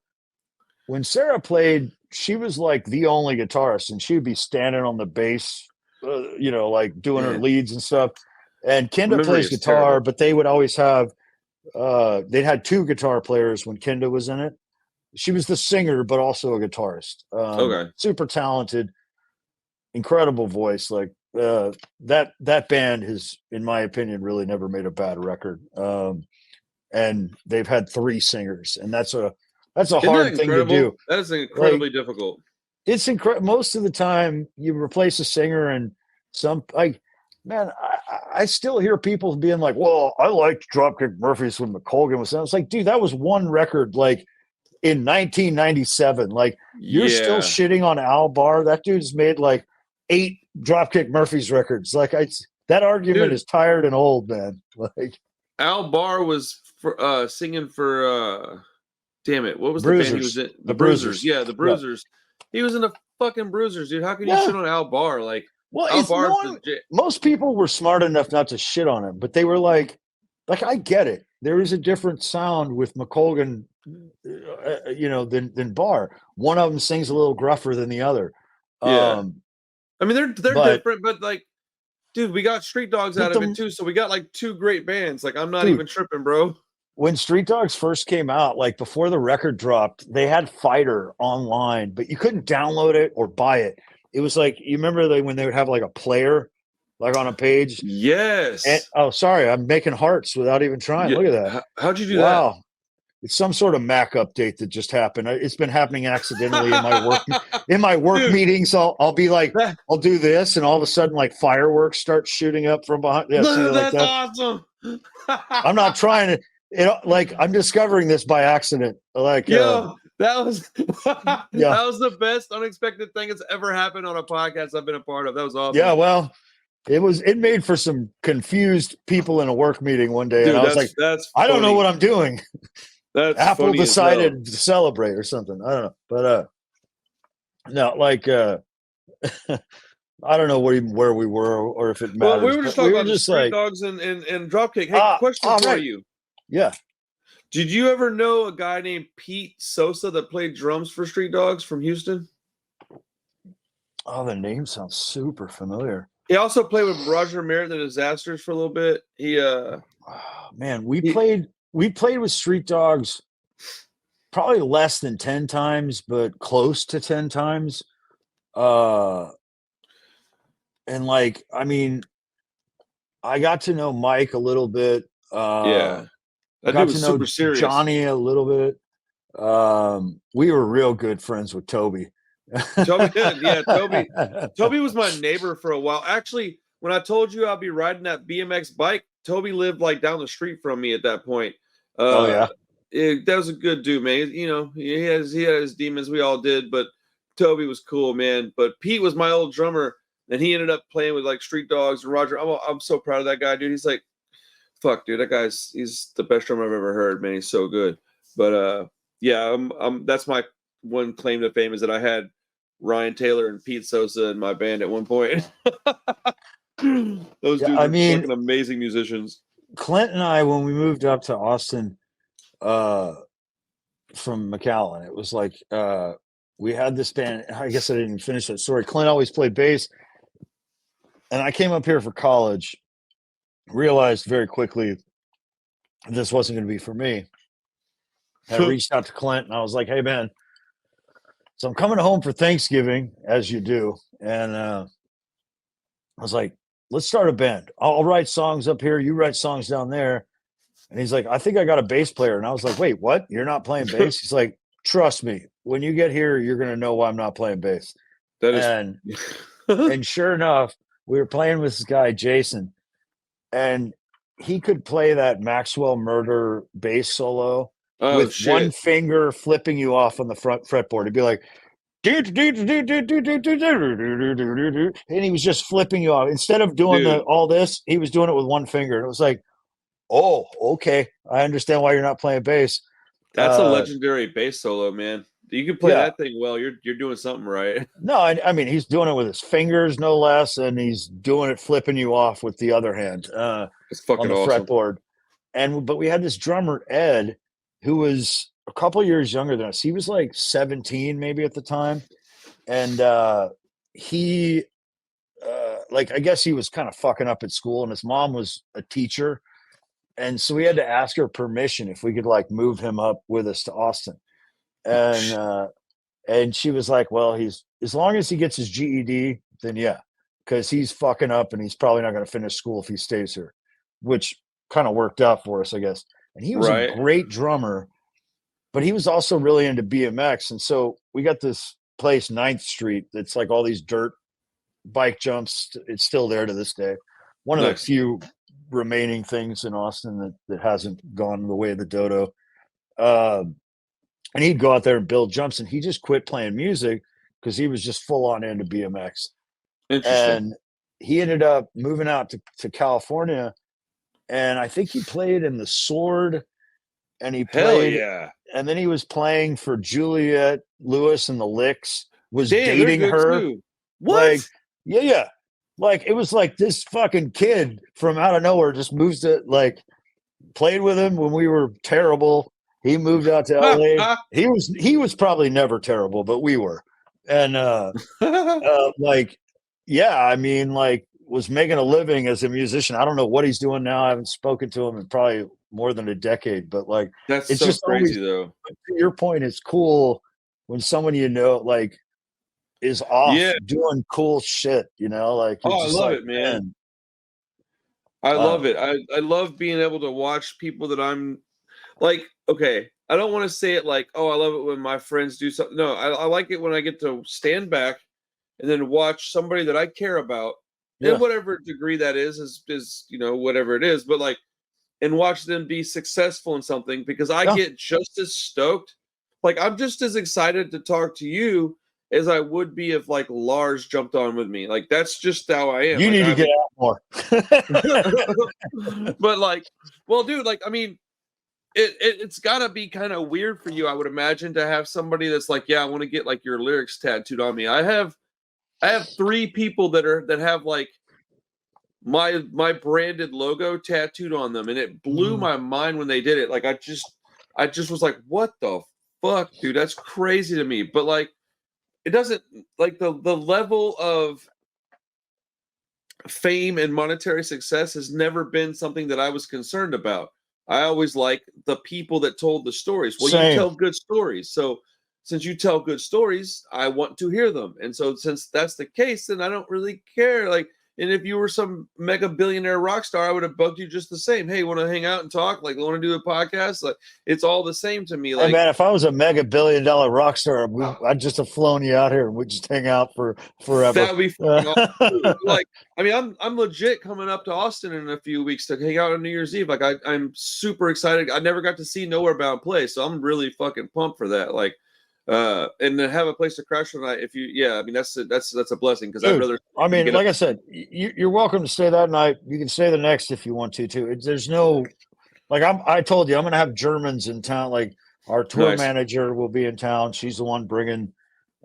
when Sarah played, she was like the only guitarist, and she would be standing on the bass, you know, like doing her leads and stuff. And Kenda plays guitar, terrible. But they would always have. They'd had 2 guitar players when Kenda was in it. She was the singer, but also a guitarist. Okay. Super talented, incredible voice. Like that band has, in my opinion, really never made a bad record. And they've had 3 singers, and that's a hard thing to do. That is incredibly difficult. It's incredible. Most of the time, you replace a singer, and man, I still hear people being like, well, I liked Dropkick Murphys when McColgan was on. It's like, dude, that was one record like in 1997. Like, you're still shitting on Al Barr. That dude's made like 8 Dropkick Murphys records. Like, that argument is tired and old, man. Like, Al Barr was singing for damn it, what was Bruisers. The band he was in? The Bruisers. Yeah, the Bruisers. Yeah. He was in the fucking Bruisers, dude. How can you shit on Al Barr? Like, well, most people were smart enough not to shit on him, but they were like I get it. There is a different sound with McColgan, you know, than Barr. One of them sings a little gruffer than the other. Yeah. I mean, they're different, but like, dude, we got Street Dogs out of it too. So we got like 2 great bands. Like, I'm not even tripping, bro. When Street Dogs first came out, like before the record dropped, they had Fighter online, but you couldn't download it or buy it. It was like, you remember when they would have like a player, like on a page? Yes. And, sorry, I'm making hearts without even trying. Look at that. How'd you do that? Wow. It's some sort of Mac update that just happened. It's been happening accidentally in my work meetings. I'll be like, I'll do this, and all of a sudden, like, fireworks start shooting up from behind. Yeah, that's awesome. I'm not trying to. Like, I'm discovering this by accident. Like, that was that was the best unexpected thing that's ever happened on a podcast I've been a part of. That was awesome. Yeah, well, it made for some confused people in a work meeting one day, and I was like, I don't know what I'm doing. That's Apple decided to celebrate or something. I don't know, but no, like I don't know where we were or if it matters. Well, we were just talking about Street Dogs and Dropkick. Hey, question for you. Yeah. Did you ever know a guy named Pete Sosa that played drums for Street Dogs from Houston? Oh, the name sounds super familiar. He also played with Roger Merritt and the Disasters for a little bit. Man, we played with Street Dogs probably less than 10 times, but close to 10 times. And and like, I mean, I got to know Mike a little bit. Yeah. That dude Got to was know super serious. Johnny a little bit. We were real good friends with Toby. Toby, yeah, Toby was my neighbor for a while. Actually, when I told you I'd be riding that BMX bike, Toby lived like down the street from me at that point. Oh Uh, yeah. that was a good dude, man. You know, he had his demons, we all did, but Toby was cool, man. But Pete was my old drummer, and he ended up playing with like Street Dogs and Roger. I'm so proud of that guy, dude. He's like, fuck, dude, he's the best drummer I've ever heard, man. He's so good. But yeah, that's my one claim to fame is that I had Ryan Taylor and Pete Sosa in my band at one point. Those Yeah, dudes I are mean, fucking amazing musicians. Clint and I, when we moved up to Austin, uh, from McAllen, it was like we had this band. I guess I didn't even finish that story. Clint always played bass, and I came up here for college. Realized very quickly this wasn't going to be for me. I reached out to Clint and I was like, "Hey, man, so I'm coming home for Thanksgiving, as you do." And I was like, "Let's start a band. I'll write songs up here. You write songs down there." And he's like, "I think I got a bass player." And I was like, "Wait, what? You're not playing bass?" He's like, "Trust me. When you get here, you're going to know why I'm not playing bass." That is And sure enough, we were playing with this guy, Jason, and he could play that Maxwell Murder bass solo oh with one shit. finger flipping you off on the front fretboard. It'd be like, and he was just flipping you off. Instead of doing Dude, all this, he was doing it with one finger. And it was like, oh, okay. I understand why you're not playing bass. that's a legendary bass solo, man. You can play Yeah. that thing well. You're doing something right. No, I mean, he's doing it with his fingers, no less, and he's doing it flipping you off with the other hand It's on fucking the awesome. fretboard. But we had this drummer, Ed, who was a couple years younger than us. He was like 17 maybe at the time. And he like, I guess he was kind of fucking up at school, and his mom was a teacher. And so we had to ask her permission if we could like move him up with us to Austin. And she was like, "Well, he's as long as he gets his GED, then yeah, because he's fucking up and he's probably not going to finish school if he stays here," which kind of worked out for us, I guess. And he was a Right. great drummer, but he was also really into BMX. And so we got this place, 9th Street, that's like all these dirt bike jumps. It's still there to this day. One of the Nice. few remaining things in Austin that hasn't gone the way of the dodo. Um, and he'd go out there and build jumps, and he just quit playing music because he was just full on into BMX. Interesting. And he ended up moving out to California, and I think he played in the Sword, and he Hell played, yeah. and then he was playing for Juliette Lewis and the Licks, was Damn, they're dating good her. too. Like, What? yeah. Like, it was like this fucking kid from out of nowhere just moves to, like, played with him when we were terrible. He moved out to LA. He was probably never terrible, but we were. And like, yeah, I mean, like, was making a living as a musician. I don't know what he's doing now. I haven't spoken to him in probably more than a decade, but like, That's it's so just always, crazy though. to your point, it's cool when someone you know like is off Yeah. doing cool shit, like you're Oh, I just love like, it, man. man, I uh, love it. I love being able to watch people that I'm like, okay, I don't want to say it like, oh, I love it when my friends do something. No, I like it when I get to stand back and then watch somebody that I care about, in yeah, whatever degree that is whatever it is, but like, and watch them be successful in something because I yeah. get just as stoked. Like I'm just as excited to talk to you as I would be if like Lars jumped on with me. Like that's just how I am. You Like need to I'm get out more. but like, well, dude, like I mean, it's got to be kind of weird for you, I would imagine, to have somebody that's like, yeah, I want to get like your lyrics tattooed on me. I have 3 people that have like my branded logo tattooed on them, and it blew Mm, my mind when they did it. Like I just was like, what the fuck, dude? That's crazy to me. But like, it doesn't like the level of fame and monetary success has never been something that I was concerned about. I always like the people that told the stories. Well, you same. tell good stories. So since you tell good stories, I want to hear them. And so since that's the case, then I don't really care. Like And if you were some mega billionaire rock star, I would have bugged you just the same. Hey, want to hang out and talk? Like, want to do a podcast? Like, it's all the same to me. Hey Like, man, if I was a mega billion-dollar rock star, I'd just have flown you out here and we'd just hang out for forever. that would be fucking awesome. Like, I mean, I'm legit coming up to Austin in a few weeks to hang out on New Year's Eve. Like, I'm super excited. I never got to see Nowherebound play, so I'm really fucking pumped for that. Like, and to have a place to crash tonight. If you, yeah, I mean, that's a blessing because I'd rather. I mean, get like up. I said, you're welcome to stay that night. You can stay the next if you want to too. There's no like I told you, I'm gonna have Germans in town. Like our tour Nice. manager will be in town. She's the one bringing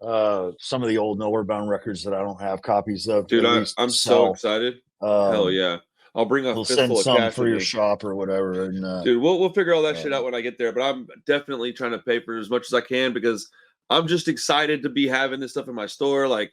some of the old Nowherebound records that I don't have copies of. Dude, at least I'm so sell. excited. Hell Um, yeah. I'll bring a we'll send fistful of some cash for with your me. shop or whatever. And Dude, we'll figure all that shit out when I get there. But I'm definitely trying to pay for as much as I can because I'm just excited to be having this stuff in my store. Like,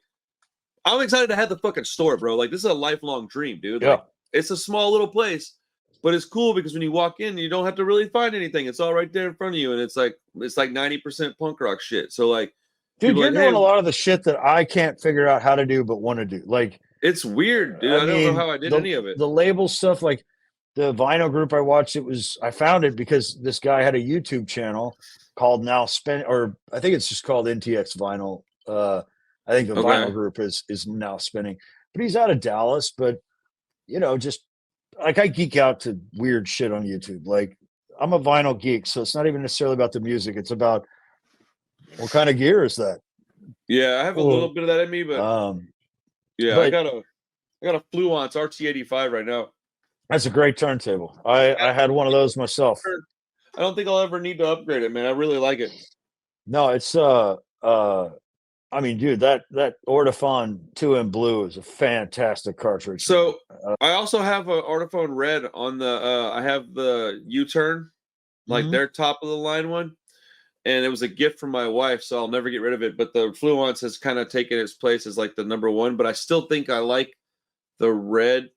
I'm excited to have the fucking store, bro. Like, this is a lifelong dream, dude. yeah. Like, it's a small little place, but it's cool because when you walk in, you don't have to really find anything. It's all right there in front of you, and it's like 90% punk rock shit. So like, Dude, people you're are like, doing hey, a lot of the shit that I can't figure out how to do but want to do. Like, it's weird, dude. I I don't know mean, how I did any of it. the label stuff, like the vinyl group I watched, I found it because this guy had a YouTube channel called Now Spin, or I think it's just called NTX Vinyl. I think the vinyl Okay. group is Now Spinning, but he's out of Dallas. But just like I geek out to weird shit on YouTube. Like I'm a vinyl geek, so it's not even necessarily about the music. It's about what kind of gear is that? Yeah, I have a little bit of that in me, but yeah, but I got a Fluence RT85 right now. that's a great turntable. I had one of those myself. I don't think I'll ever need to upgrade it, man. I really like it. No, it's I mean, dude, that Ortofon 2M Blue is a fantastic cartridge. So I also have an Artiphone Red on the I have the U-turn, like their top of the line one. And it was a gift from my wife, so I'll never get rid of it. But the Fluence has kind of taken its place as like the number one, but I still think I like the red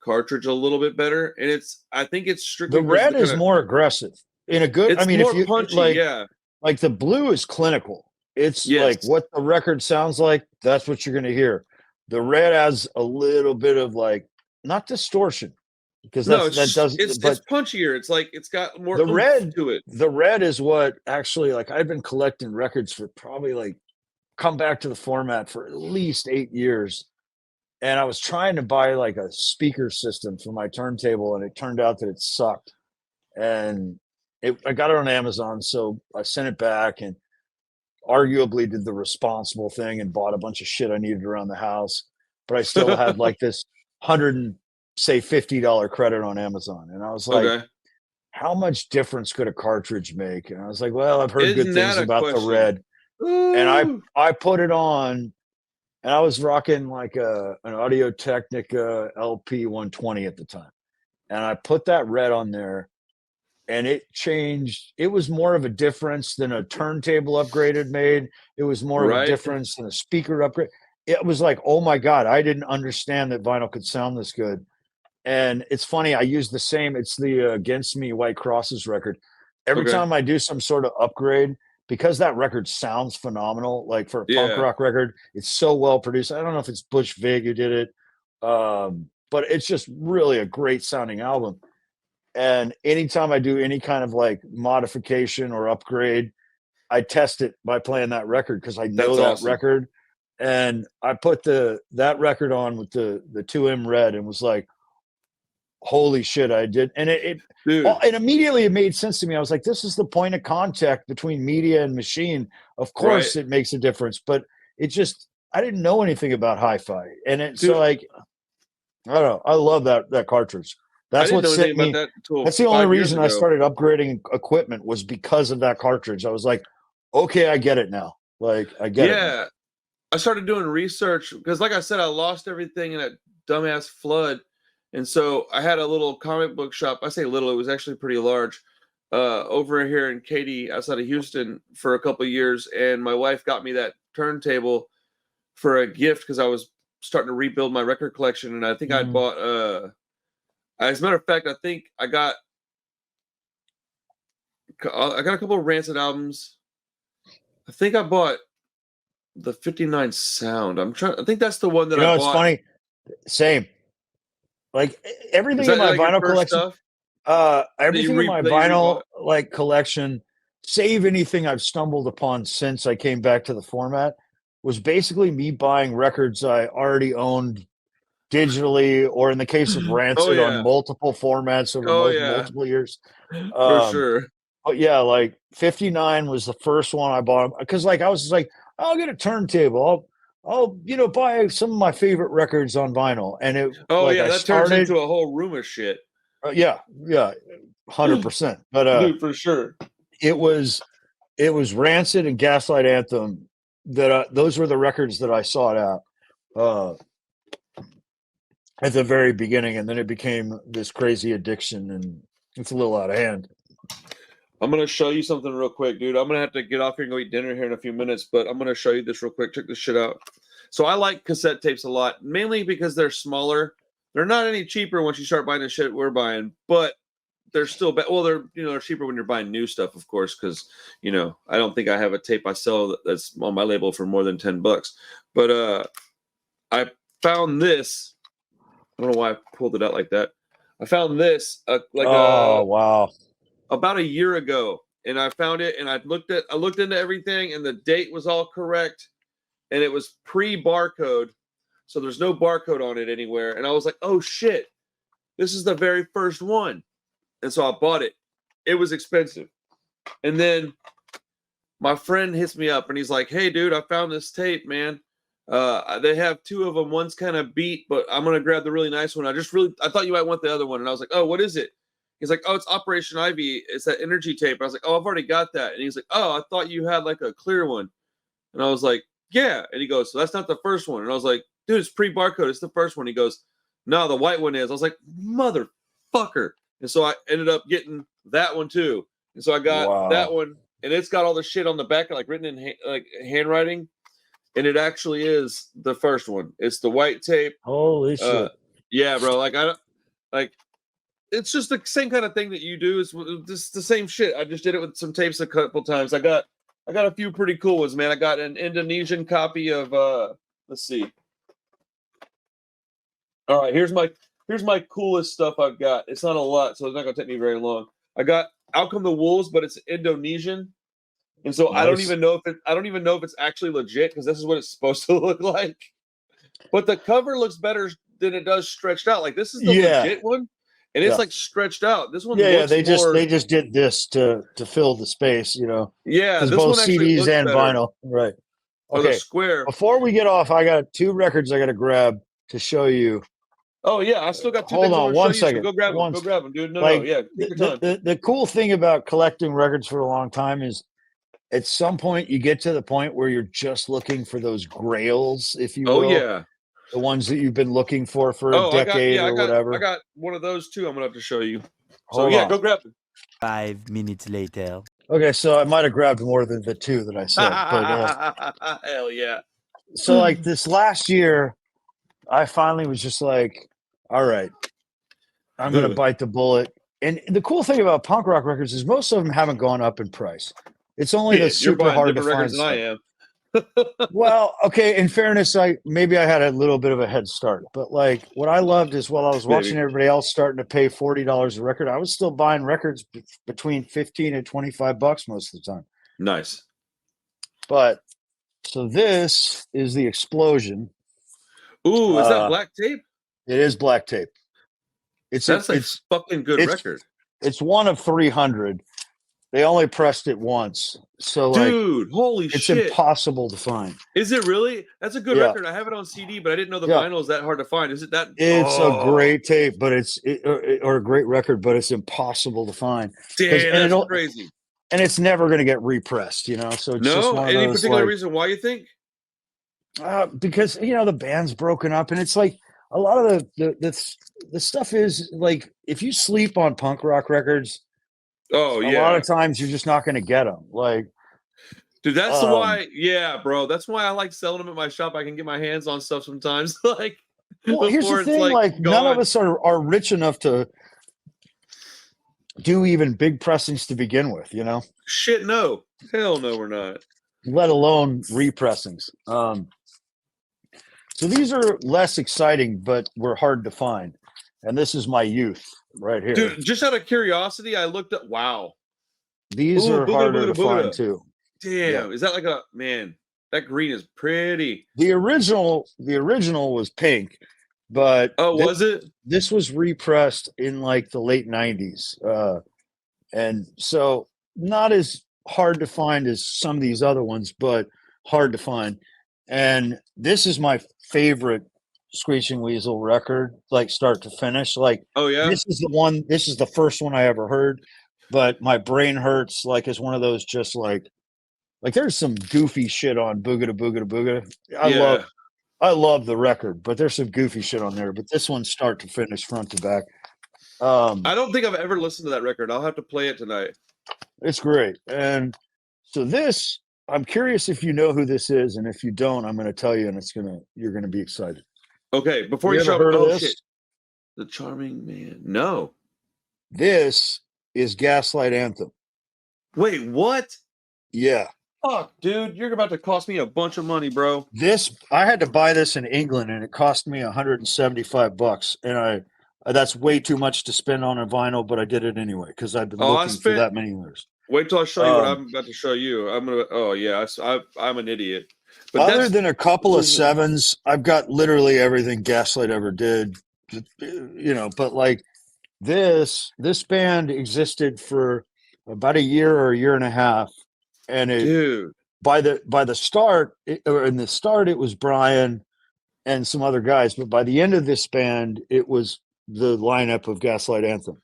cartridge a little bit better. And I think it's strictly the red is more aggressive in a good. It's I mean, more if you punchy, yeah. like the blue is clinical. It's like what the record sounds like. That's what you're going to hear. The red has a little bit of like not distortion because it's punchier. It's like it's got more the red to it. The red is what actually like I've been collecting records for probably like come back to the format for at least 8 years. And I was trying to buy like a speaker system for my turntable, and it turned out that it sucked. And I got it on Amazon, so I sent it back and arguably did the responsible thing and bought a bunch of shit I needed around the house. But I still had like this $150 credit on Amazon, and I was like, okay. How much difference could a cartridge make? And I was like, well, I've heard Isn't good things about question? the red. Ooh. And I put it on, and I was rocking like an Audio Technica LP 120 at the time. And I put that red on there, and it changed. It was more of a difference than a turntable upgrade had made. It was more of a difference than a speaker upgrade. It was like, oh my God, I didn't understand that vinyl could sound this good. And it's funny, I use the same, it's the Against Me White Crosses record. Every time I do some sort of upgrade, because that record sounds phenomenal, like for a punk rock record, it's so well produced. I don't know if it's Butch Vig who did it, but it's just really a great sounding album. And anytime I do any kind of like modification or upgrade, I test it by playing that record because I know that record. And I put that record on with the 2M Red and was like, holy shit, I did. And it immediately it made sense to me. I was like, this is the point of contact between media and machine. Of course it makes a difference, but it just, I didn't know anything about hi-fi. And it's so like, I don't know. I love that cartridge. That's what set me. That's the only reason I started upgrading equipment was because of that cartridge. I was like, okay, I get it now. Like I get it. Yeah. I started doing research because like I said, I lost everything in that dumbass flood. And so I had a little comic book shop. I say little, it was actually pretty large, over here in Katy, outside of Houston, for a couple of years. And my wife got me that turntable for a gift because I was starting to rebuild my record collection. And I think I bought, as a matter of fact, I think I got a couple of Rancid albums. I think I bought the 59 Sound. I think that's the one that I bought. It's funny. Same. Like Is everything in that my like your vinyl first collection, stuff that everything in my that you vinyl rebought? like collection, save anything I've stumbled upon since I came back to the format, was basically me buying records I already owned digitally, or in the case of Oh Rancid, on yeah, multiple formats over oh yeah, multiple years. for Um, sure. but yeah, like 59 was the first one I bought because like I was just like, I'll get a turntable. I'll buy some of my favorite records on vinyl. And it Oh like yeah, I that turns started, into a whole room of shit, yeah, 100%. But dude, for sure. it was Rancid and Gaslight Anthem that those were the records that I sought out uh at the very beginning, and then it became this crazy addiction, and it's a little out of hand. I'm gonna show you something real quick, dude. I'm gonna have to get off here and go eat dinner here in a few minutes, but I'm gonna show you this real quick. Check this shit out. So I like cassette tapes a lot, mainly because they're smaller. They're not any cheaper once you start buying the shit we're buying, but they're still well, they're cheaper when you're buying new stuff, of course, because I don't think I have a tape I sell that's on my label for more than $10. But I found this. I don't know why I pulled it out like that. I found this Oh wow. about a year ago, and I found it, and I looked into everything, and the date was all correct, and it was pre-barcode, so there's no barcode on it anywhere. And I was like, oh shit, this is the very first one. And so I bought it. It was expensive. And then my friend hits me up and he's like, hey dude, I found this tape, man. They have two of them. One's kind of beat, but I'm gonna grab the really nice one. I thought you might want the other one. And I was like, oh, what is it? He's like, oh, it's Operation Ivy. It's that energy tape. I was like, oh, I've already got that. And he's like, oh, I thought you had like a clear one. And I was like, yeah. And he goes, so that's not the first one. And I was like, dude, it's pre-barcode. It's the first one. He goes, no, the white one is. I was like, motherfucker. And so I ended up getting that one too. And so I got that Wow. one, and it's got all the shit on the back, like written in handwriting. And it actually is the first one. It's the white tape. Holy shit. Yeah, bro. It's just the same kind of thing that you do. It's just the same shit. I just did it with some tapes a couple times. I got a few pretty cool ones, man. I got an Indonesian copy of let's see. All right, here's my coolest stuff I've got. It's not a lot, so it's not gonna take me very long. I got Out Come the Wolves, but it's Indonesian. And so I don't Nice. even know if it's actually legit, because this is what it's supposed to look like. But the cover looks better than it does stretched out. Like, this is the legit one, and it's Yeah. like stretched out. This one Yeah, looks they more. just did this to fill the space, Yeah, because this both one actually CDs looks and better. vinyl. Right. Or the Okay. square. Before we get off, I got two records I got to grab to show you. Oh yeah, I still got two Hold things I on want to one show you. So second. go grab them. Go grab them, dude. No, Like yeah, take your time. the cool thing about collecting records for a long time is, at some point you get to the point where you're just looking for those grails, if you Oh will, yeah. the ones that you've been looking for a Oh, decade or whatever. I got one of those too. I'm gonna have to show you. So Hold yeah, on. go grab them. 5 minutes later. Okay, so I might have grabbed more than the two that I said, but Hell yeah. so like this last year, I finally was just like, all right, I'm gonna bite the bullet. And the cool thing about punk rock records is most of them haven't gone up in price. It's only the Shit, you're super buying hard to different records find than I stuff. am. Well, okay, in fairness, I had a little bit of a head start, but like what I loved is, while I was watching Maybe. everybody else starting to pay $40 a record, I was still buying records between 15 and $25 most of the time. Nice. But so this is the Explosion. Ooh, is that black tape? It is black tape. It's fucking good record. It's one of 300. They only pressed it once, so like, dude, holy it's shit, impossible to find. Is it really? That's a good record. I have it on CD, but I didn't know the vinyl is that hard to find. Is it that? It's a great tape, but or a great record, but it's impossible to find. Damn, that's crazy. And it's never going to get repressed, So it's just one of any those, particular reason why you think? Because the band's broken up, and it's like a lot of the stuff is like, if you sleep on punk rock records, a lot of times you're just not going to get them. Like, dude, that's why. Yeah, bro, that's why I like selling them at my shop. I can get my hands on stuff sometimes. Like, well, here's the thing: like none of us are rich enough to do even big pressings to begin with. Shit, no, hell no, we're not. Let alone repressings. So So these are less exciting, but were hard to find. And this is my youth right here. Dude, just out of curiosity, I looked up. Wow. These Ooh, are boogada, harder boogada, to find boogada. too. Damn. Yeah. Is that like a man? That green is pretty. The original was pink, but Oh, was it? this was repressed in like the late 90s. And so not as hard to find as some of these other ones, but hard to find. And this is my favorite Screeching Weasel record, like start to finish. Like Oh yeah. this is the first one I ever heard, but my brain hurts like it's one of those just like there's some goofy shit on Boogada Boogada Boogada. I love the record, but there's some goofy shit on there. But this one's start to finish, front to back. I don't think I've ever listened to that record. I'll have to play it tonight. It's great. And so this, I'm curious if you know who this is, and if you don't, I'm going to tell you, and you're going to be excited. Okay, before you ever show heard of oh this? shit. The Charming Man. No. This is Gaslight Anthem. Wait, what? Yeah. Fuck, dude, you're about to cost me a bunch of money, bro. This, I had to buy this in England, and it cost me $175, and that's way too much to spend on a vinyl, but I did it anyway because I've been looking for that many years. Wait till I show you what I'm about to show you. Oh yeah, I'm an idiot. But other than a couple of sevens, I've got literally everything Gaslight ever did. But like this band existed for about a year or a year and a half, and by the start, it was Brian and some other guys, but by the end of this band, it was the lineup of Gaslight Anthem.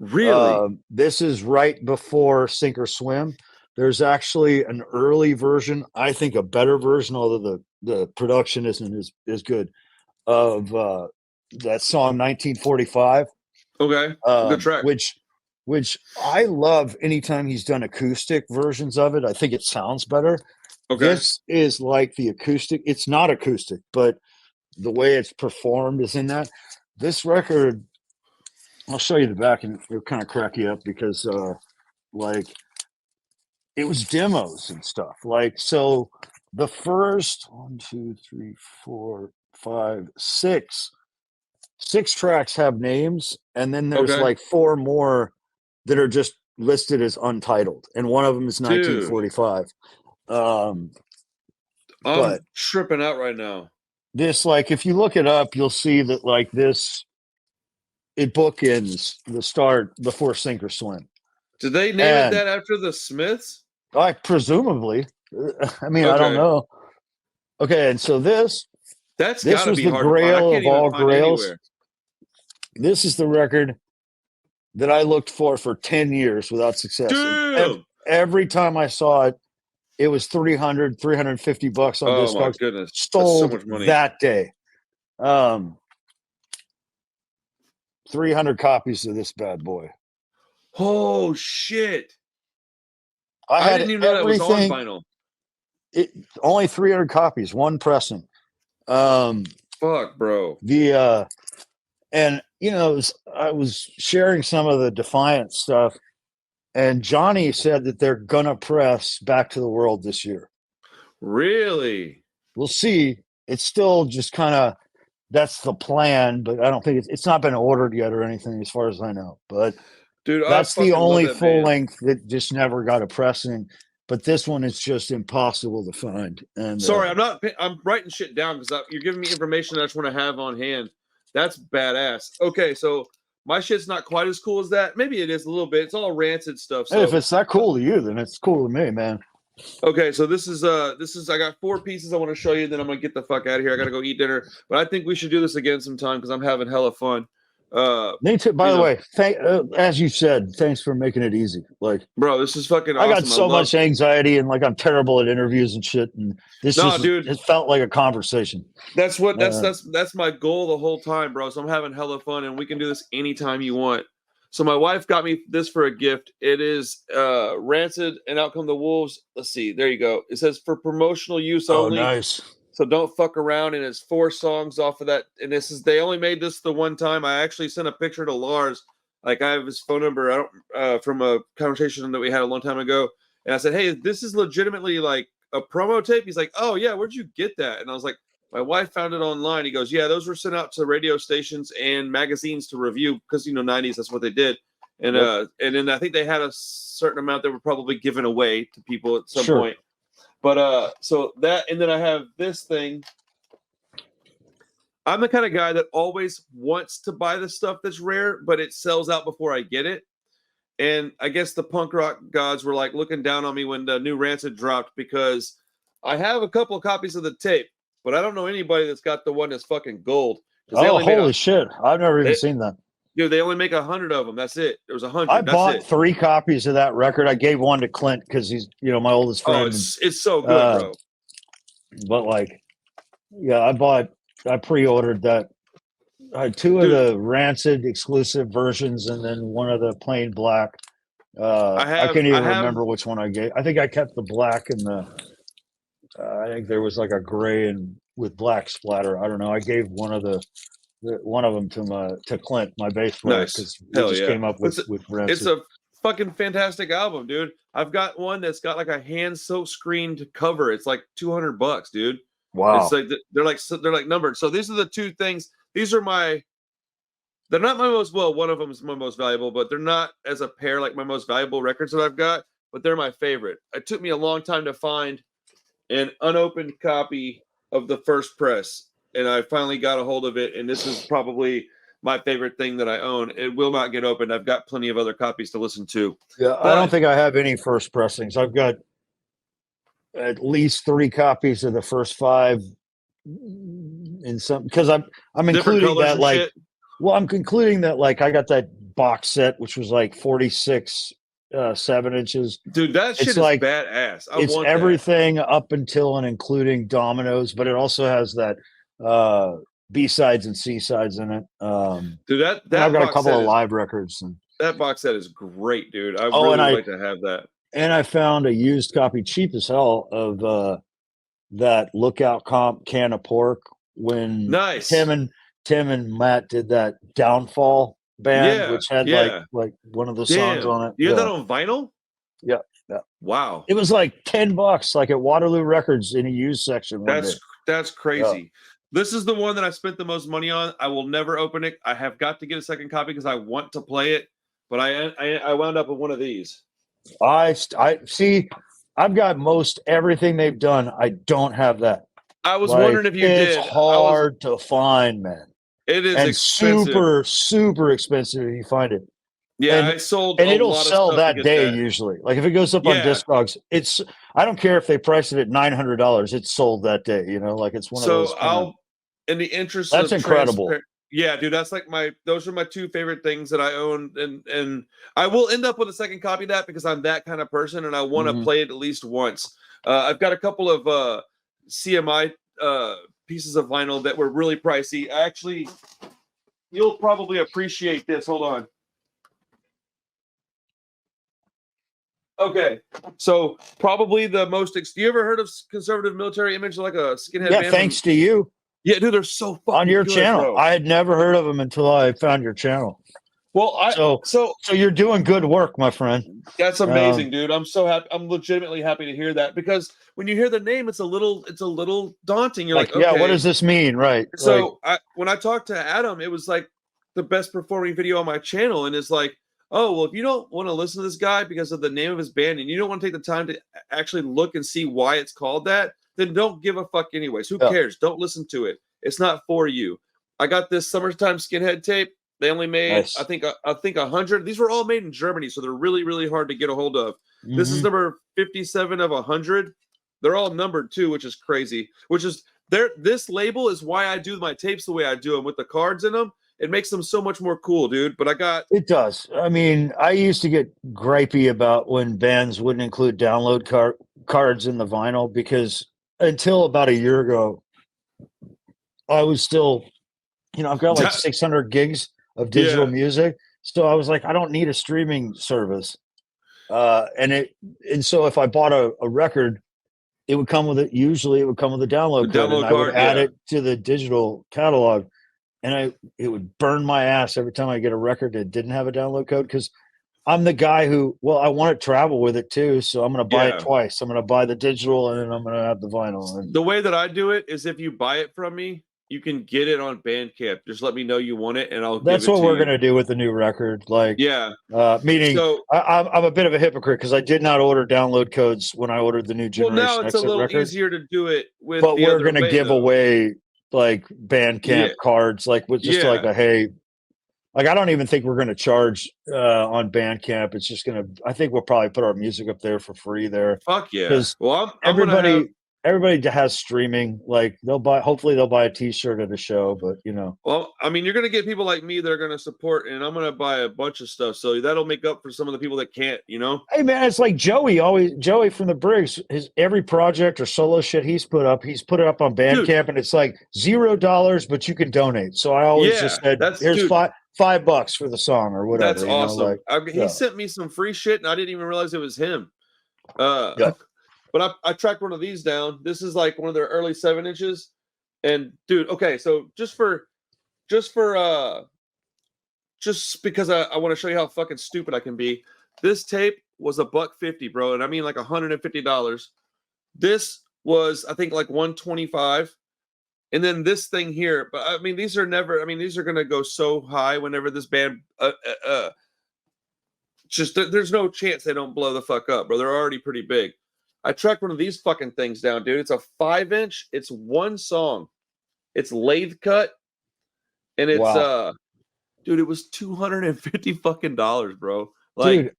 Really? This is right before Sink or Swim. There's actually an early version, I think a better version, although the production isn't as good, of that song 1945. Okay, good track. Which I love anytime he's done acoustic versions of it. I think it sounds better. Okay. This is like the acoustic. It's not acoustic, but the way it's performed is in that. This record, I'll show you the back, and it'll kind of crack you up because like it was demos and stuff. Like, so the first 1, 2, 3, 4, 5, 6 tracks have names, and then there's like 4 more that are just listed as untitled, and one of them is 1945. I'm tripping out right now. This, like, if you look it up, you'll see that like this, it bookends the start before Sink or Swim. Did they name it that after the Smiths? Presumably. I mean, I don't know. Okay, and so this was the grail of all grails. Anywhere. This is the record that I looked for 10 years without success. Every time I saw it, it was $350 on Discogs. Oh my goodness! Sold so much money that day. 300 copies of this bad boy. Oh shit! I didn't even know that was on vinyl. Only 300 copies, one pressing. Fuck, bro. And I was sharing some of the Defiant stuff, and Johnny said that they're gonna press Back to the World this year. Really? We'll see. It's still just kind of, that's the plan, but I don't think it's not been ordered yet or anything as far as I know. But dude, that's the only full length that just never got a pressing. But this one is just impossible to find. And sorry, I'm writing shit down because you're giving me information that I just want to have on hand. That's badass. Okay, so my shit's not quite as cool as that. Maybe it is a little bit. It's all rancid stuff. So. Hey, if it's that cool to you, then it's cool to me, man. Okay, so this is I got 4 pieces I want to show you, then I'm gonna get the fuck out of here. I gotta go eat dinner. But I think we should do this again sometime because I'm having hella fun. Me too. By the way, as you said, thanks for making it easy. Like, bro, this is fucking awesome. I got so much anxiety, and like I'm terrible at interviews and shit. And dude, it felt like a conversation. That's what that's my goal the whole time, bro. So I'm having hella fun, and we can do this anytime you want. So my wife got me this for a gift. It is Rancid and Out Come the Wolves. Let's see. There you go. It says for promotional use only. Oh, nice. So don't fuck around. And it's 4 songs off of that. And they only made this the one time. I actually sent a picture to Lars. Like, I have his phone number from a conversation that we had a long time ago. And I said, hey, this is legitimately like a promo tape. He's like, oh yeah, where'd you get that? And I was like, My wife found it online. He goes, yeah, those were sent out to radio stations and magazines to review because 90s, that's what they did. And and then I think they had a certain amount that were probably given away to people at some point. But so that, and then I have this thing. I'm the kind of guy that always wants to buy the stuff that's rare, but it sells out before I get it. And I guess the punk rock gods were like looking down on me when the new Rancid dropped, because I have a couple of copies of the tape, but I don't know anybody that's got the one that's fucking gold. Oh, holy shit. I've never even seen that. Dude, they only make 100 of them. That's it. There was 100. I bought 3 copies of that record. I gave one to Klinck because he's, my oldest friend. Oh, it's so good, bro. But like, yeah, I pre-ordered that. I had 2 of the Rancid exclusive versions and then one of the plain black. I can't even remember which one I gave. I think I kept the black and I think there was like a gray and with black splatter. I don't know. I gave one of them to Clint, my bass player, because we just came up with Rancid. It's a fucking fantastic album, dude. I've got one that's got like a hand silk screened cover. It's like $200, dude. Wow. It's like they're like numbered. So these are the 2 things. These are they're not my most, one of them is my most valuable, but they're not as a pair like my most valuable records that I've got, but they're my favorite. It took me a long time to find an unopened copy of the first press, and I finally got a hold of it, and this is probably my favorite thing that I own. It will not get opened. I've got plenty of other copies to listen to. Yeah, I don't think I have any first pressings. I've got at least 3 copies of the first 5 in some, because I'm including that like shit. Well, I'm concluding that like I got that box set which was like 46 7 inches. Dude, that shit is like badass. It's everything up until and including Dominoes, but it also has that B-sides and C-sides in it. Dude, that I've got a couple of live records. That box set is great, dude. I really would like to have that. And I found a used copy, cheap as hell, of that Lookout Comp Can of Pork when Tim and Matt did that Downfall band, which had like one of the songs on it. You had that on vinyl? Yeah. Wow. It was like $10, like at Waterloo Records in a used section. That's crazy. Yeah. This is the one that I spent the most money on. I will never open it. I have got to get a second copy because I want to play it, but I wound up with one of these. I see. I've got most everything they've done. I don't have that. I was wondering if you did. It's hard to find, man. It is expensive. super expensive if you find it. Yeah, I sold, and it'll sell that day usually. Like if it goes up on Discogs, I don't care if they price it at $900. It's sold that day. Like it's one of those. So in the interest, that's incredible. Yeah, dude, that's like those are my 2 favorite things that I own, and I will end up with a second copy of that because I'm that kind of person and I want to play it at least once. I've got a couple of CMI pieces of vinyl that were really pricey. You'll probably appreciate this. Hold on. Okay, so probably the most. You ever heard of Conservative Military Image, like a skinhead band? Yeah, thanks to you. Yeah, dude, they're so fucking on your good, channel. bro. I had never heard of them until I found your channel. Well, so you're doing good work, my friend. That's amazing, dude. I'm so happy. I'm legitimately happy to hear that, because when you hear the name, it's a little daunting. You're like okay. Yeah, what does this mean, right? So when I talked to Adam, it was like the best performing video on my channel, and it's like, oh well, if you don't want to listen to this guy because of the name of his band, and you don't want to take the time to actually look and see why it's called that, then don't give a fuck anyways. Who cares? Don't listen to it. It's not for you. I got this Summertime Skinhead tape. They only made, I think 100. These were all made in Germany, so they're really, really hard to get a hold of. Mm-hmm. This is number 57 of 100. They're all numbered too, which is crazy. This label is why I do my tapes the way I do them, with the cards in them. It makes them so much more cool, dude. But it does. I mean, I used to get gripey about when bands wouldn't include download cards in the vinyl, because until about a year ago, I was still, I've got like 600 gigs of digital music. So I was like, I don't need a streaming service. And so if I bought a record, it would come with it. Usually it would come with a download code, and I would add it to the digital catalog. And it would burn my ass every time I get a record that didn't have a download code, because I'm the guy who, well, I want to travel with it too, so I'm going to buy it Yeah. twice. I'm going to buy the digital, and then I'm going to have the vinyl. And The way that I do it is if you buy it from me, you can get it on Bandcamp. Just let me know you want it, and I'll give that's it what to we're you. going to do with the new record. Like, Yeah. meaning So, I'm a bit of a hypocrite because I did not order download codes when I ordered the new well, Generation now it's a Exit little record, easier to do it with but the we're other going to way, give though. away like Bandcamp Yeah. cards, like with just like Yeah. a hey. Like, I don't even think we're going to charge on Bandcamp. It's just going to, I think we'll probably put our music up there for free there Fuck yeah. because Well, I'm gonna have. everybody has streaming. Like, hopefully they'll buy a t-shirt at a show, but Well, I mean, you're gonna get people like me that are gonna support, and I'm gonna buy a bunch of stuff, so that'll make up for some of the people that can't. hey man, it's like Joey from the Briggs, his every project or solo shit he's put it up on Dude. Bandcamp, and it's like $0, but you can donate. So I always Yeah, just said, that's here's dude. $5 for the song or whatever. That's awesome. He yeah. sent me some free shit, and I didn't even realize it was him. Yeah. But I tracked one of these down. This is like one of their early 7-inches, and dude, okay, so just because I want to show you how fucking stupid I can be. This tape was $150, bro, and I mean like $150. This was, I think, like $125. And then this thing here, but I mean, these are gonna go so high whenever this band there's no chance they don't blow the fuck up, bro. They're already pretty big. I tracked one of these fucking things down, dude. It's a 5-inch, it's one song, it's lathe cut, and it's Wow. dude, it was $250 fucking dollars, bro. Dude,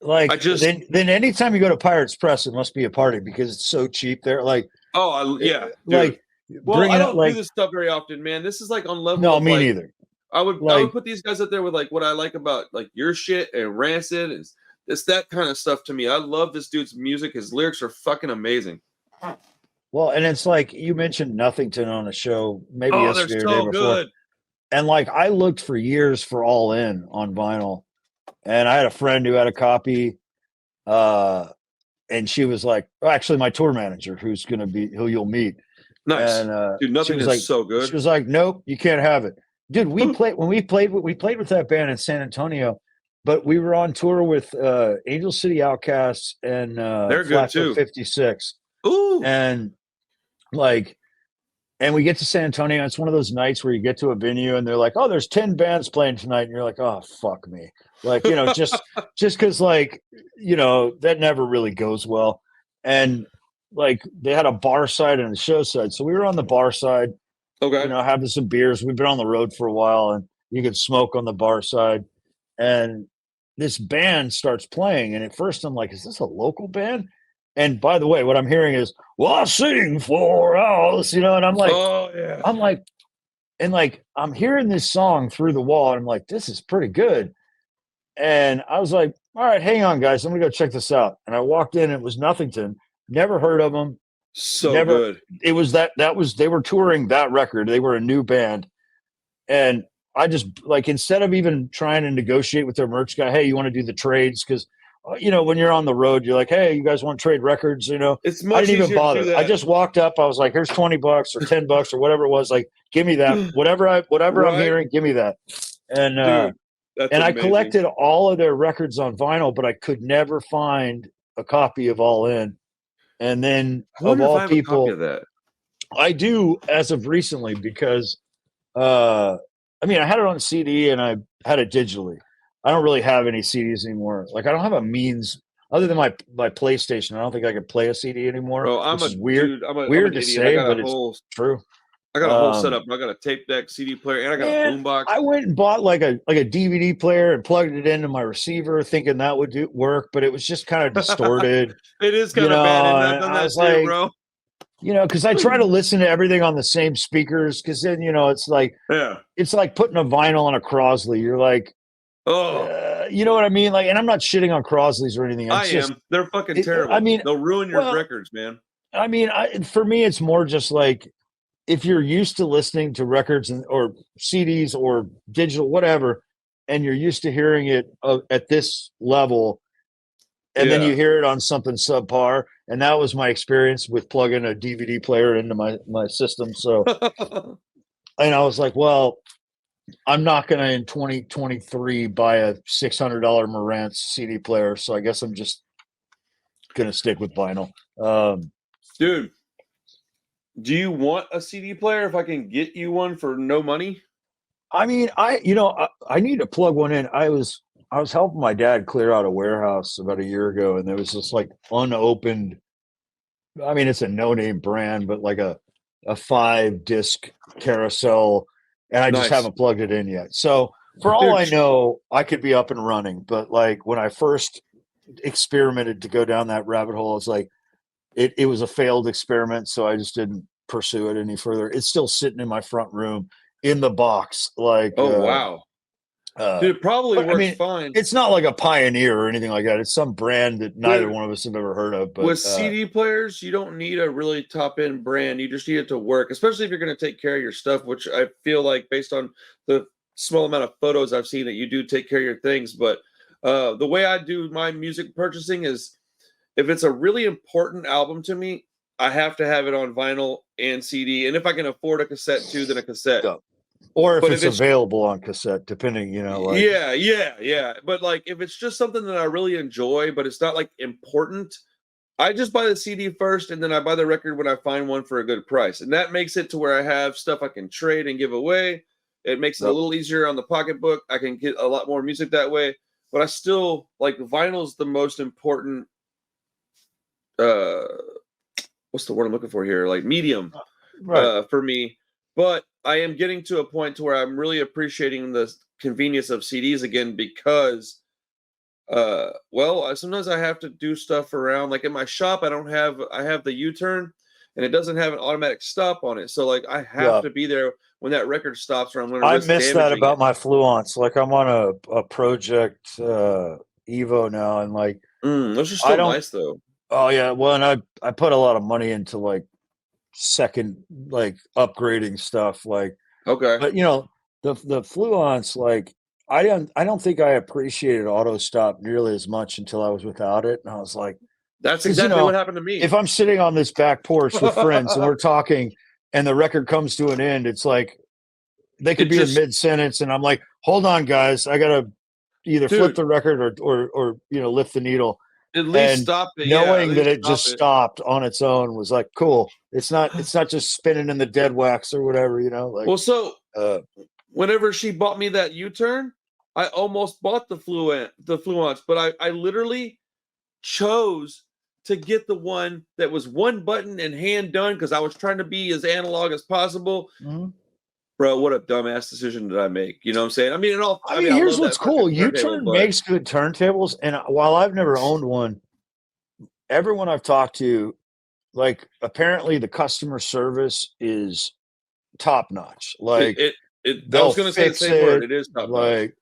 like, I just then anytime you go to Pirates Press, it must be a party because it's so cheap there. Like, yeah, dude. like, Well, I don't do this stuff very often, man. This is like on level. No, of me like, neither. I would put these guys up there with like what I like about like your shit and Rancid, and it's that kind of stuff to me. I love this dude's music. His lyrics are fucking amazing. Well, and it's like you mentioned Nothington on a show maybe yesterday or the day before. Good. And like I looked for years for All In on vinyl, and I had a friend who had a copy, and she was like, actually my tour manager, who you'll meet. Nice. And dude, Nothing is like, so good. She was like, nope, you can't have it. Dude, we played with that band in San Antonio, but we were on tour with Angel City Outcasts and they're good too. 56. Ooh. And we get to San Antonio. It's one of those nights where you get to a venue and they're like, oh, there's 10 bands playing tonight. And you're like, oh, fuck me. Like, just because like, that never really goes well. And like they had a bar side and a show side. So we were on the bar side, okay, having some beers. We've been on the road for a while and you could smoke on the bar side. And this band starts playing. And at first I'm like, is this a local band? And by the way, what I'm hearing is, well, I'll sing for us, and I'm like, oh yeah. I'm like, and like, I'm hearing this song through the wall and I'm like, this is pretty good. And I was like, all right, hang on guys. I'm gonna go check this out. And I walked in, it was Nothington. Never heard of them. So good. It was they were touring that record. They were a new band. And I just like, instead of even trying to negotiate with their merch guy, hey, you want to do the trades? Because when you're on the road, you're like, hey, you guys want to trade records? It's much I didn't even easier bother. to do that. I just walked up. I was like, here's $20 or $10 or whatever it was. Like, give me that. Whatever I'm hearing, give me that. And dude, that's and amazing. I collected all of their records on vinyl, but I could never find a copy of All In. And then of all people, of that. I do as of recently because I had it on CD and I had it digitally. I don't really have any CDs anymore. Like I don't have a means other than my PlayStation. I don't think I could play a CD anymore. Bro, which is weird. Dude, weird to say, but it's true. I got a whole setup. I got a tape deck, CD player, and I got a boombox. I went and bought like a DVD player and plugged it into my receiver, thinking that would work, but it was just kind of distorted. It is kind of bad, and I've done that too, like, bro. Because I try to listen to everything on the same speakers, because then it's like it's like putting a vinyl on a Crosley. You're like, you know what I mean? Like, and I'm not shitting on Crosleys or anything. I am. They're fucking terrible. I mean, they'll ruin your records, man. I mean, for me, it's more just like, if you're used to listening to records or CDs or digital, whatever, and you're used to hearing it at this level, and then you hear it on something subpar, and that was my experience with plugging a DVD player into my system. So, and I was like, well, I'm not going to in 2023 buy a $600 Marantz CD player, so I guess I'm just going to stick with vinyl. Dude, do you want a CD player if I can get you one for no money? I mean, I need to plug one in. I was helping my dad clear out a warehouse about a year ago, and there was this like unopened. I mean, it's a no-name brand, but like a 5-disc carousel, and I just Nice. haven't plugged it in yet. So for all I Dude, know, I could be up and running. But like when I first experimented to go down that rabbit hole, it's like it was a failed experiment, so I just didn't pursue it any further. It's still sitting in my front room in the box, like oh wow. Dude, it probably but I works mean, fine. it's not like a Pioneer or anything like that. It's some brand that neither Dude, one of us have ever heard of. But with CD players, you don't need a really top end brand. You just need it to work, especially if you're going to take care of your stuff, which I feel like based on the small amount of photos I've seen that you do take care of your things. But the way I do my music purchasing is if it's a really important album to me, I have to have it on vinyl and CD. And if I can afford a cassette too, then a cassette. yeah. Or if But it's if it's available on cassette, depending, like yeah. But like if it's just something that I really enjoy, but it's not like important, I just buy the CD first and then I buy the record when I find one for a good price. And that makes it to where I have stuff I can trade and give away. It makes it a Yep. little easier on the pocketbook. I can get a lot more music that way. But I still like vinyl's the most important uh what's the word I'm looking for here? Like medium right. for me. But I am getting to a point to where I'm really appreciating the convenience of CDs again because sometimes I have to do stuff around like in my shop. I have the U-turn and it doesn't have an automatic stop on it. So like I have Yeah. to be there when that record stops or I'm going to I risk miss that damaging about it. my Fluence. Like I'm on a project Evo now, and like Those are I still don't. nice though. Oh yeah, well, and I put a lot of money into like second like upgrading stuff, like. Okay. But the Fluence, like I don't think I appreciated auto stop nearly as much until I was without it, and I was like, That's because exactly what happened to if me. I'm sitting on this back porch with friends and we're talking, and the record comes to an end, it's like they It could be in just mid sentence, and I'm like, hold on, guys, I gotta either flip dude, the record or lift the needle, at least and stop it. Yeah, at knowing that least it stop just it. stopped on its own was like cool. It's not just spinning in the dead wax or whatever, like Well, so uh whenever she bought me that U-turn, I almost bought the Fluence, but I literally chose to get the one that was one button and hand done because I was trying to be as analog as possible. mhm. Bro, what a dumbass decision did I make? You know what I'm saying? I mean, I mean, I here's love what's that fucking cool. turntable, U-Turn but makes good turntables, and while I've never owned one, everyone I've talked to, like, apparently the customer service is top notch. it Like, it, it I they'll was gonna say the fix same word. it. It is top notch. Like,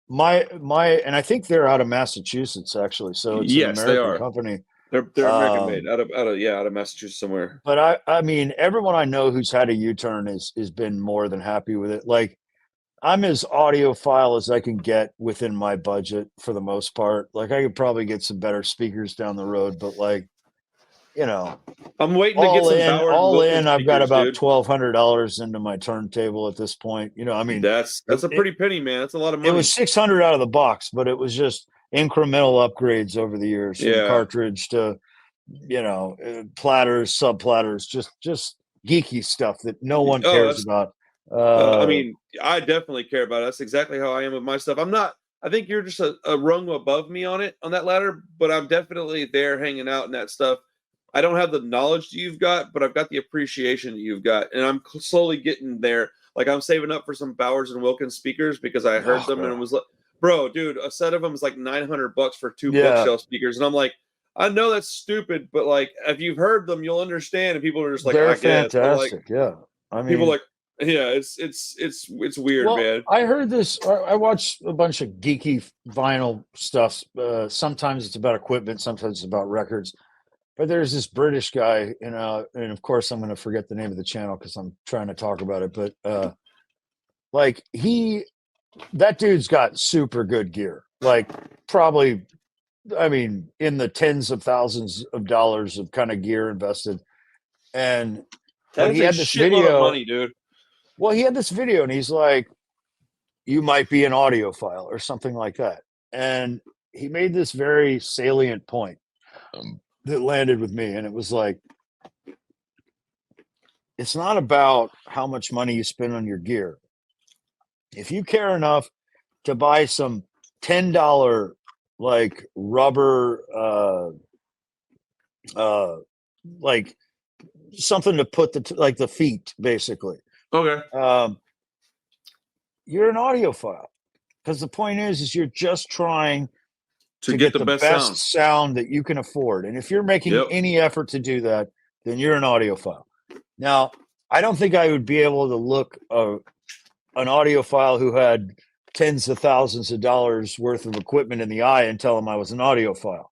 my, and I think they're out of Massachusetts actually, so it's an Yes, they American are. company. They're American made Um, out of Massachusetts somewhere. but I mean, everyone I know who's had a U-Turn is been more than happy with it. Like, I'm as audiophile as I can get within my budget for the most part. Like I could probably get some better speakers down the road, but like, you know, I'm waiting to get some Bowers and all Wilkins in, I've got speakers, about dude. $1,200 into my turntable at this point. I mean, That's a it, pretty penny, man. That's a lot of it was money. 600 out of the box, but it was just incremental upgrades over the years from Yeah. cartridge to, platters, sub platters, just geeky stuff that no one Oh, cares that's about. I Uh, mean, I definitely care about it. That's exactly how I am with my stuff. I'm not. I think you're just a rung above me on that ladder, but I'm definitely there hanging out in that stuff. I don't have the knowledge that you've got, but I've got the appreciation that you've got, and I'm slowly getting there. Like I'm saving up for some Bowers and Wilkins speakers because I heard them and it oh, was like, bro, dude, a set of them is like $900 for two yeah, bookshelf speakers, and I'm like, I know that's stupid, but like if you've heard them, you'll understand. And people are just like, they're I guess, but like fantastic. Yeah. I people mean, like, yeah, it's weird, well, man. I heard this. I watched a bunch of geeky vinyl stuff. Sometimes it's about equipment, sometimes it's about records. But there's this British guy, and of course I'm going to forget the name of the channel because I'm trying to talk about it. But like that dude's got super good gear. Like probably, I mean, in the tens of thousands of dollars of kind of gear invested. And That but is he a had this shitload of video. money, dude. Well, he had this video, and he's like, you might be an audiophile or something like that. And he made this very salient point that landed with me. And it was like, it's not about how much money you spend on your gear. If you care enough to buy some $10 like rubber, like something to put like the feet, basically. Okay. You're an audiophile, because the point is you're just trying To get the best sound that you can afford. And if you're making any effort to do that, then you're an audiophile. Now, I don't think I would be able to look an audiophile who had tens of thousands of dollars worth of equipment in the eye and tell him I was an audiophile.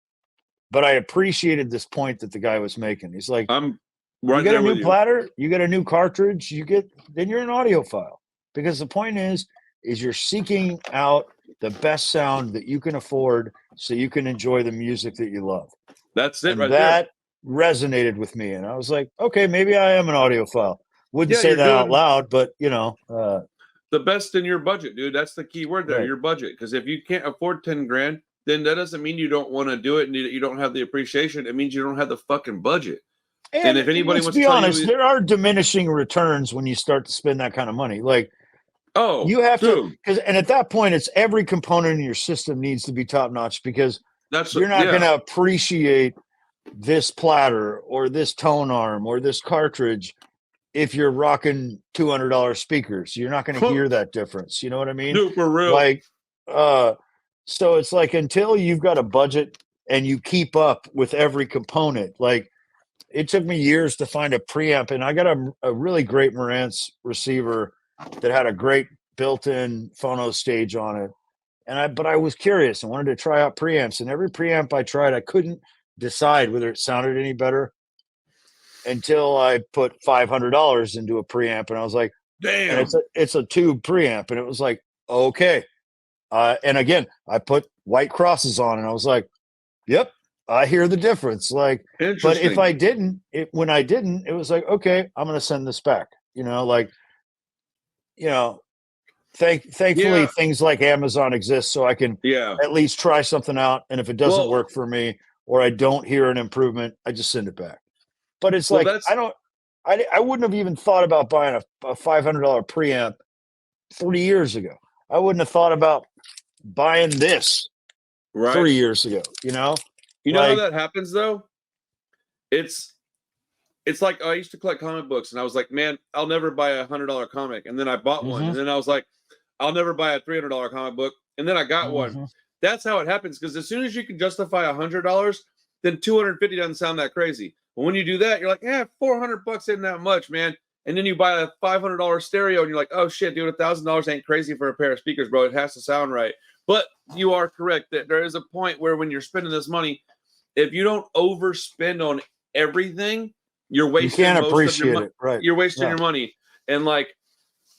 But I appreciated this point that the guy was making. He's like, I'm right you get there a new with you. platter, you get a new cartridge, then you're an audiophile. Because the point is you're seeking out the best sound that you can afford so you can enjoy the music that you love. That's it, and right that there. resonated with me. And I was like, okay, maybe I am an audiophile. Wouldn't say you're that out doing loud, but the best in your budget, dude. That's the key word there, Right. your budget. Because if you can't afford 10 grand, then that doesn't mean you don't want to do it and you don't have the appreciation. It means you don't have the fucking budget. And if anybody let's wants be to tell honest, you, there are diminishing returns when you start to spend that kind of money. Like, you have dude, to, and at that point, it's every component in your system needs to be top notch, because you're not going to appreciate this platter or this tone arm or this cartridge if you're rocking $200 speakers. You're not going to hear that difference. You know what I mean? Dude, for real. Like, so it's like, until you've got a budget and you keep up with every component, like, it took me years to find a preamp, and I got a really great Marantz receiver that had a great built-in phono stage on it. But I was curious and wanted to try out preamps, and every preamp I tried, I couldn't decide whether it sounded any better until I put $500 into a preamp, and I was like, damn. And it's a tube preamp, and it was like, okay. And again, I put white crosses on, and I was like, yep, I hear the difference. Like, but if I didn't, when I didn't, it was like, okay, I'm going to send this back. Thankfully, things like Amazon exist, so I can at least try something out. And if it doesn't work for me, or I don't hear an improvement, I just send it back. But it's like, I wouldn't have even thought about buying a $500 preamp 3 years ago. I wouldn't have thought about buying this 3 years ago. You know how that happens though? It's like, I used to collect comic books, and I was like, man, I'll never buy a $100 comic. And then I bought one, and then I was like, I'll never buy a $300 comic book. And then I got one. That's how it happens. Because as soon as you can justify $100, then $250 doesn't sound that crazy. But when you do that, you're like, $400 isn't that much, man. And then you buy a $500 stereo, and you're like, oh shit, dude, $1,000 ain't crazy for a pair of speakers, bro. It has to sound right. But you are correct that there is a point where, when you're spending this money, if you don't overspend on everything, you're wasting most of your money. Right. You're wasting your money. And like,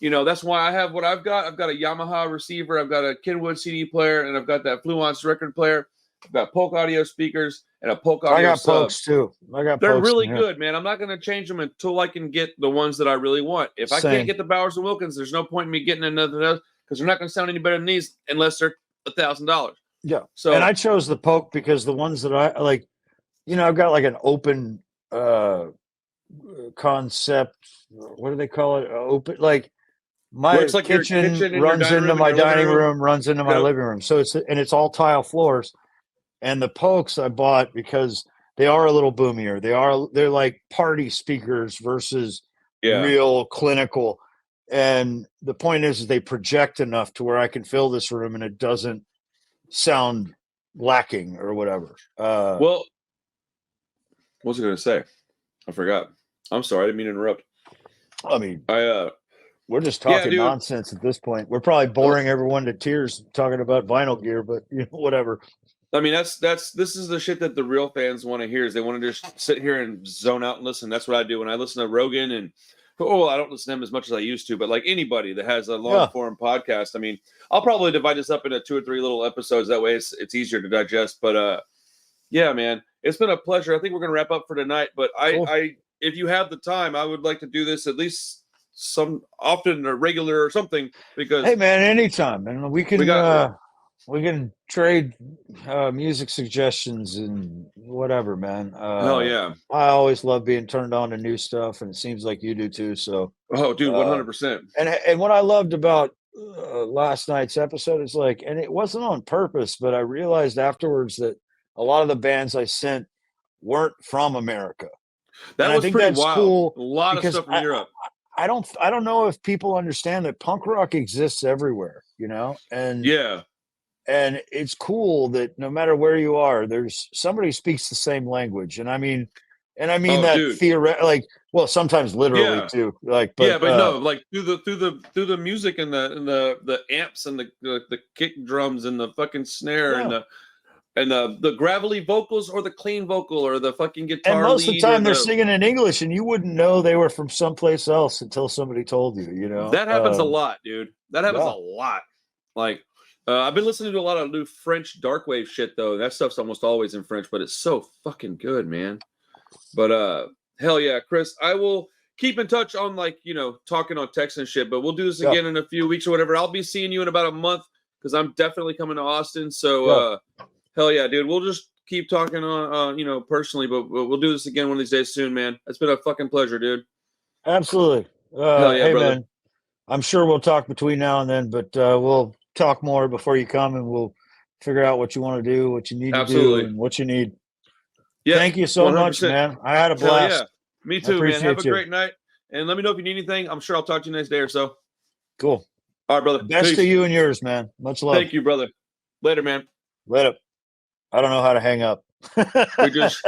that's why I have what I've got. I've got a Yamaha receiver, I've got a Kenwood CD player, and I've got that Fluence record player. I've got Polk audio speakers and a Polk audio. I got sub. Polks too. They're really good, man. I'm not going to change them until I can get the ones that I really want. If I can't get the Bowers and Wilkins, there's no point in me getting another, because they're not going to sound any better than these unless they're $1,000. Yeah. So, and I chose the Polk because the ones that I like, I've got like an open concept. What do they call it? Open, like, my like kitchen runs into my dining room, runs into my living room. So it's all tile floors. And the Polks I bought because they are a little boomier. They're like party speakers versus real clinical. And the point is they project enough to where I can fill this room and it doesn't sound lacking or whatever. Well, what was I going to say? I forgot. I'm sorry. I didn't mean to interrupt. I mean, we're just talking nonsense at this point. We're probably boring everyone to tears talking about vinyl gear, but whatever. I mean, this is the shit that the real fans want to hear. Is they want to just sit here and zone out and listen. That's what I do when I listen to Rogan, and I don't listen to him as much as I used to, but like anybody that has a long form podcast, I mean, I'll probably divide this up into 2 or 3 little episodes. That way it's easier to digest. But yeah, man, it's been a pleasure. I think we're gonna wrap up for tonight. But cool. If you have the time, I would like to do this at least often a regular or something because Hey man, anytime, and we can got trade music suggestions and whatever, man. hell yeah. I always love being turned on to new stuff, and it seems like you do too. So, Oh, dude, 100%. And what I loved about last night's episode is like, and it wasn't on purpose, but I realized afterwards that a lot of the bands I sent weren't from America. That And was I think pretty that's wild. cool A lot of because stuff from Europe. I don't know if people understand that punk rock exists everywhere, you know, and Yeah. and it's cool that no matter where you are, there's somebody speaks the same language, and I mean Oh, that dude. like, well, sometimes literally Yeah. too, like, Yeah, but no, like through the music and the amps and the kick drums and the fucking snare yeah. and the gravelly vocals or the clean vocal or the fucking guitar And most of the lead time or they're singing in English, and you wouldn't know they were from someplace else until somebody told you. You know, that happens a lot, dude. That happens yeah. a lot. Like I've been listening to a lot of new French dark wave shit though. That stuff's almost always in French, but it's so fucking good, man. But hell yeah, Chris, I will keep in touch on like, talking on text and shit, but we'll do this again in a few weeks or whatever. I'll be seeing you in about a month because I'm definitely coming to Austin. So hell yeah, dude. We'll just keep talking on personally, but we'll do this again one of these days soon, man. It's been a fucking pleasure, dude. Absolutely. Hell yeah, hey brother. man, I'm sure we'll talk between now and then, but we'll talk more before you come, and we'll figure out what you want to do, what you need to do, and what you need. Yeah. Thank you so 100%. much, man. I had a blast. Hell yeah. Me too, man. Have a you. great night. And let me know if you need anything. I'm sure I'll talk to you next day or so. Cool. All right, brother. Best Peace. to you and yours, man. Much love. Thank you, brother. Later, man. Later. I don't know how to hang up. We just